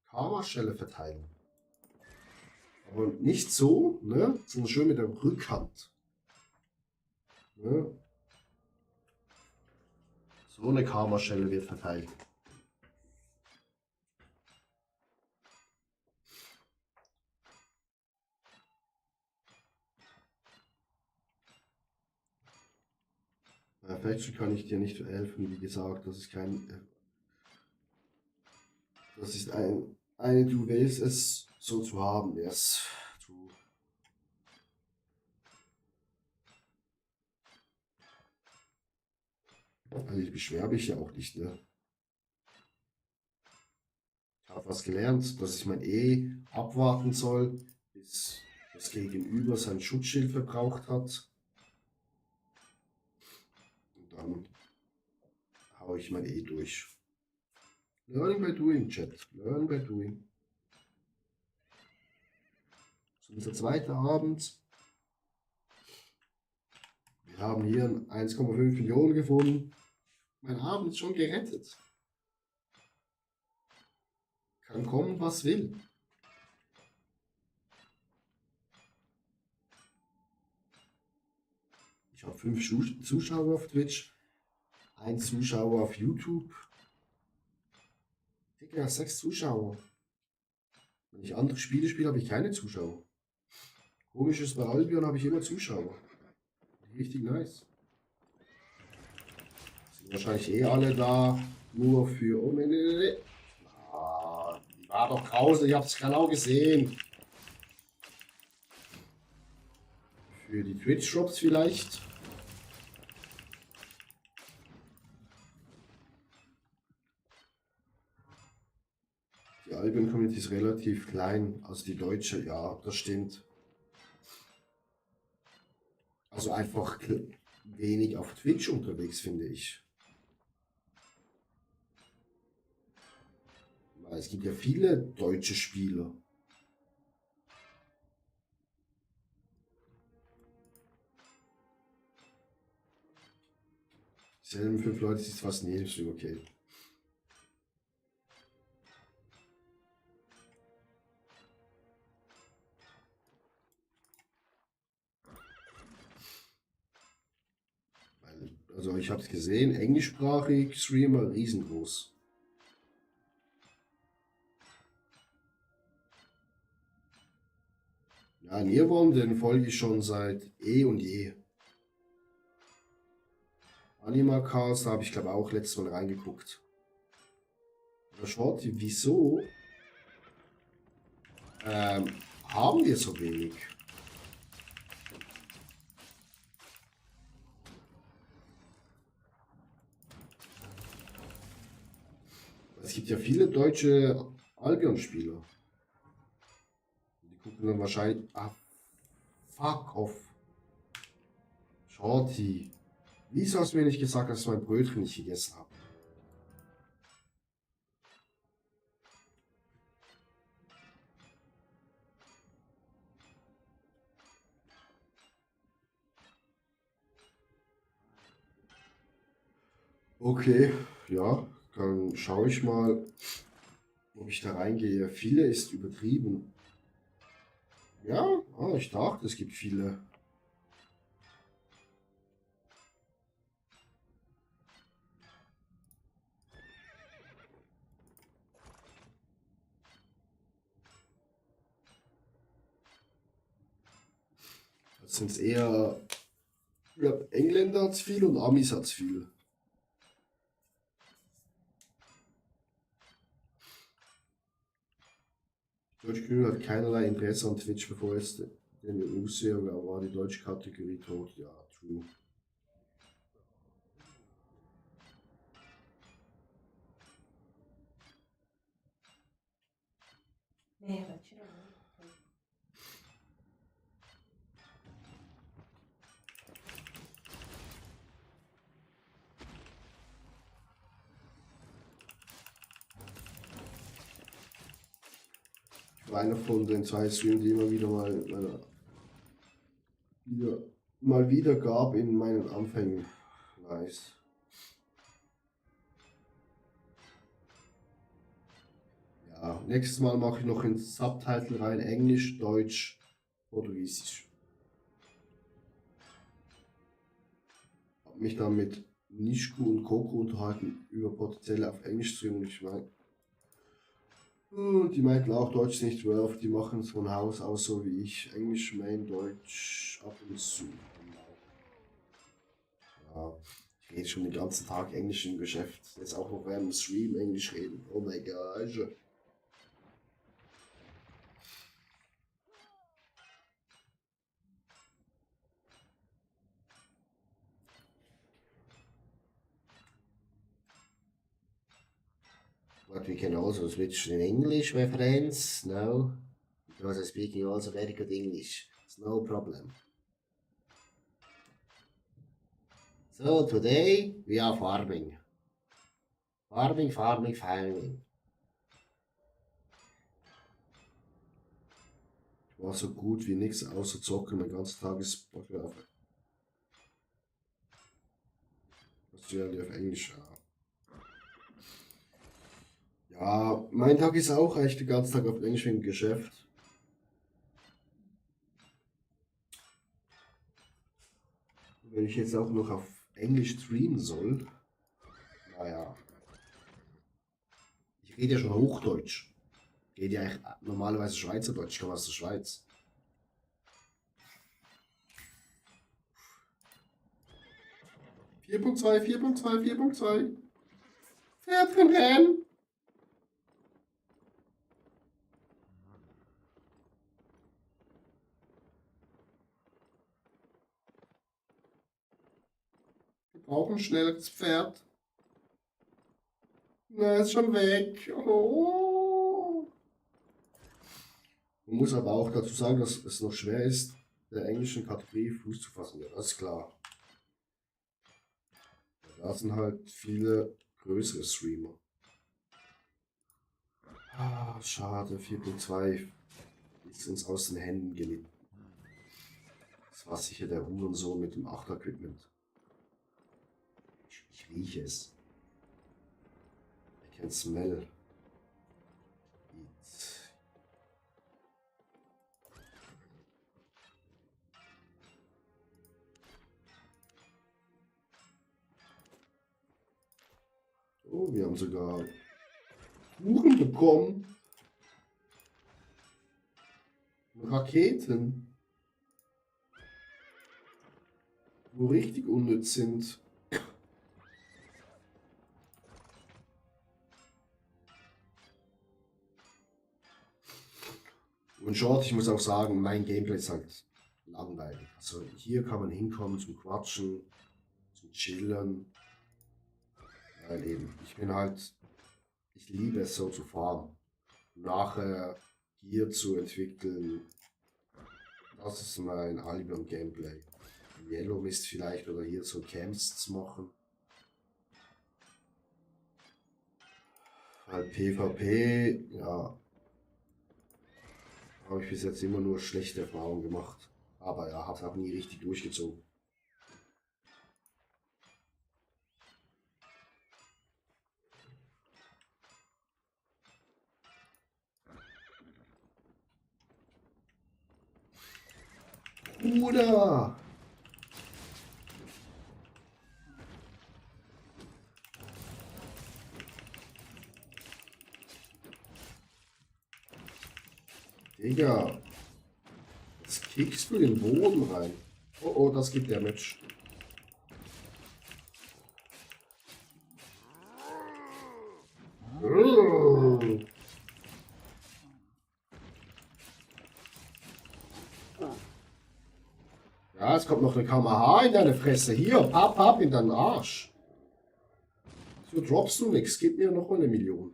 Karma-Schelle verteilen. Aber nicht so, ne? Sondern schön mit der Rückhand. Ne? So eine Karma-Schelle wird verteilt. Bei Faction kann ich dir nicht helfen, wie gesagt, das ist kein... Das ist eine, du willst es so zu haben, yes. Also ich beschwere mich ja auch nicht, ne? Ich habe was gelernt, dass ich mein E abwarten soll, bis das Gegenüber sein Schutzschild verbraucht hat. Und dann haue ich mein E durch. Learning by doing, Chat. Learning by doing. So, unser zweiter Abend. Wir haben hier 1,5 Millionen gefunden. Mein Abend ist schon gerettet. Kann kommen, was will. Ich habe 5 Zuschauer auf Twitch, 1 Zuschauer auf YouTube. Digga, 6 Zuschauer. Wenn ich andere Spiele spiele, habe ich keine Zuschauer. Komisch ist, bei Albion habe ich immer Zuschauer. Richtig nice. Sind wahrscheinlich eh alle da, nur für... Oh, nee. Ah, die war doch draußen, ich habe es genau gesehen. Für die Twitch-Shops vielleicht. Die Albion-Community ist relativ klein, also die deutsche, ja, das stimmt. Also einfach wenig auf Twitch unterwegs, finde ich. Weil es gibt ja viele deutsche Spieler. Selben 5 Leute ist fast in jedem Stream, okay. Also ich habe es gesehen, englischsprachig, Streamer, riesengroß. Ja, Nirwon, den folge ich schon seit eh und je. Animacast habe ich glaube auch letztes Mal reingeguckt. Aber schaut, wieso haben wir so wenig? Es gibt ja viele deutsche Albion-Spieler. Die gucken dann wahrscheinlich. Ah, fuck off. Shorty. Wieso hast du mir nicht gesagt, dass ich mein Brötchen nicht gegessen habe? Okay, ja, dann schaue ich mal, ob ich da reingehe. Viele ist übertrieben. Ja, ich dachte, es gibt viele. Das sind eher, ich glaube, Engländer hat's viel und Amis hat's viel. Deutsche Community hat keinerlei Interesse an Twitch, bevor jetzt den EU-Serie war die deutsche Kategorie tot. Ja, true. Nee, dat je dan. Ich war einer von den 2 Streams, die immer wieder mal wieder gab in meinen Anfängen. Nice. Ja, nächstes Mal mache ich noch ins Subtitle rein, Englisch, Deutsch, Portugiesisch. Hab mich dann mit Nishku und Coco unterhalten über potenzielle auf Englisch Stream. Ich meine, die meinten auch Deutsch ist nicht worth, die machen es von Haus aus so wie ich. Englisch, Main, Deutsch, ab und zu. Ja, ich rede schon den ganzen Tag Englisch im Geschäft. Jetzt auch noch während dem Stream Englisch reden. Oh mein Gott. But we can also switch in English, my friends. No, because I'm speaking also very good English. It's no problem. So today we are farming. Farming, farming, farming. Ich war so gut wie nichts außer zocken, mein ganzer Tag ist auf Englisch. Ja. Ja, mein Tag ist auch echt den ganzen Tag auf Englisch im Geschäft. Wenn ich jetzt auch noch auf Englisch streamen soll, naja. Ich rede ja schon Hochdeutsch. Ich rede ja eigentlich normalerweise Schweizerdeutsch, ich komme aus der Schweiz. .2, 4.2, 4.2. Pferdchenrennen. Wir brauchen ein schnelles Pferd. Na, ist schon weg. Oh. Man muss aber auch dazu sagen, dass es noch schwer ist, der englischen Kategorie Fuß zu fassen. Ja, das ist klar. Da sind halt viele größere Streamer. Ah, schade, 4.2 ist uns aus den Händen gelitten. Das war sicher der Hurensohn mit dem 8er-Equipment. Ich rieche es. I can smell it. Oh, wir haben sogar Kuchen bekommen. Raketen. Wo richtig unnütz sind. Und Short, ich muss auch sagen, mein Gameplay ist halt langweilig. Also hier kann man hinkommen zum Quatschen, zum Chillen. Weil eben, ich bin halt, ich liebe es so zu fahren. Nachher hier zu entwickeln, das ist mein Albion-Gameplay. Yellow Mist vielleicht oder hier so Camps zu machen. Halt PvP, ja, habe ich bis jetzt immer nur schlechte Erfahrungen gemacht. Aber ja, hat auch nie richtig durchgezogen. Bruder! Digga! Jetzt kickst du den Boden rein. Oh oh, das gibt Damage. Ja, es kommt noch eine KMH in deine Fresse. Hier, papp in deinen Arsch. So droppst du nichts. Gib mir noch mal 1 Million.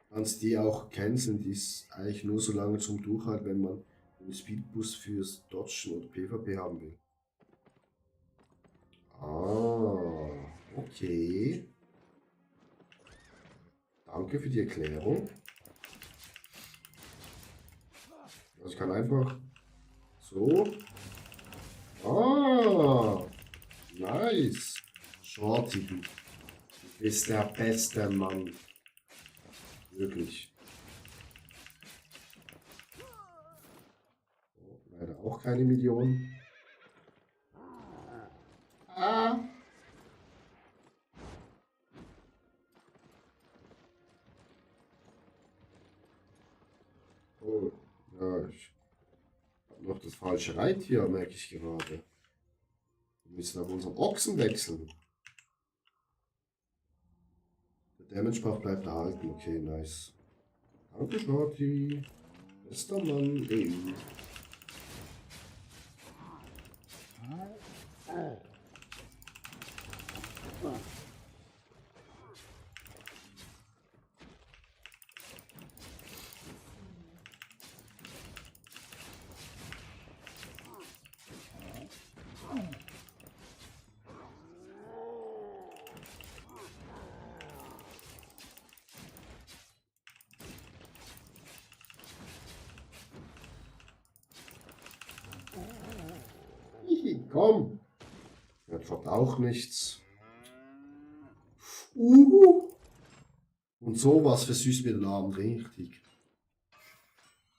Kannst die auch canceln. Die ist eigentlich nur so lange zum Durchhalten, wenn man einen Speedboost fürs Dodgen oder PvP haben will. Ah, okay. Danke für die Erklärung. Also ich kann einfach so. Ah, nice. Shorty, du bist der beste Mann. Wirklich. Oh, leider auch keine Million. Ah. Oh, ja, ich habe noch das falsche Reittier, merke ich gerade. Wir müssen auf unseren Ochsen wechseln. Der Damage-Buff bleibt erhalten. Okay, nice. Danke, Shorty. Bester Mann. Ey. Komm. Er droppt auch nichts. Und sowas versüßt mir den Abend richtig.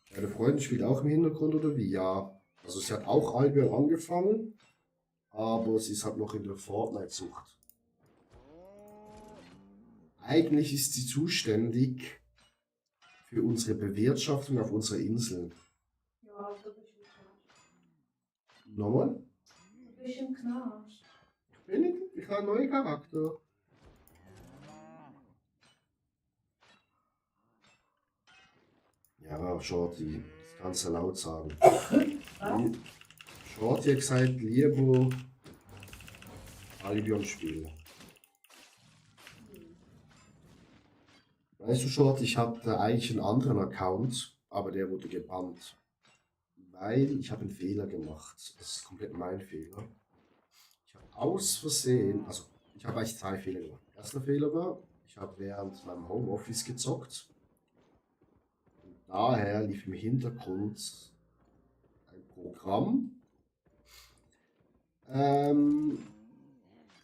Deine Freundin spielt auch im Hintergrund oder wie? Ja. Also sie hat auch Albion angefangen, aber sie ist halt noch in der Fortnite-Sucht. Eigentlich ist sie zuständig für unsere Bewirtschaftung auf unserer Insel. Ja, du bist im Knast. Nochmal? Du bist im Knast. Bin ich? Ich habe einen neuen Charakter. Ja, Shorty, das kannst du laut sagen. Shorty hat gesagt, lieber Albion spielen. Weißt du, Shorty, ich hatte eigentlich einen anderen Account, aber der wurde gebannt. weil ich habe einen Fehler gemacht. Das ist komplett mein Fehler. Ich habe aus Versehen, also ich habe eigentlich 2 Fehler gemacht. Erster Fehler war, ich habe während meinem Homeoffice gezockt. Und daher lief im Hintergrund ein Programm,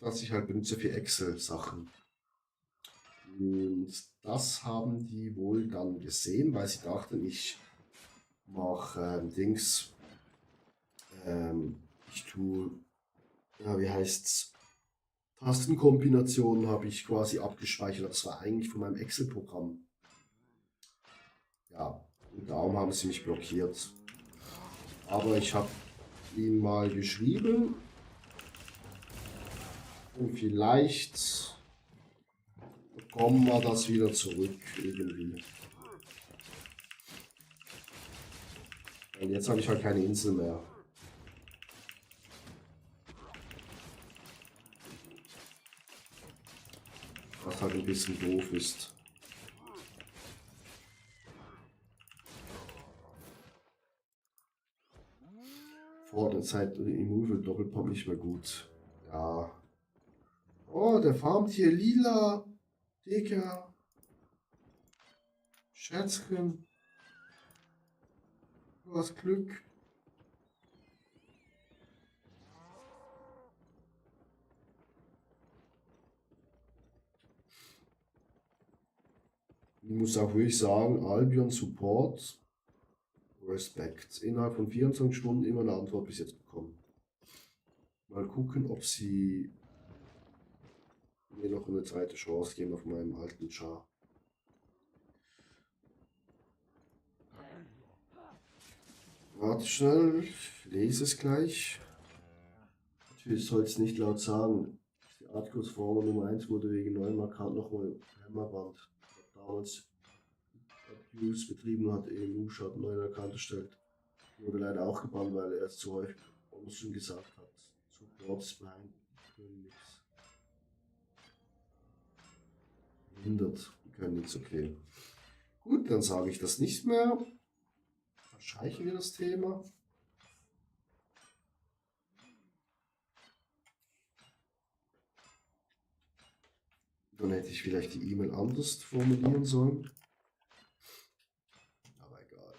das ich halt benutze für Excel-Sachen. Und das haben die wohl dann gesehen, weil sie dachten, ich mache Dings, ich tue, ja, wie heißt's, Tastenkombinationen habe ich quasi abgespeichert. Das war eigentlich von meinem Excel-Programm. Ja, und darum haben sie mich blockiert. Aber ich habe ihnen mal geschrieben und vielleicht bekommen wir das wieder zurück irgendwie. Und jetzt habe ich halt keine Insel mehr. Was halt ein bisschen doof ist. Vor der Zeit Immovable Doppelpump nicht mehr gut. Ja. Oh, der farmt hier lila. Digga. Schätzchen. Du hast Glück. Ich muss auch wirklich sagen, Albion Support, Respekt. Innerhalb von 24 Stunden immer eine Antwort bis jetzt bekommen. Mal gucken, ob sie mir noch eine zweite Chance geben auf meinem alten Char. Warte schnell, ich lese es gleich. Natürlich soll es nicht laut sagen. Die Artcodes Former Nummer 1 wurde wegen neuen Markant nochmal Hammerband. Damals Abuse betrieben hat, EU-Schaden neu erkannt gestellt. Wurde leider auch gebannt, weil er es zu häufig schon gesagt hat. Supports behind können nichts. Hindert, die können nichts, okay. Gut, dann sage ich das nicht mehr. Dann streichen wir das Thema. Dann hätte ich vielleicht die E-Mail anders formulieren sollen. Aber egal.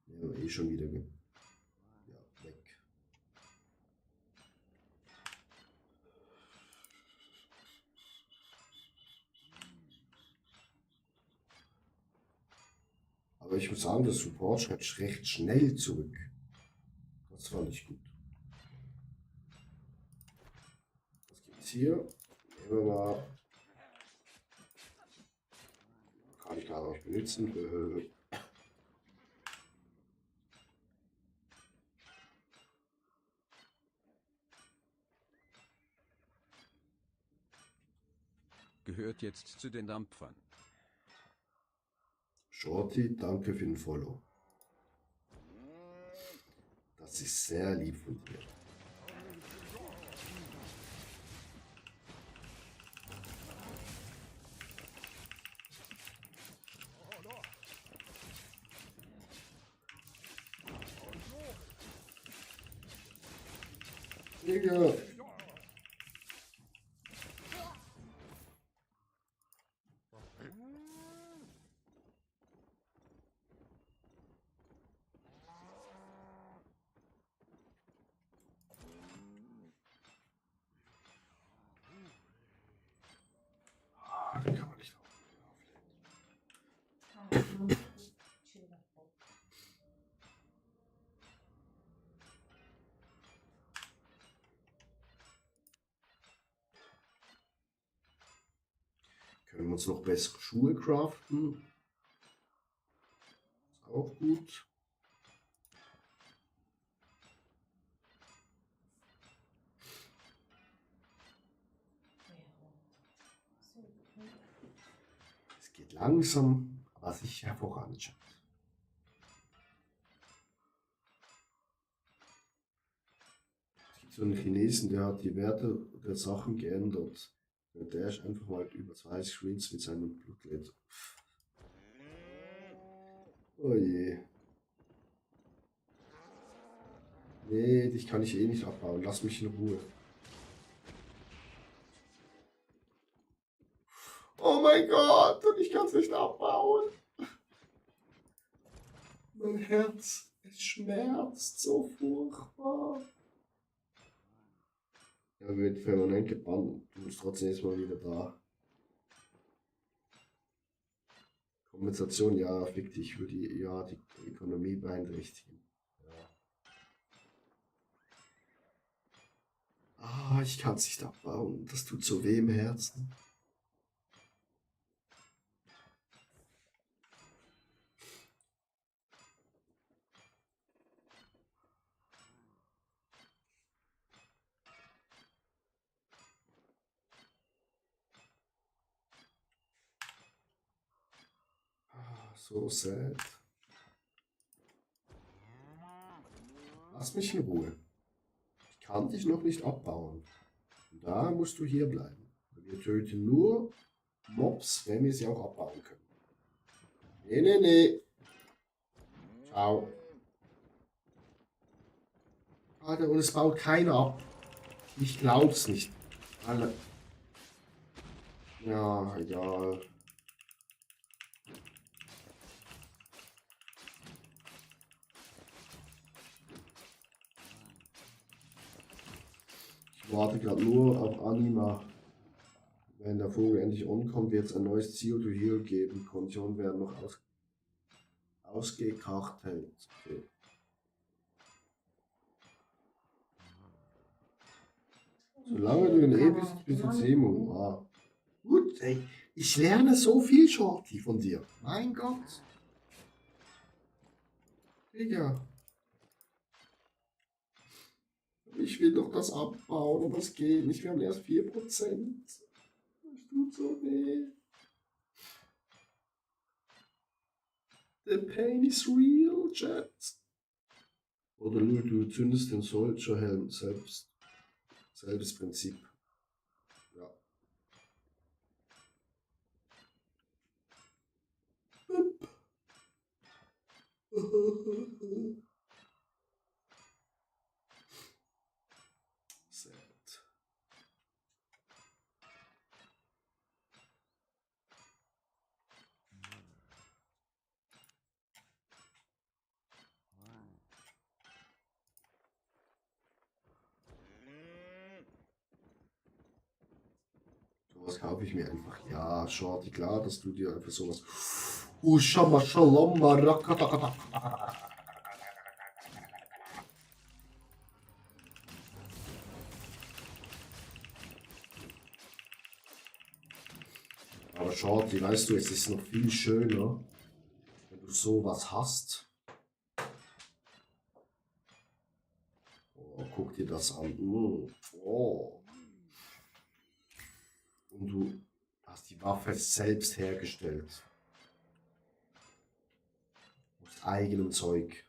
Ja, eh schon wieder. Ja, weg. Aber ich muss sagen, der Support schreibt recht schnell zurück. Das fand ich gut. Was gibt es hier? Nehmen wir mal. Kann ich gar nicht benutzen. Gehört jetzt zu den Dampfern. Shorty, danke für den Follow. Das ist sehr lieb von dir. Digga. Den kann man nicht auflegen. Können wir uns noch bessere Schuhe craften? Ist auch gut. Es geht langsam, aber sicher voran. Es gibt so einen Chinesen, der hat die Werte der Sachen geändert. Der ist einfach mal über 2 Screens mit seinem Blutlet. Oh je. Nee, dich kann ich eh nicht abbauen. Lass mich in Ruhe. Oh mein Gott, und ich kann es nicht abbauen. Mein Herz, es schmerzt so furchtbar. Er wird permanent gebannt. Du bist trotzdem jetzt mal wieder da. Kompensation, ja, fick dich, würde die Ökonomie beeinträchtigen. Ja. Ah, ich kann es nicht abbauen. Das tut so weh im Herzen. So sad. Lass mich in Ruhe. Ich kann dich noch nicht abbauen. Und da musst du hier bleiben. Wir töten nur Mobs, wenn wir sie auch abbauen können. Nee, nee, nee. Ciao. Alter, und es baut keiner ab. Ich glaub's nicht. Alle. Ja, egal. Ich warte gerade nur auf Anima. Wenn der Vogel endlich ankommt, wird es ein neues CO to Heal geben. Konditionen werden noch ausgekartet. Okay. Solange du in E bist, bist du Zemo. Ah. Gut, ey. Ich lerne so viel, Shorty, von dir. Mein Gott. Digga. Ich will doch das abbauen, aber es geht nicht. Wir haben erst 4%. Es tut so weh. The pain is real, Chat. Oder nur du zündest den Soldier-Helm selbst. Selbes Prinzip. Ja. Sad. Sowas kaufe ich mir einfach. Ja, Shorty, klar, dass du dir einfach sowas. Ushama Shalom Barakata. Aber Shorty, weißt du, es ist noch viel schöner, wenn du sowas hast. Oh, guck dir das an. Oh. Und du hast die Waffe selbst hergestellt. Aus eigenem Zeug.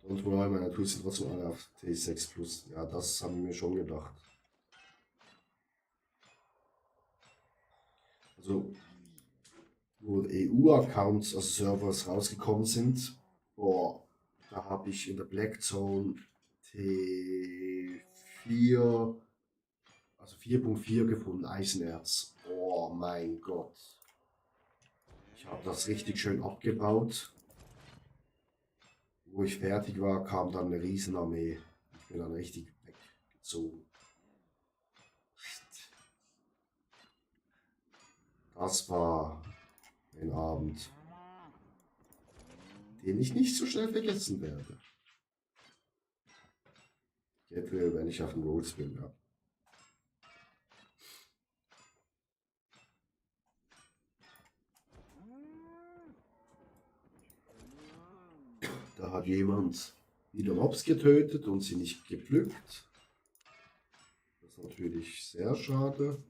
Und wohl meine Tools sind trotzdem alle auf T6 Plus. Ja, das haben wir schon gedacht. Also, wo EU-Accounts, also Servers rausgekommen sind, boah, da habe ich in der Black Zone T4, also 4.4 gefunden, Eisenerz. Oh mein Gott. Ich habe das richtig schön abgebaut. Wo ich fertig war, kam dann eine Riesenarmee. Ich bin dann richtig weggezogen. Das war ein Abend, den ich nicht so schnell vergessen werde. Jetzt wenn ich auf den Roads bin, ja. Da hat jemand wieder Mobs getötet und sie nicht gepflückt. Das ist natürlich sehr schade.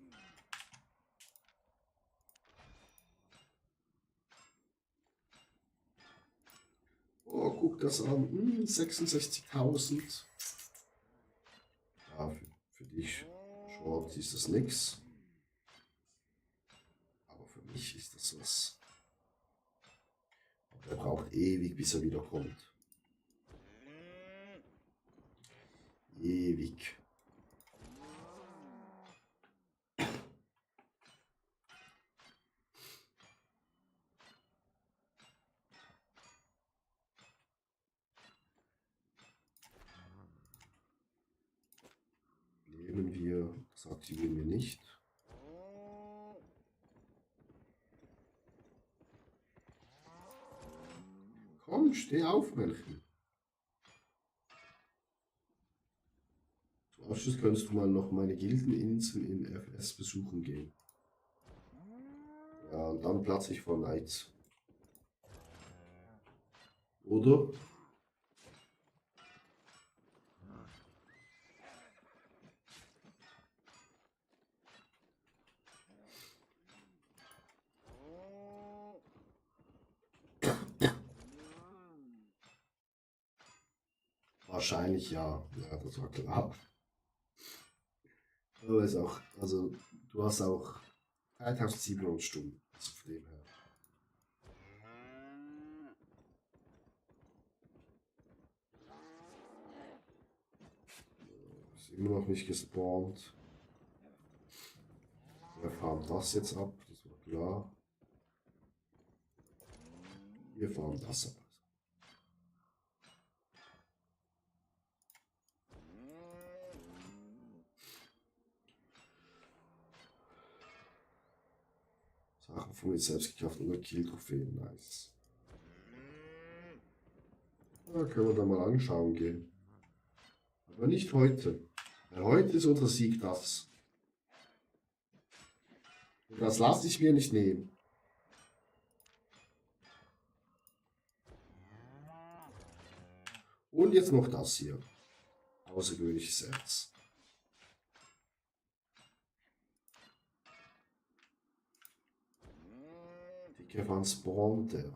Oh, guck das an. 66.000. Ja, für dich, Short, ist das nix. Aber für mich ist das was. Der braucht ewig, bis er wieder kommt. Ewig. Nehmen wir, das aktivieren wir nicht. Komm, steh auf, Männchen. Zum Abschluss könntest du mal noch meine Gildeninseln in FS besuchen gehen. Ja, und dann platze ich vor Neid. Oder? Wahrscheinlich ja. Ja, das war klar. Aber ist auch, also du hast auch 3700 Stunden. Also von dem her. Ist immer noch nicht gespawnt. Wir fahren das jetzt ab, das war klar. Wir fahren das ab. Sachen von mir selbst gekauft oder Kill-Trophäen, nice. Da können wir da mal anschauen gehen. Aber nicht heute. Weil heute ist unser Sieg das. Und das lasse ich mir nicht nehmen. Und jetzt noch das hier. Außergewöhnliches Erz. Wann spawnt der?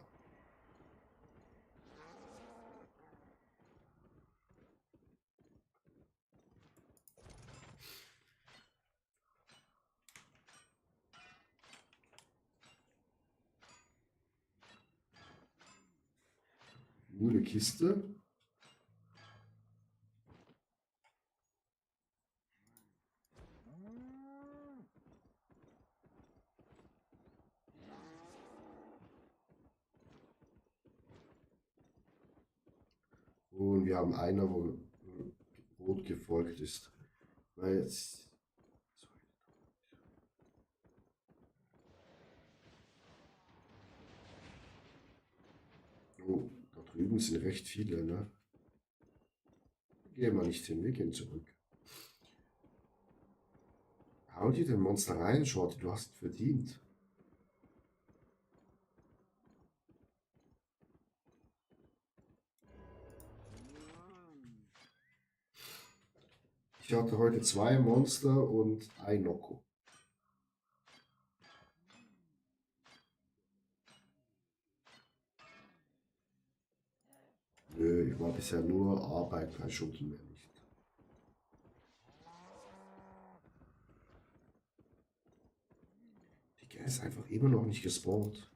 Nur eine Kiste. Und wir haben einer, wo rot gefolgt ist. Weil jetzt. Oh, da drüben sind recht viele, ne? Gehen wir nicht hin, wir gehen zurück. Hau dir den Monster rein, Shorty, du hast verdient. Ich hatte heute 2 Monster und ein Noko. Nö, ich war bisher nur Arbeit, 3 Stunden mehr nicht. Der ist einfach immer noch nicht gespawnt.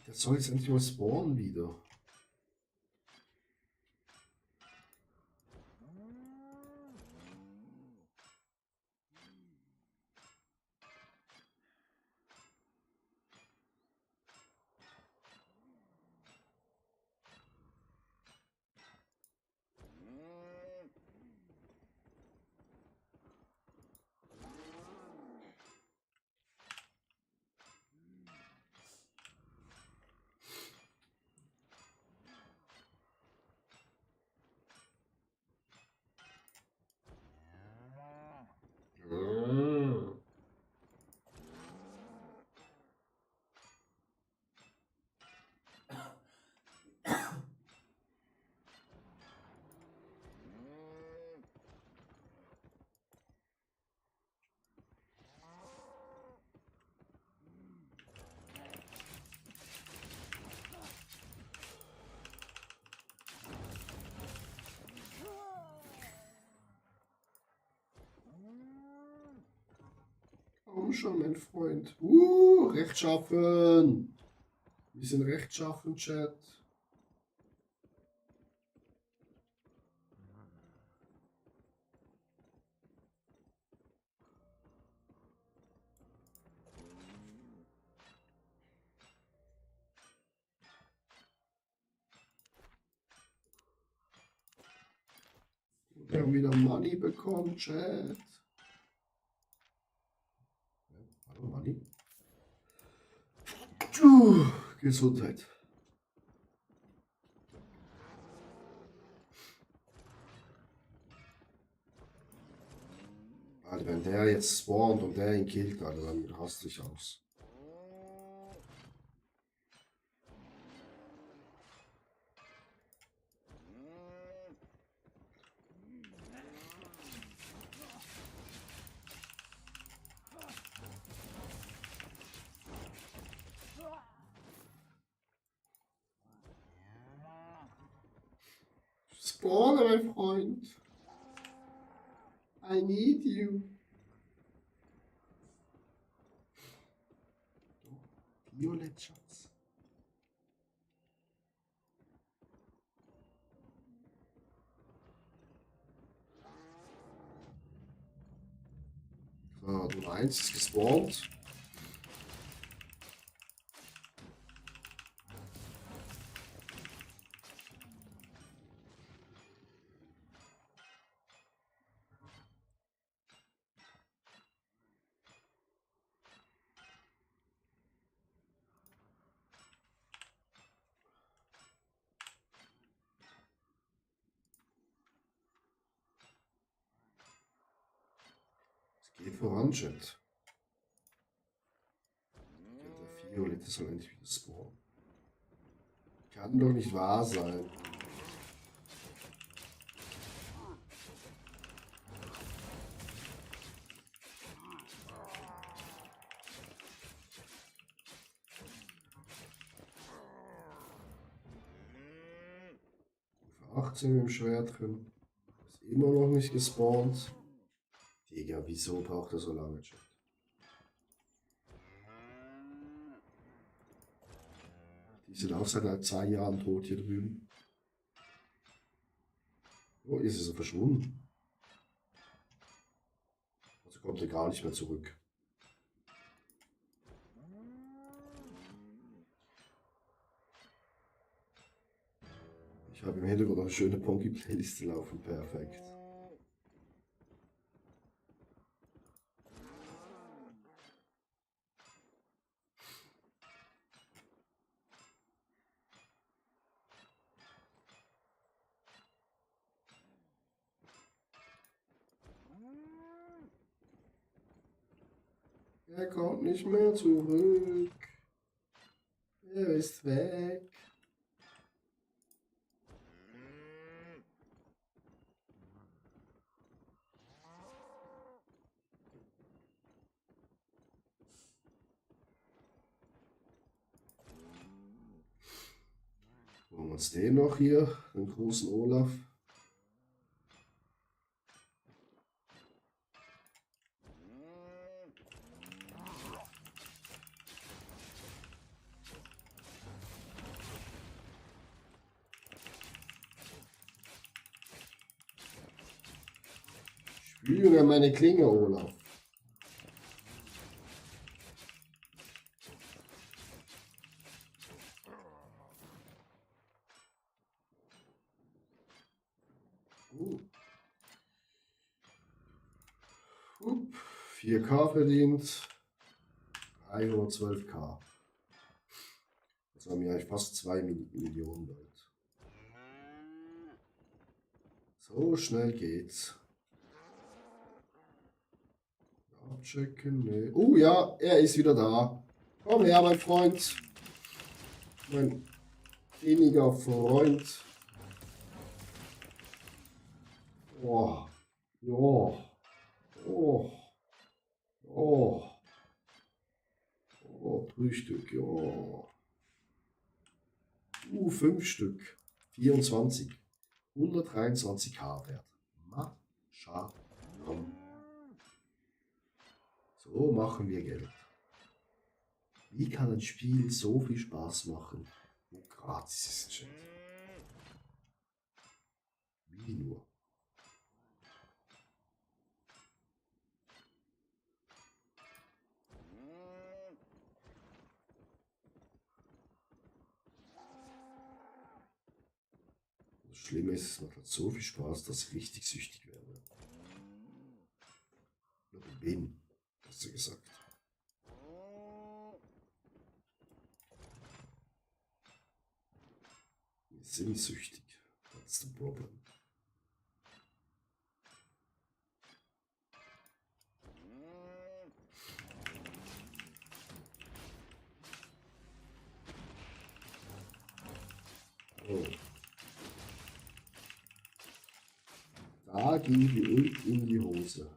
Der soll jetzt endlich mal spawnen wieder. Komm schon, mein Freund. Rechtschaffen. Wir sind rechtschaffen, Chat. Wir haben wieder Money bekommen, Chat. Hallo, Money. Gesundheit. Also wenn der jetzt spawnt und der ihn killt, Alter, dann raste ich aus. Spawne, mein Freund. I need you. Violett, Schatz. So, Nummer 1 ist gespawnt. Geht voran, Chat. Der Violette soll endlich wieder spawnen. Kann doch nicht wahr sein. Auf 18 mit dem Schwert drin. Ist immer noch nicht gespawnt. Digga, wieso braucht er so lange, Chat? Die sind auch seit 2 Jahren tot hier drüben. Oh, ist er verschwunden? Also kommt er gar nicht mehr zurück. Ich habe im Hintergrund eine schöne Ponky-Playliste laufen. Perfekt. Er kommt nicht mehr zurück. Er ist weg. Holen wir uns den noch hier, den großen Olaf. Spüre meine Klinge, Olaf. Up, 4K verdient. 312K. Das haben wir eigentlich fast 2 Millionen bald. So schnell geht's. Abchecken, nee. Ja, er ist wieder da. Komm her, mein Freund. Mein inniger Freund. Oh. Ja. Oh. Oh. Oh, 3 Stück, ja. 5 Stück. 24. 123K wert. Mascha. So, So machen wir Geld. Wie kann ein Spiel so viel Spaß machen, wo gratis ist, Chat? Wie nur? Das Schlimme ist, es macht halt so viel Spaß, dass ich richtig süchtig werde. Oder bin, hast du gesagt. Wir sind süchtig. That's the problem. Oh. Da ging die Ult in die Hose.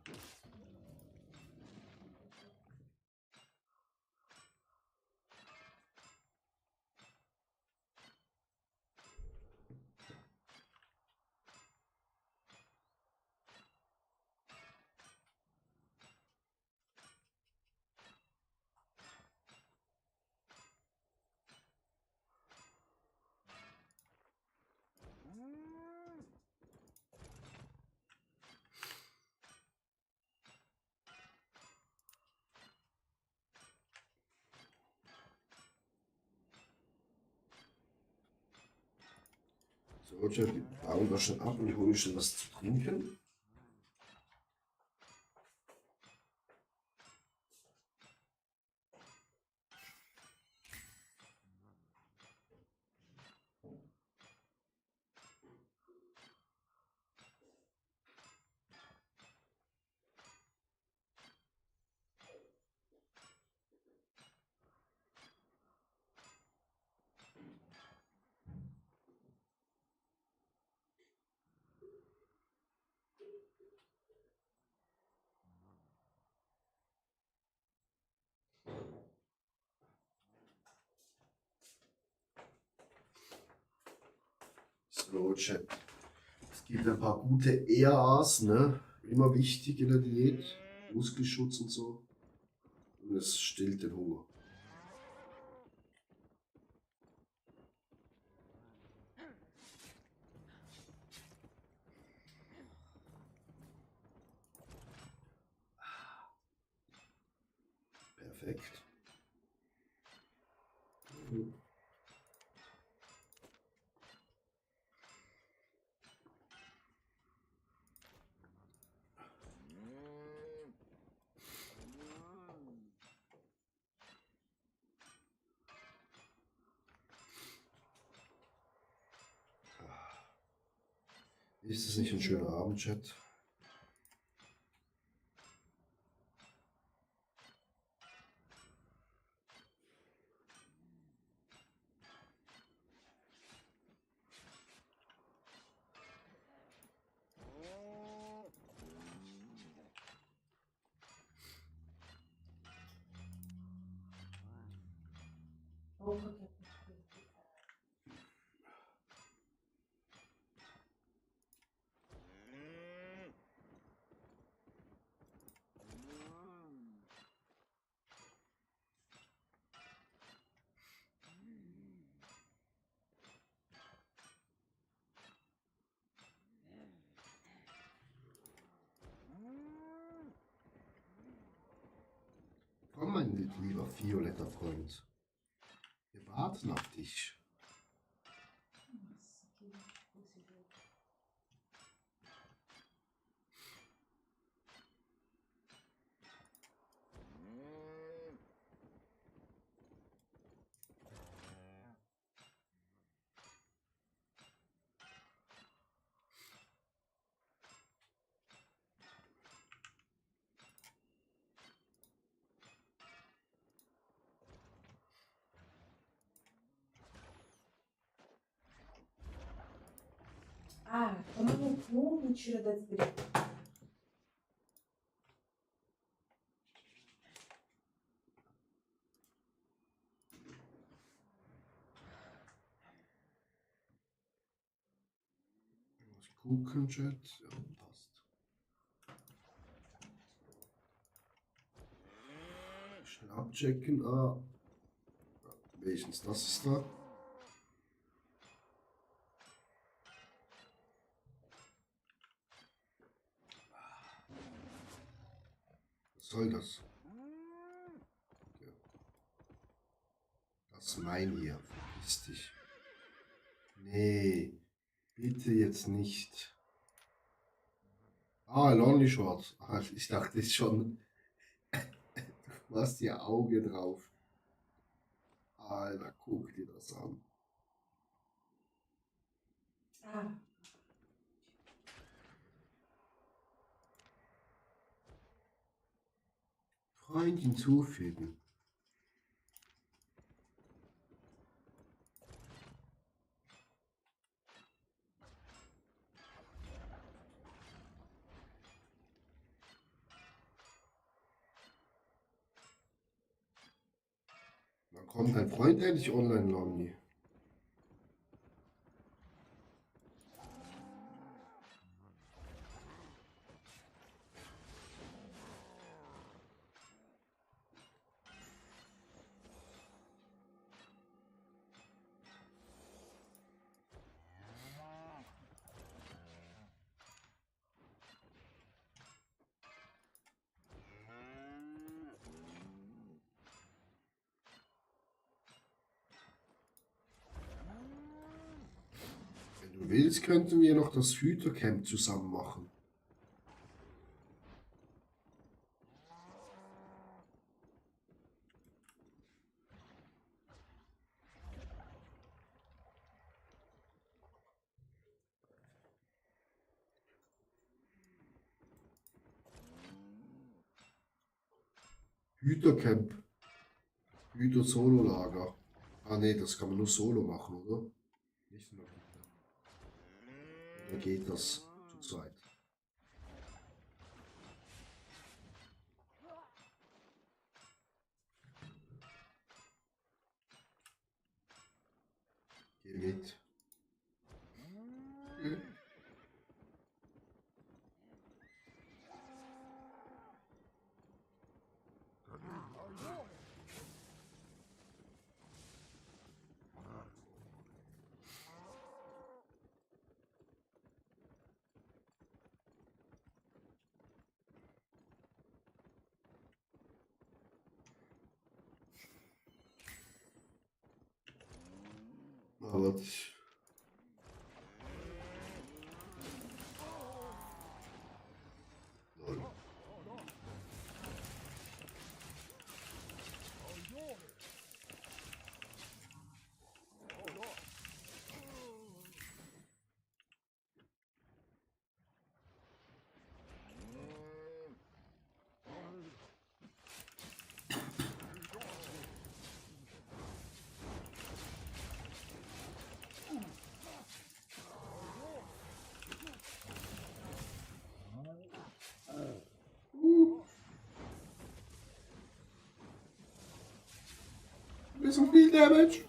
So, Leute, wir bauen das schon ab und ich hole mir schon was zu trinken. So, Chat. Es gibt ein paar gute EAAs, ne? Immer wichtig in der Diät. Muskelschutz und so. Und es stillt den Hunger. Perfekt. Ist es nicht ein schöner Abend, Chat? Komm, mein lieber violetter Freund. Wir warten auf dich. Ah, tomar no cu, me tira da desgraça. Gucken, Chat. Ja, passt. abchecken. Ah, welches das ist da? Was soll das? Okay. Das ist mein hier. Verpiss dich. Nee, bitte jetzt nicht. Ah, Lonely Short. Ah, ich dachte jetzt schon, du hast hier Auge drauf. Alter, guck dir das an. Ah, Freund hinzufügen. Wann kommt dein Freund endlich online, Lonely? Wenn du willst, könnten wir noch das Hütercamp zusammen machen. Hütercamp. Hüter-Solo-Lager. Ah ne, das kann man nur solo machen, oder? Nicht nur Hüter. Oder geht das zu zweit? Geh mit. Aber lol. Wir sind viel Damage.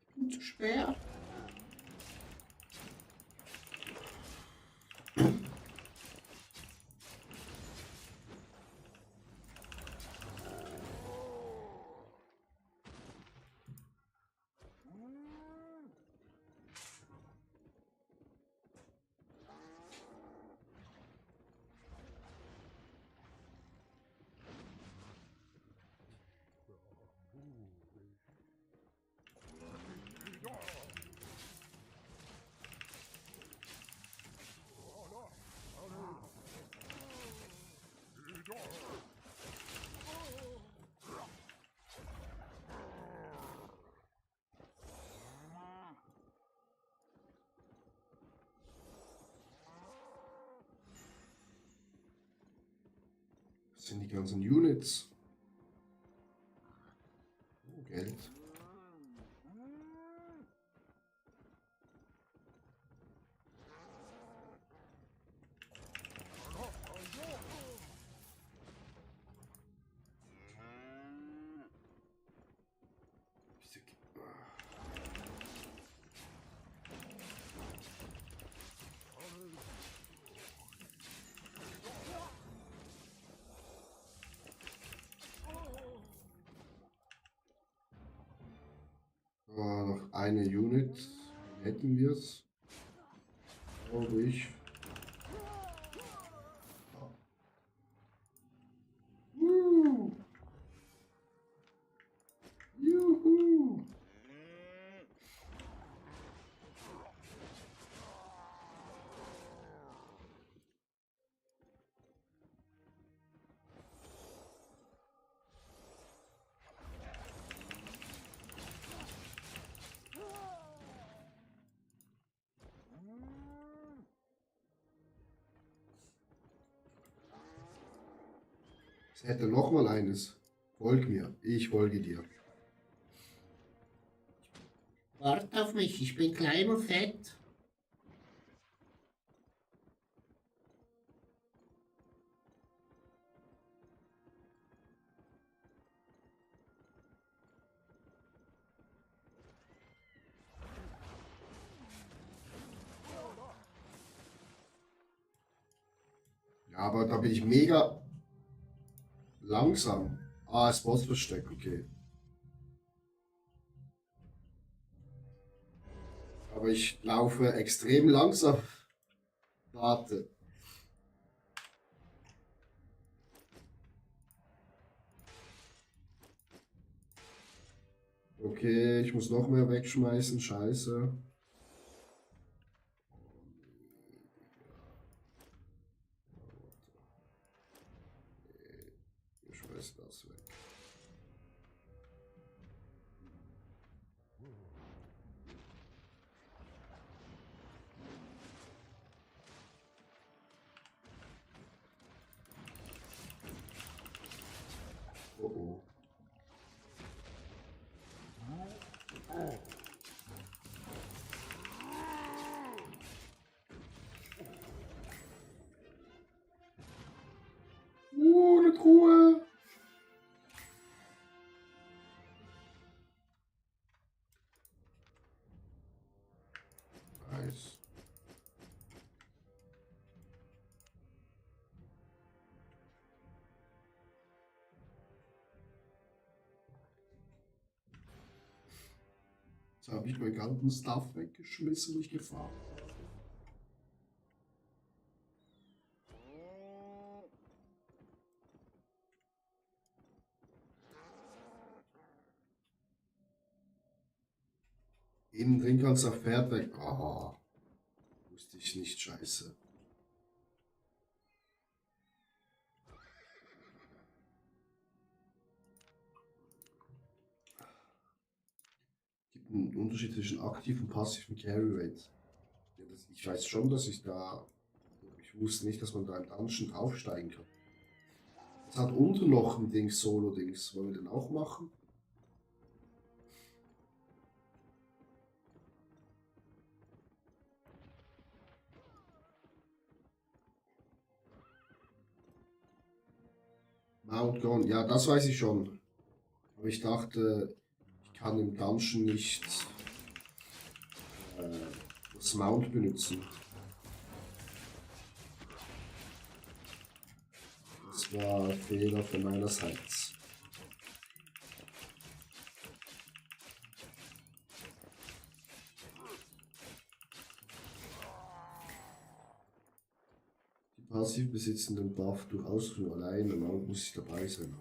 Ich bin zu schwer. Das sind die ganzen Units. Oh, Geld. eine Unit. Hätten wir es. Glaube ich. Juhu. Es hätte noch mal eines. Folg mir, ich folge dir. Wart auf mich, ich bin klein und fett. Ja, aber da bin ich mega langsam. Ah, das Bossversteck, okay. Aber ich laufe extrem langsam. Warte. Okay, ich muss noch mehr wegschmeißen. Scheiße. Ich schmeiß das weg. Oh oh. Eine Truhe. Nice. Jetzt habe ich meinen ganzen Stuff weggeschmissen und ich gefahren. Innen drin kannst du auf Pferd weg. Ah, wusste ich nicht, scheiße. Gibt einen Unterschied zwischen aktiv und passiven Carry Rate. Ja, ich weiß schon, dass ich da. Ich wusste nicht, dass man da im Dungeon aufsteigen kann. Es hat unten noch ein Ding, Solo-Dings. Wollen wir den auch machen? Mount Gone, ja, das weiß ich schon. Aber ich dachte, ich kann im Dungeon nicht das Mount benutzen. Das war ein Fehler von meinerseits. Die passiv besitzen den Buff durch Ausrüstung allein, der Mount muss ich dabei sein.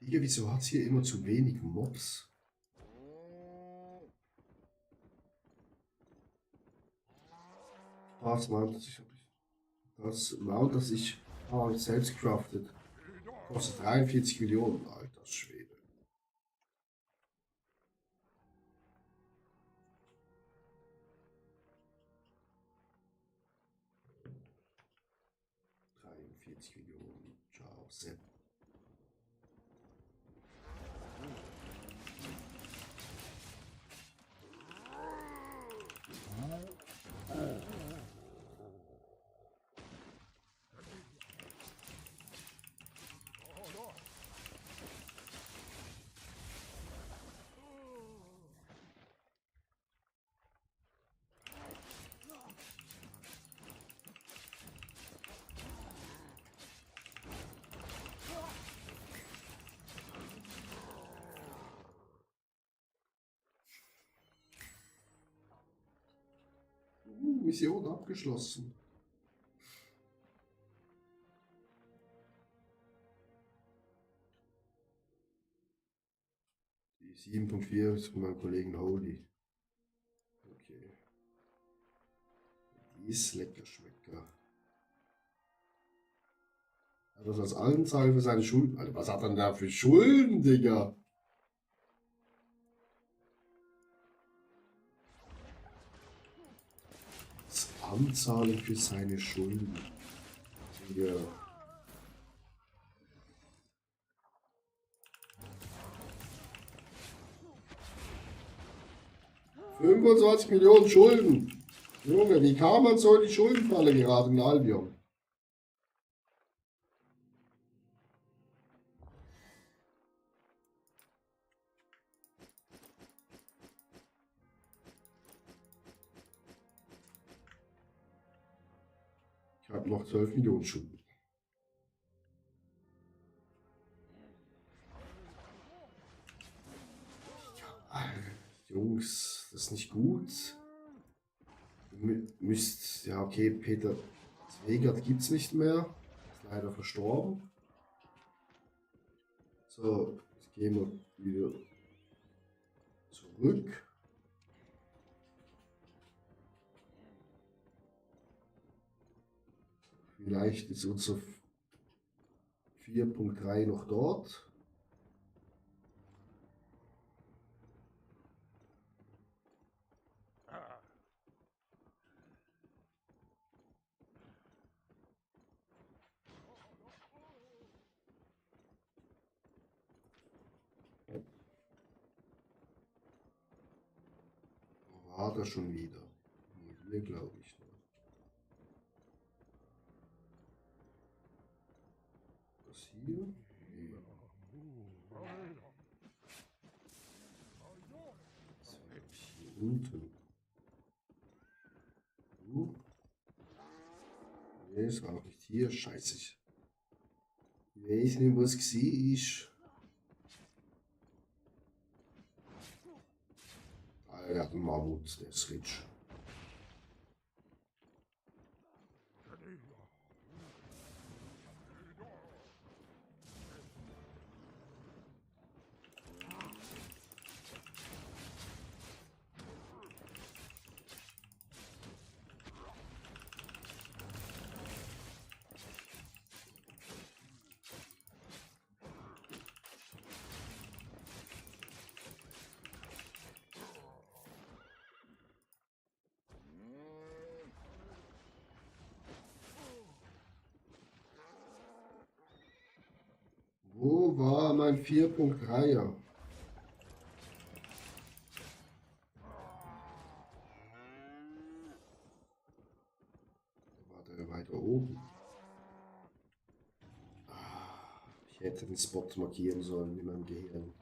Digga, wieso hat es hier immer zu wenig Mobs? Das Mount, das ich selbst craftet, kostet 43 Millionen, alter Schwede. 40 Millionen. Ciao, Sepp. Mission abgeschlossen. Die 7.4 ist von meinem Kollegen Holy. Okay. Die ist lecker Schmecker. Hat das als Anzahl für seine Schulden? Alter, was hat er denn da für Schulden, Digga? Das Anzahlen für seine Schulden. Digga. $25 Millionen Schulden. Junge, wie kam man so in die Schuldenfalle geraten in Albion? Ich habe noch 12 Millionen Schulden. Jungs, das ist nicht gut. Ihr müsst, ja okay, Peter Zwegert gibt es nicht mehr. Ist leider verstorben. So, jetzt gehen wir wieder zurück. Vielleicht ist unser 4.3 noch dort. Wo war das schon wieder? Hier glaube ich noch. Das hier? Nee. Das war hier unten. Nee, das war auch nicht hier. Scheiße. Ich weiß nicht, was war. Ah, der hat einen Mammut, der ist rich. Wo war mein 4.3er? War der weiter oben? Ich hätte den Spot markieren sollen in meinem Gehirn.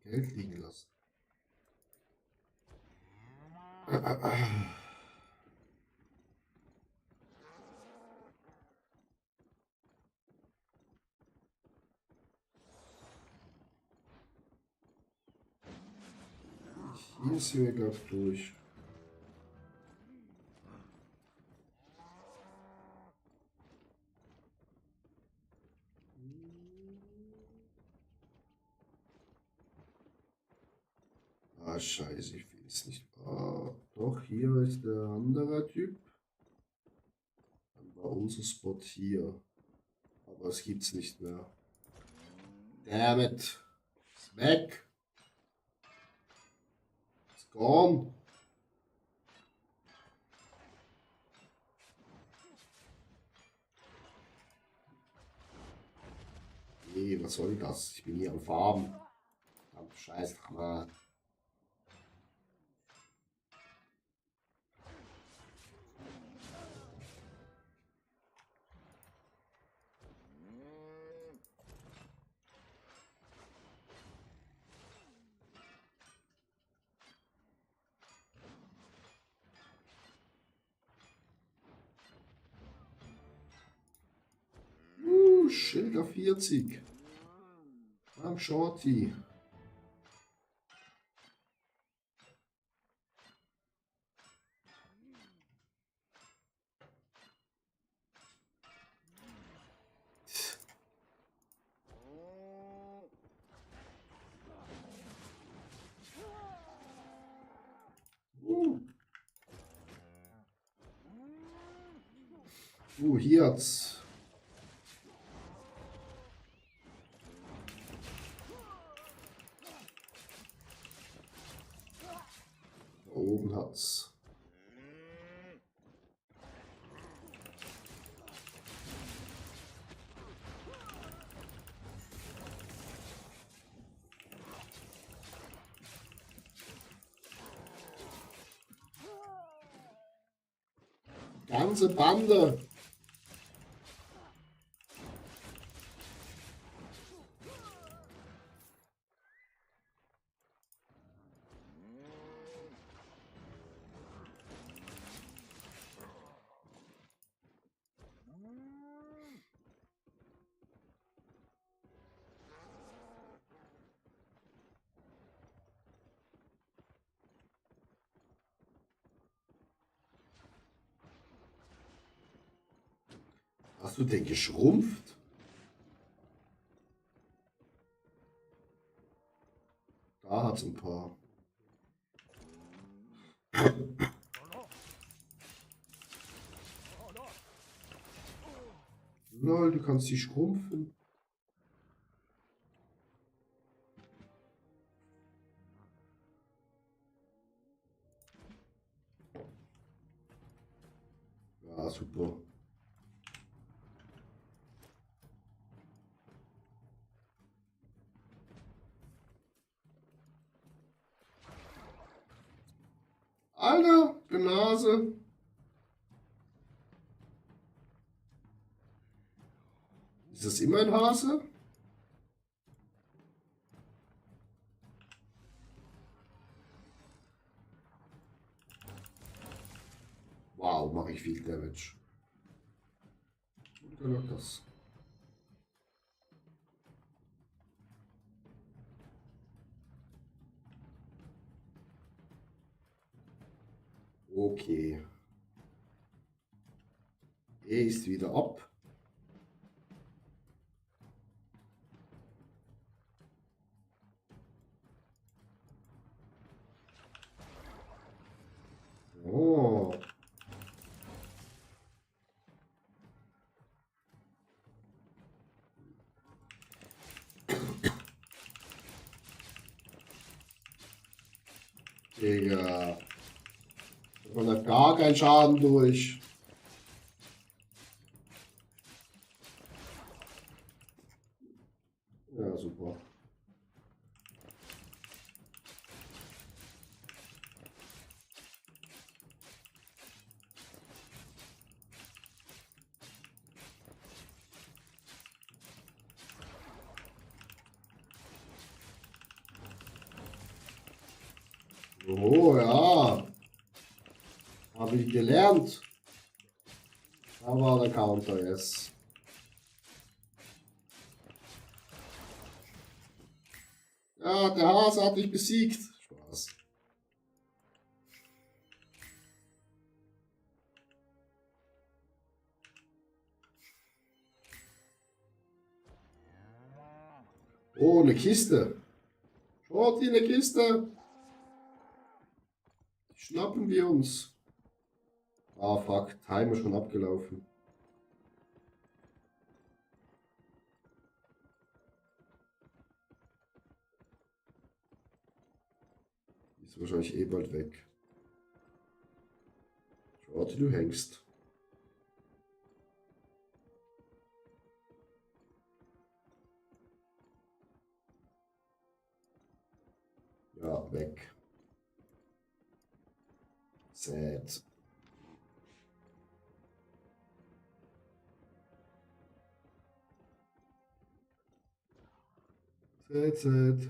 Geld liegen lassen. Hier sind wir, glaube ich, durch. scheiße, ich will es nicht. Ah, doch, hier ist der andere Typ. Dann war unser Spot hier. Aber es gibt's nicht mehr. Damn it. Ist weg. Ist gone. Nee, was soll das? Ich bin hier am Farben. Scheiß Mann. Schilder 40. Am Shorty. Hier hat's. Da oben hat's. Ganze Bande. Hast du den geschrumpft? Da hat's ein paar. Lol, du kannst die schrumpfen. Ja, super. Alter, Nase. Ist das immer ein Hase? Wow, mache ich viel Damage. Und dann noch das. Okay. Er ist wieder ab. Oh. Digga. Man hat gar keinen Schaden durch. Ja, super. Oh ja. Habe ich gelernt. Da war der Counter jetzt. Ja, der Hase hat dich besiegt. Spaß. Oh, eine Kiste. Schaut, hier eine Kiste. Schnappen wir uns. Ah, fuck. Timer schon abgelaufen. Die ist wahrscheinlich eh bald weg. Schade, du hängst. Ja, weg. Sad. Sad, sad.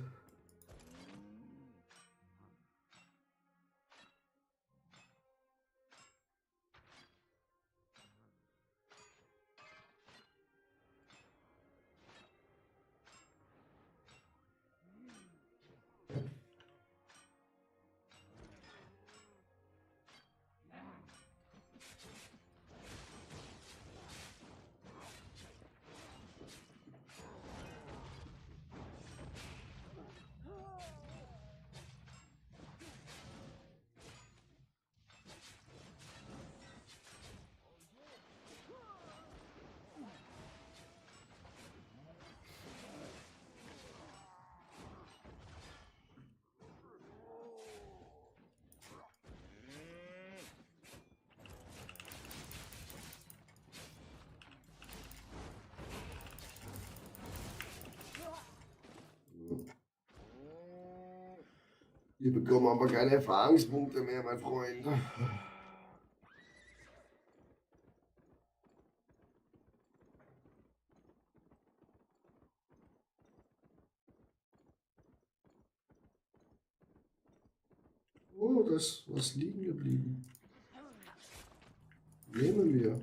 Wir bekommen aber keine Erfahrungspunkte mehr, mein Freund. Oh, das was liegen geblieben. Nehmen wir.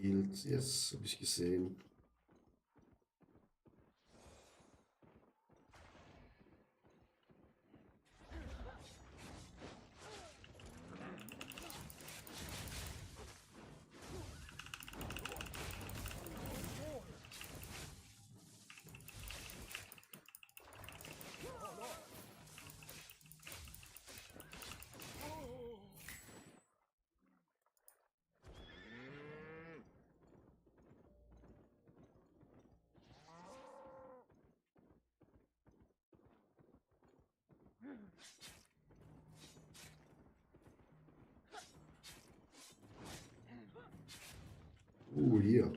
Shield, yes, habe ich gesehen. Hier.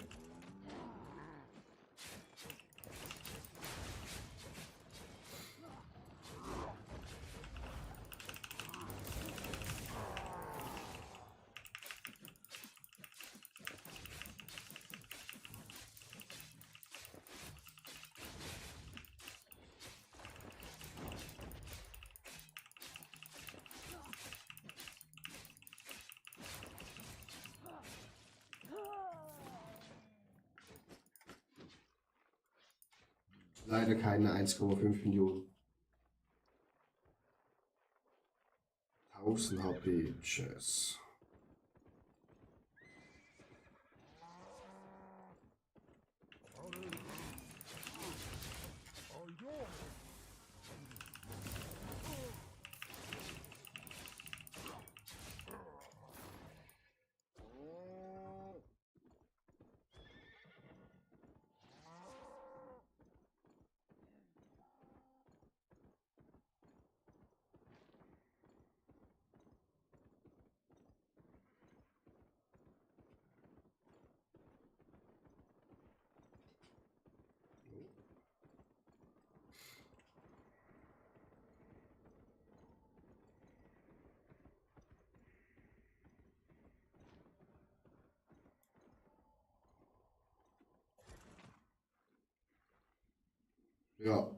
Leider keine 1,5 Millionen. 1000 HP. Tschüss. Ja.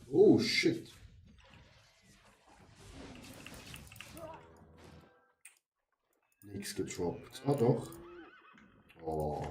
Oh, shit. Nichts getroppt. Ah, doch. Oh.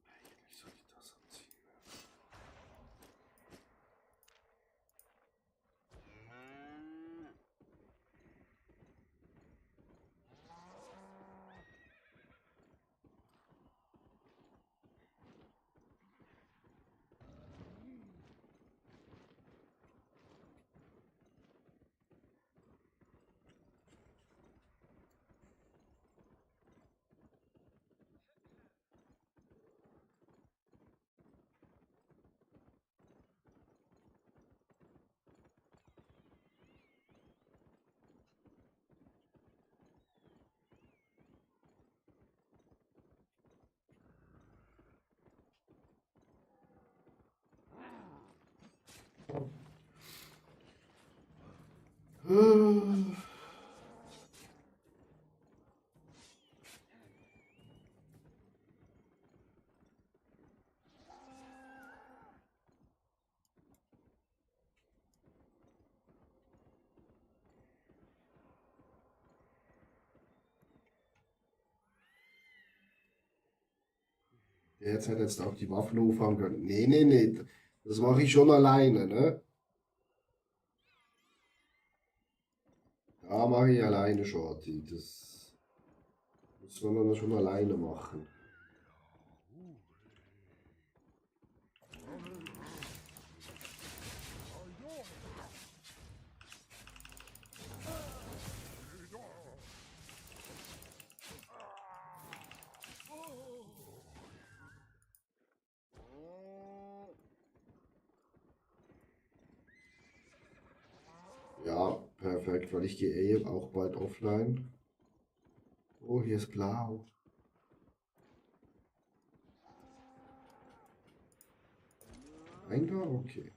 Eigentlich soll ich das anziehen. Jetzt hat jetzt auch die Waffen aufhaben können. Nee, nee, nee. Das mache ich schon alleine, ne? Da mache ich alleine, Shorty. Das muss man dann schon alleine machen. Ja, perfekt, weil ich gehe eh auch bald offline. Oh, hier ist blau. Eingang? Okay.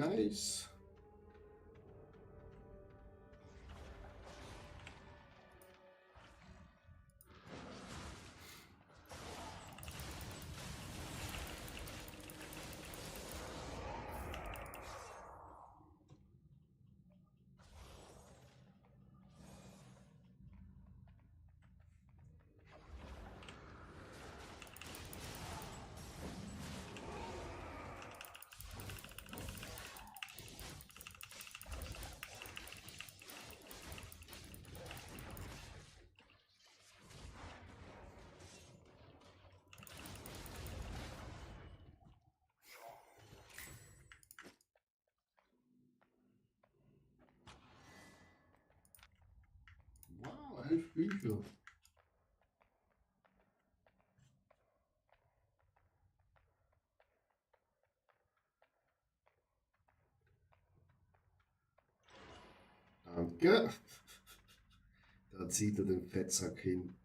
Nice. Wow, 11 Bücher. Danke. Da zieht er den Fettsack hin.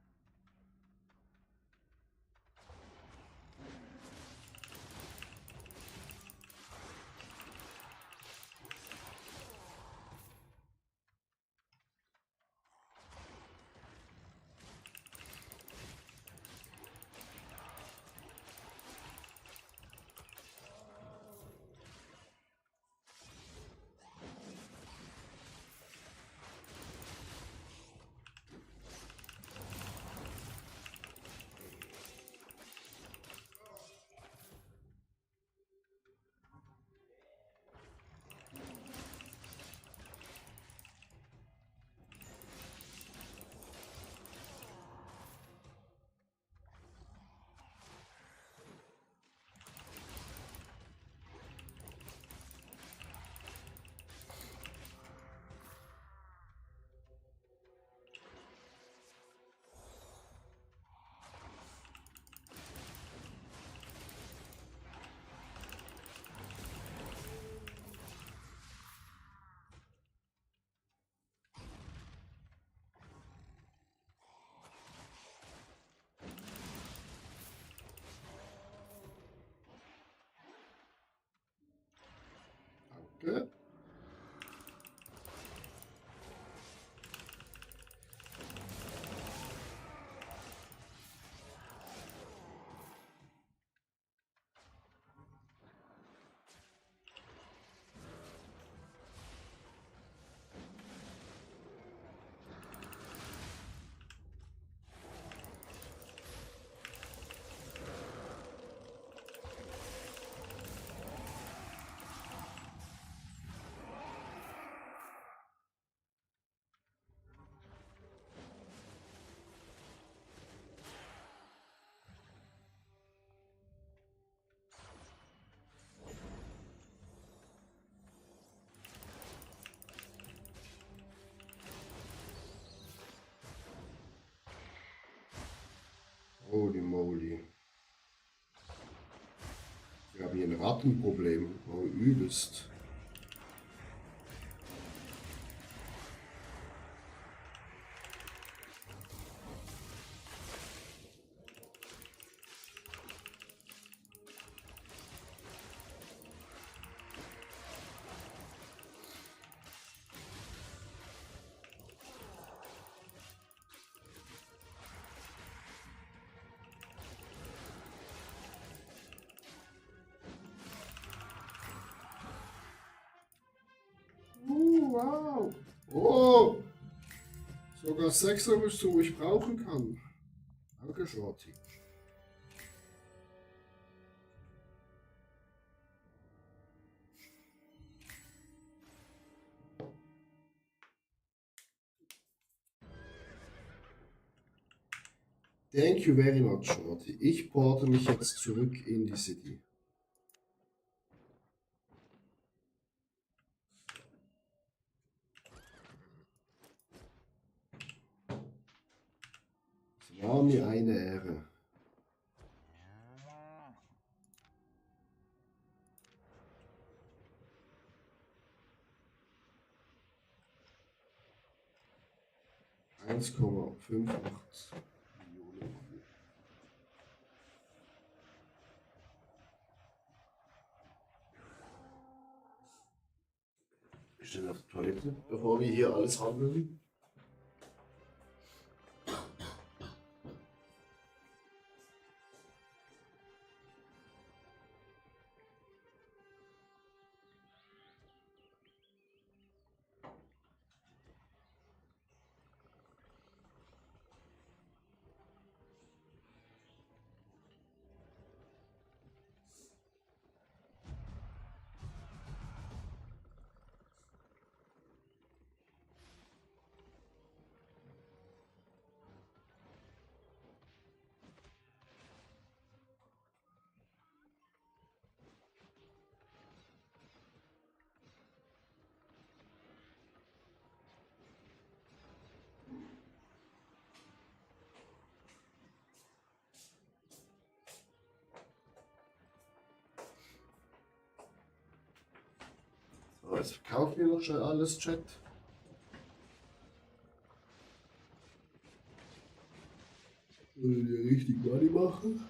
Danke. Holy moly. Ich habe hier ein Rattenproblem. Oh, übelst. Wow. Oh. Sogar 6er-Rüstung, wo ich brauchen kann. Danke, Shorty. Thank you very much, Shorty. Ich porte mich jetzt zurück in die City. Es war mir eine Ehre. $1,58 Millionen. Schnell auf die Toilette, bevor wir hier alles handeln. So, jetzt verkaufen wir noch schnell alles, Chat. Wollen wir richtig Money machen?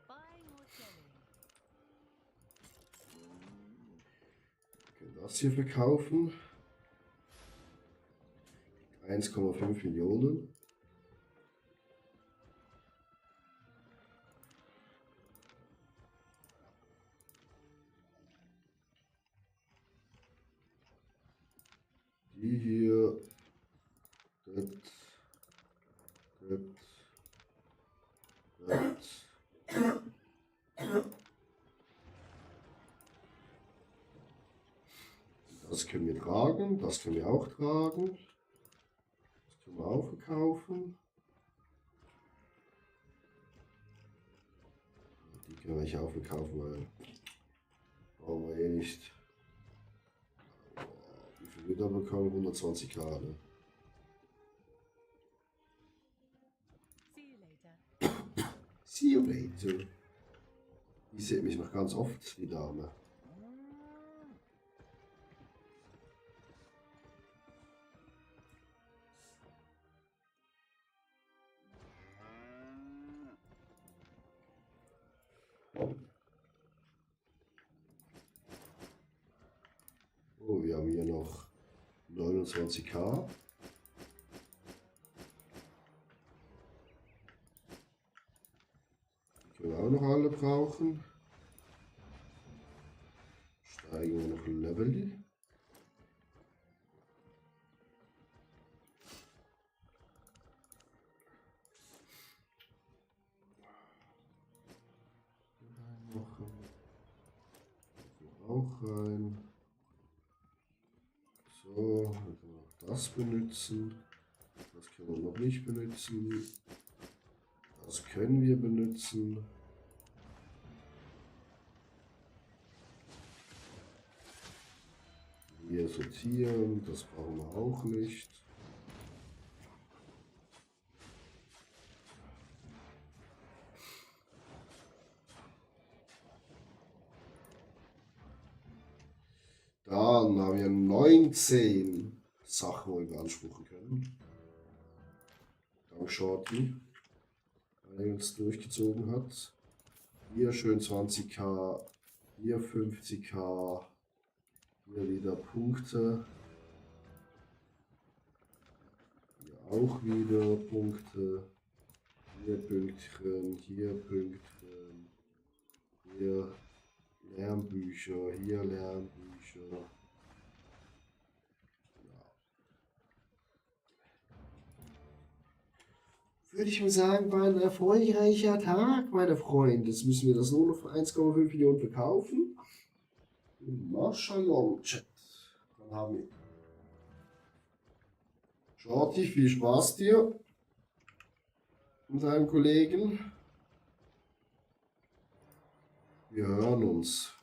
Buying or selling? Wir können das hier verkaufen. 1,5 Millionen. Die hier, das. Das können wir tragen, das können wir auch tragen. Das können wir auch verkaufen. Die können wir nicht auch verkaufen, weil brauchen wir eh nicht. Wie viel wird er bekommen? 120k, ne? See you later. See you later. Die sieht mich noch ganz oft, die Dame. Oh, wir haben hier noch 29k. Die können wir auch noch alle brauchen. Steigen wir noch ein Level. Auch rein. So, dann können wir auch das benutzen. Das können wir noch nicht benutzen. Das können wir benutzen. Hier sortieren, das brauchen wir auch nicht. Dann haben wir 19 Sachen, die wir beanspruchen können. Dank Shorty, weil er uns durchgezogen hat. Hier schön 20k, hier 50k, hier wieder Punkte. Hier auch wieder Punkte. Hier Pünktchen, hier Pünktchen, hier Lernbücher, hier Lernbücher. Ja. Würde ich mal sagen, war ein erfolgreicher Tag, meine Freunde. Jetzt müssen wir das nur noch für 1,5 Millionen verkaufen. Maschallah, Chat. Dann haben wir. Shorty, viel Spaß dir und deinem Kollegen. Wir hören uns.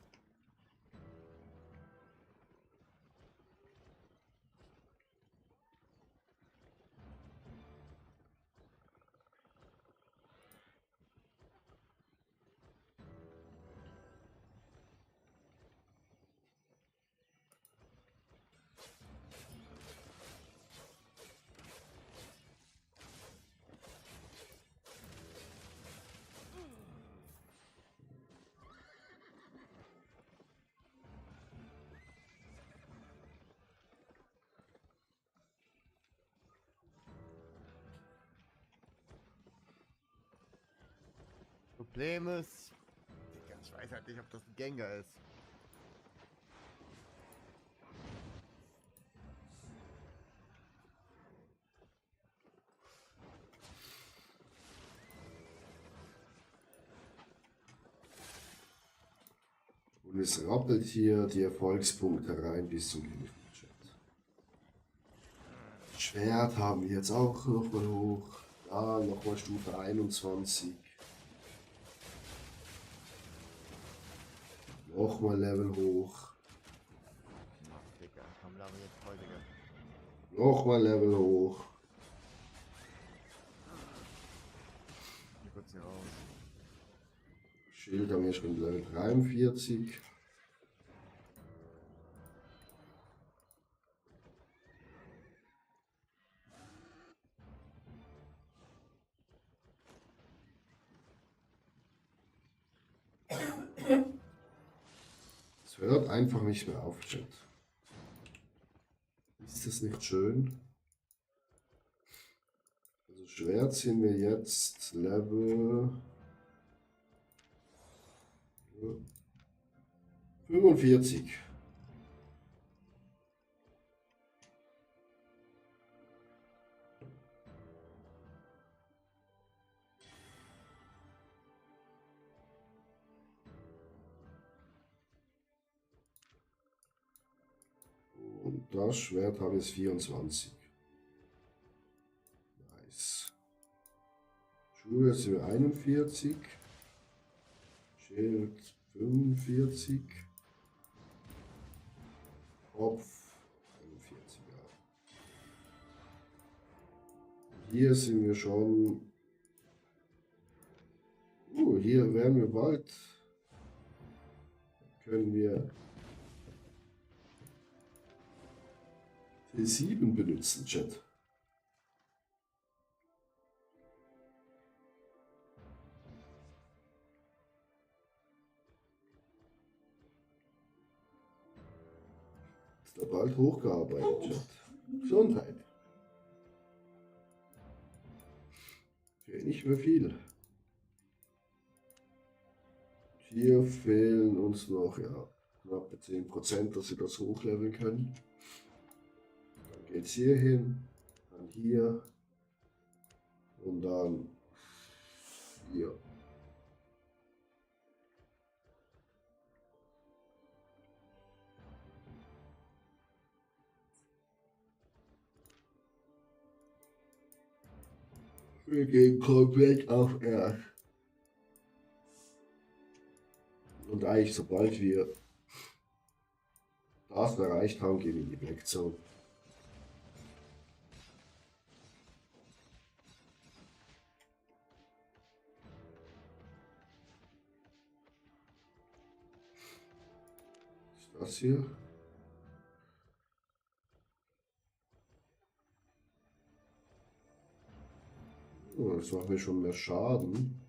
Problem ist, Digga, ich weiß halt nicht, ob das ein Gänger ist. Und es rappelt hier die Erfolgspunkte rein bis zum Chat. Schwert haben wir jetzt auch nochmal hoch. Da nochmal Stufe 21. Nochmal Level hoch. Ach, Digga, komm, laber jetzt voll, Digga. Nochmal Level hoch. Hier kurz hier raus. Schild haben wir schon Level 43. Es hört einfach nicht mehr auf, Chat. Ist das nicht schön? Also Schwert sind wir jetzt Level 45. Und das Schwert habe ich 24. Nice. Schuhe sind wir 41. Schild 45. Kopf 41. Ja. Hier sind wir schon. Hier werden wir bald. Können wir T7 benutzen, Chat. Ist da bald hochgearbeitet, Chat. Gesundheit. Für nicht mehr viel. Hier fehlen uns noch ja, knappe 10%, dass sie das hochleveln können. Dann geht es hier hin, dann hier und dann hier. Wir gehen komplett auf R. Und eigentlich, sobald wir das erreicht haben, gehen wir in die Black Zone. Was ist das hier? Oh, das macht mir schon mehr Schaden.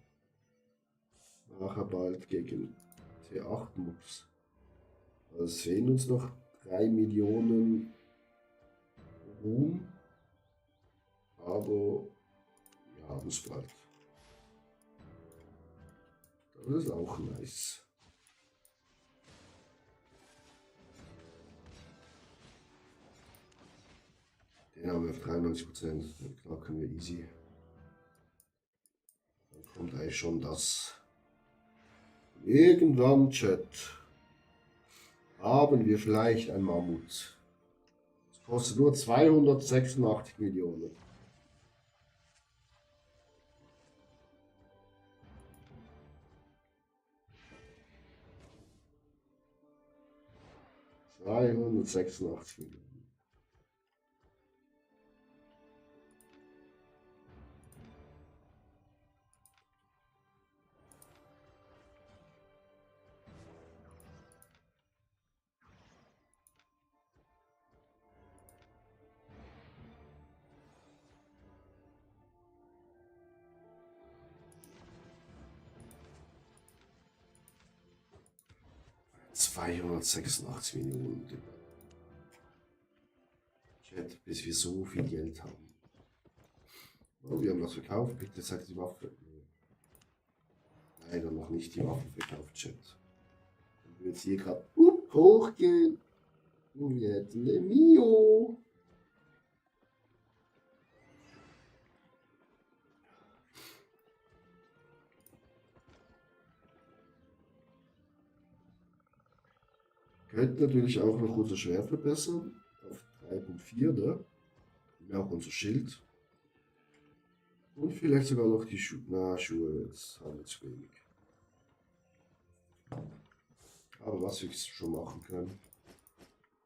Nachher bald gegen T8 Mobs. Also es fehlen uns noch 3 Millionen Ruhm. Aber wir haben es bald. Das ist auch nice. Den haben wir auf 93%. Klar können wir easy. Dann kommt eigentlich schon das. Irgendwann, Chat, haben wir vielleicht ein Mammut. Es kostet nur 286 Millionen. Millionen. 286 Millionen. Chat, bis wir so viel Geld haben. Oh, wir haben was verkauft. Bitte zeigt die Waffe. Leider noch nicht die Waffen verkauft, Chat. Wenn wir jetzt hier gerade hochgehen. Und wir hätten den Mio. Könnten natürlich auch noch unser Schwert verbessern. Auf 3.4, ne? Und auch unser Schild. Und vielleicht sogar noch die Schuhe. Na, Schuhe, jetzt haben wir zu wenig. Aber was wir schon machen können,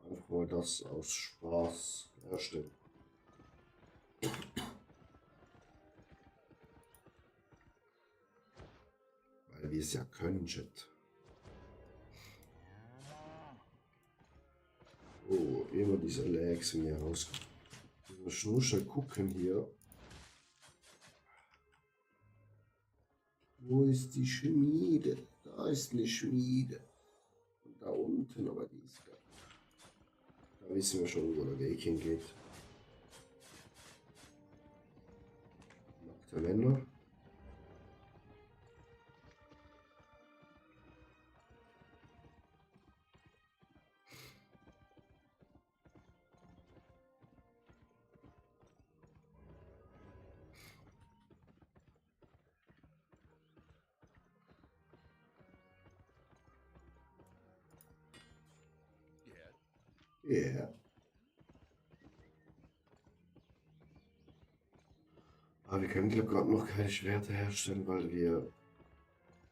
einfach mal das aus Spaß herstellen. Weil wir es ja können, Chat. Oh, immer diese Lags in mir rauskommen. Ich muss nur schnell gucken hier. Wo ist die Schmiede? Da ist eine Schmiede. Und da unten, aber die ist gar nicht. Da wissen wir schon, wo der Weg hingeht. Nackte Männer. Ja. Yeah. Aber wir können glaube gerade noch keine Schwerter herstellen, weil wir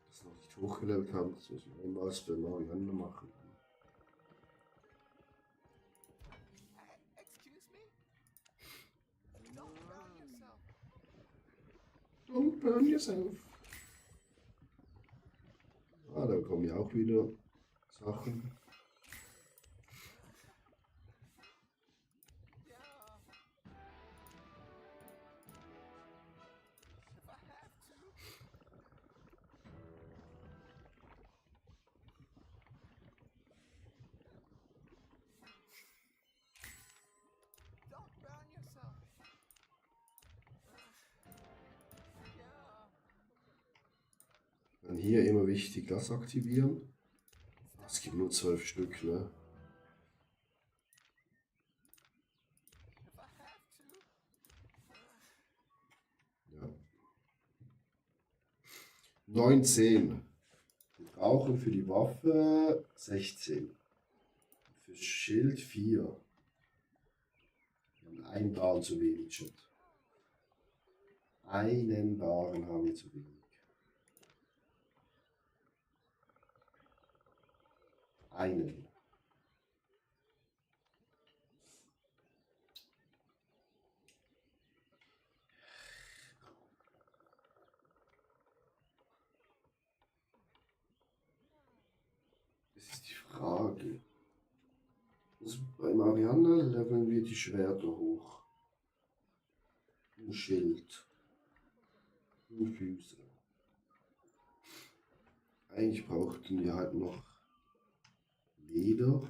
das noch nicht hochgelevelt haben. Das müssen wir einmal für Marianne machen. Don't burn yourself. Ah, da kommen ja auch wieder Sachen. Dann hier immer wichtig das aktivieren. Es gibt nur 12 Stück, ne? Ja. 19. Wir brauchen für die Waffe 16. Für Schild 4. Wir haben einen Baren zu wenig, Chat. Einen Baren haben wir zu wenig. Einen. Das ist die Frage. Also bei Marianne leveln wir die Schwerter hoch. Ein Schild. Und Füße. Eigentlich brauchten wir halt noch Leder.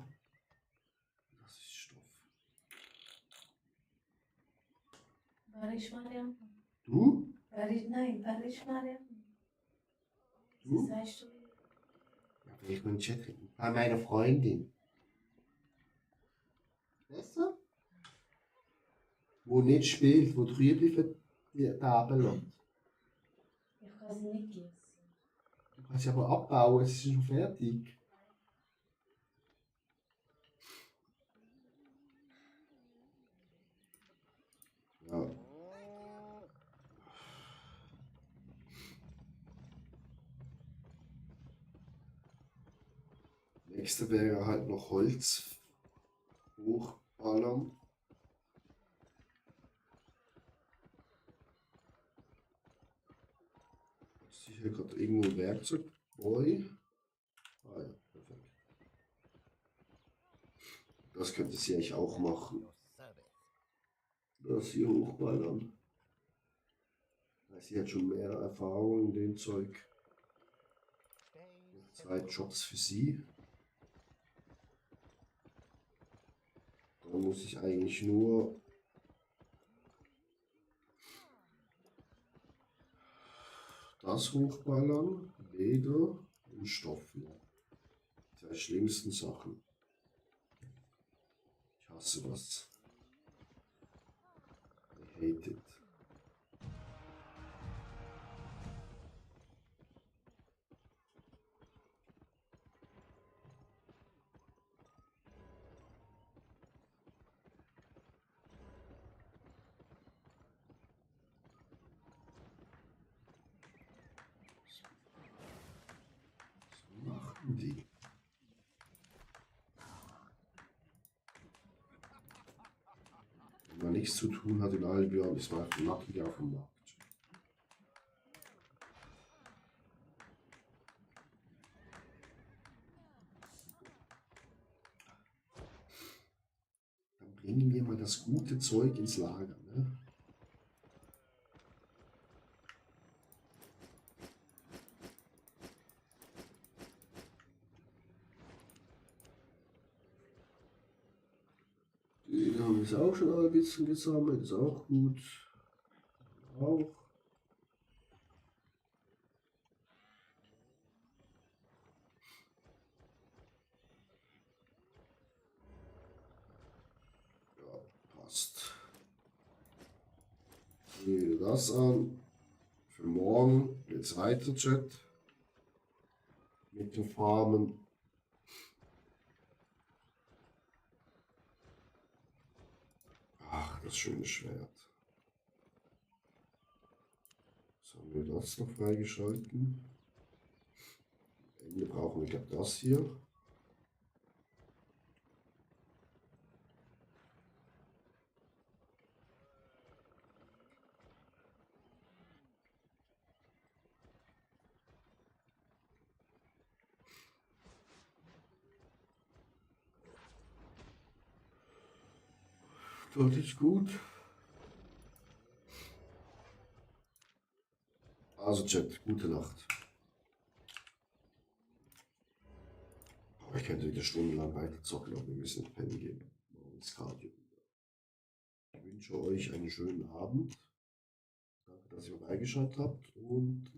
Das ist Stoff. Barish Mariam. Du? Nein, Barish Mariam. Du? Sagst du? Ja, vielleicht mal Chat trinken. Bei meiner Freundin. Besser? Wo nicht spielt, wo drüben für die Tafel lässt. Ich kann sie nicht gießen. Du kannst sie aber abbauen, es ist schon fertig. Ja. Nächste wäre halt noch Holz hochballern. Ist hier gerade irgendwo ein Werkzeug? Boy. Ah ja, perfekt. Das könnte sie eigentlich auch machen. Das hier hochballern. Sie hat schon mehr Erfahrung in dem Zeug. 2 Jobs für sie. Da muss ich eigentlich nur das hochballern. Leder und Stoffen. Die zwei schlimmsten Sachen. Ich hasse das. I hate it. Was machen die? Wenn man nichts zu tun hat in Albion, ist man einfach nackig auf dem Markt. Dann bringen wir mal das gute Zeug ins Lager, ne? Die haben jetzt auch schon alle ein bisschen gesammelt, ist auch gut. Auch. Ja, passt. Nehmen wir das an. Für morgen geht's weiter, Chat. Mit den Farmen. Ach, das schöne Schwert. So, haben wir das noch freigeschalten. Am Ende brauchen wir, glaube ich, das hier. Das ist gut. Also Chat, gute Nacht. Aber ich könnte wieder stundenlang weiter zocken, aber wir müssen ins Pennen gehen. Morgen ist Cardio. Ich wünsche euch einen schönen Abend. Danke, dass ihr vorbeigeschaut habt und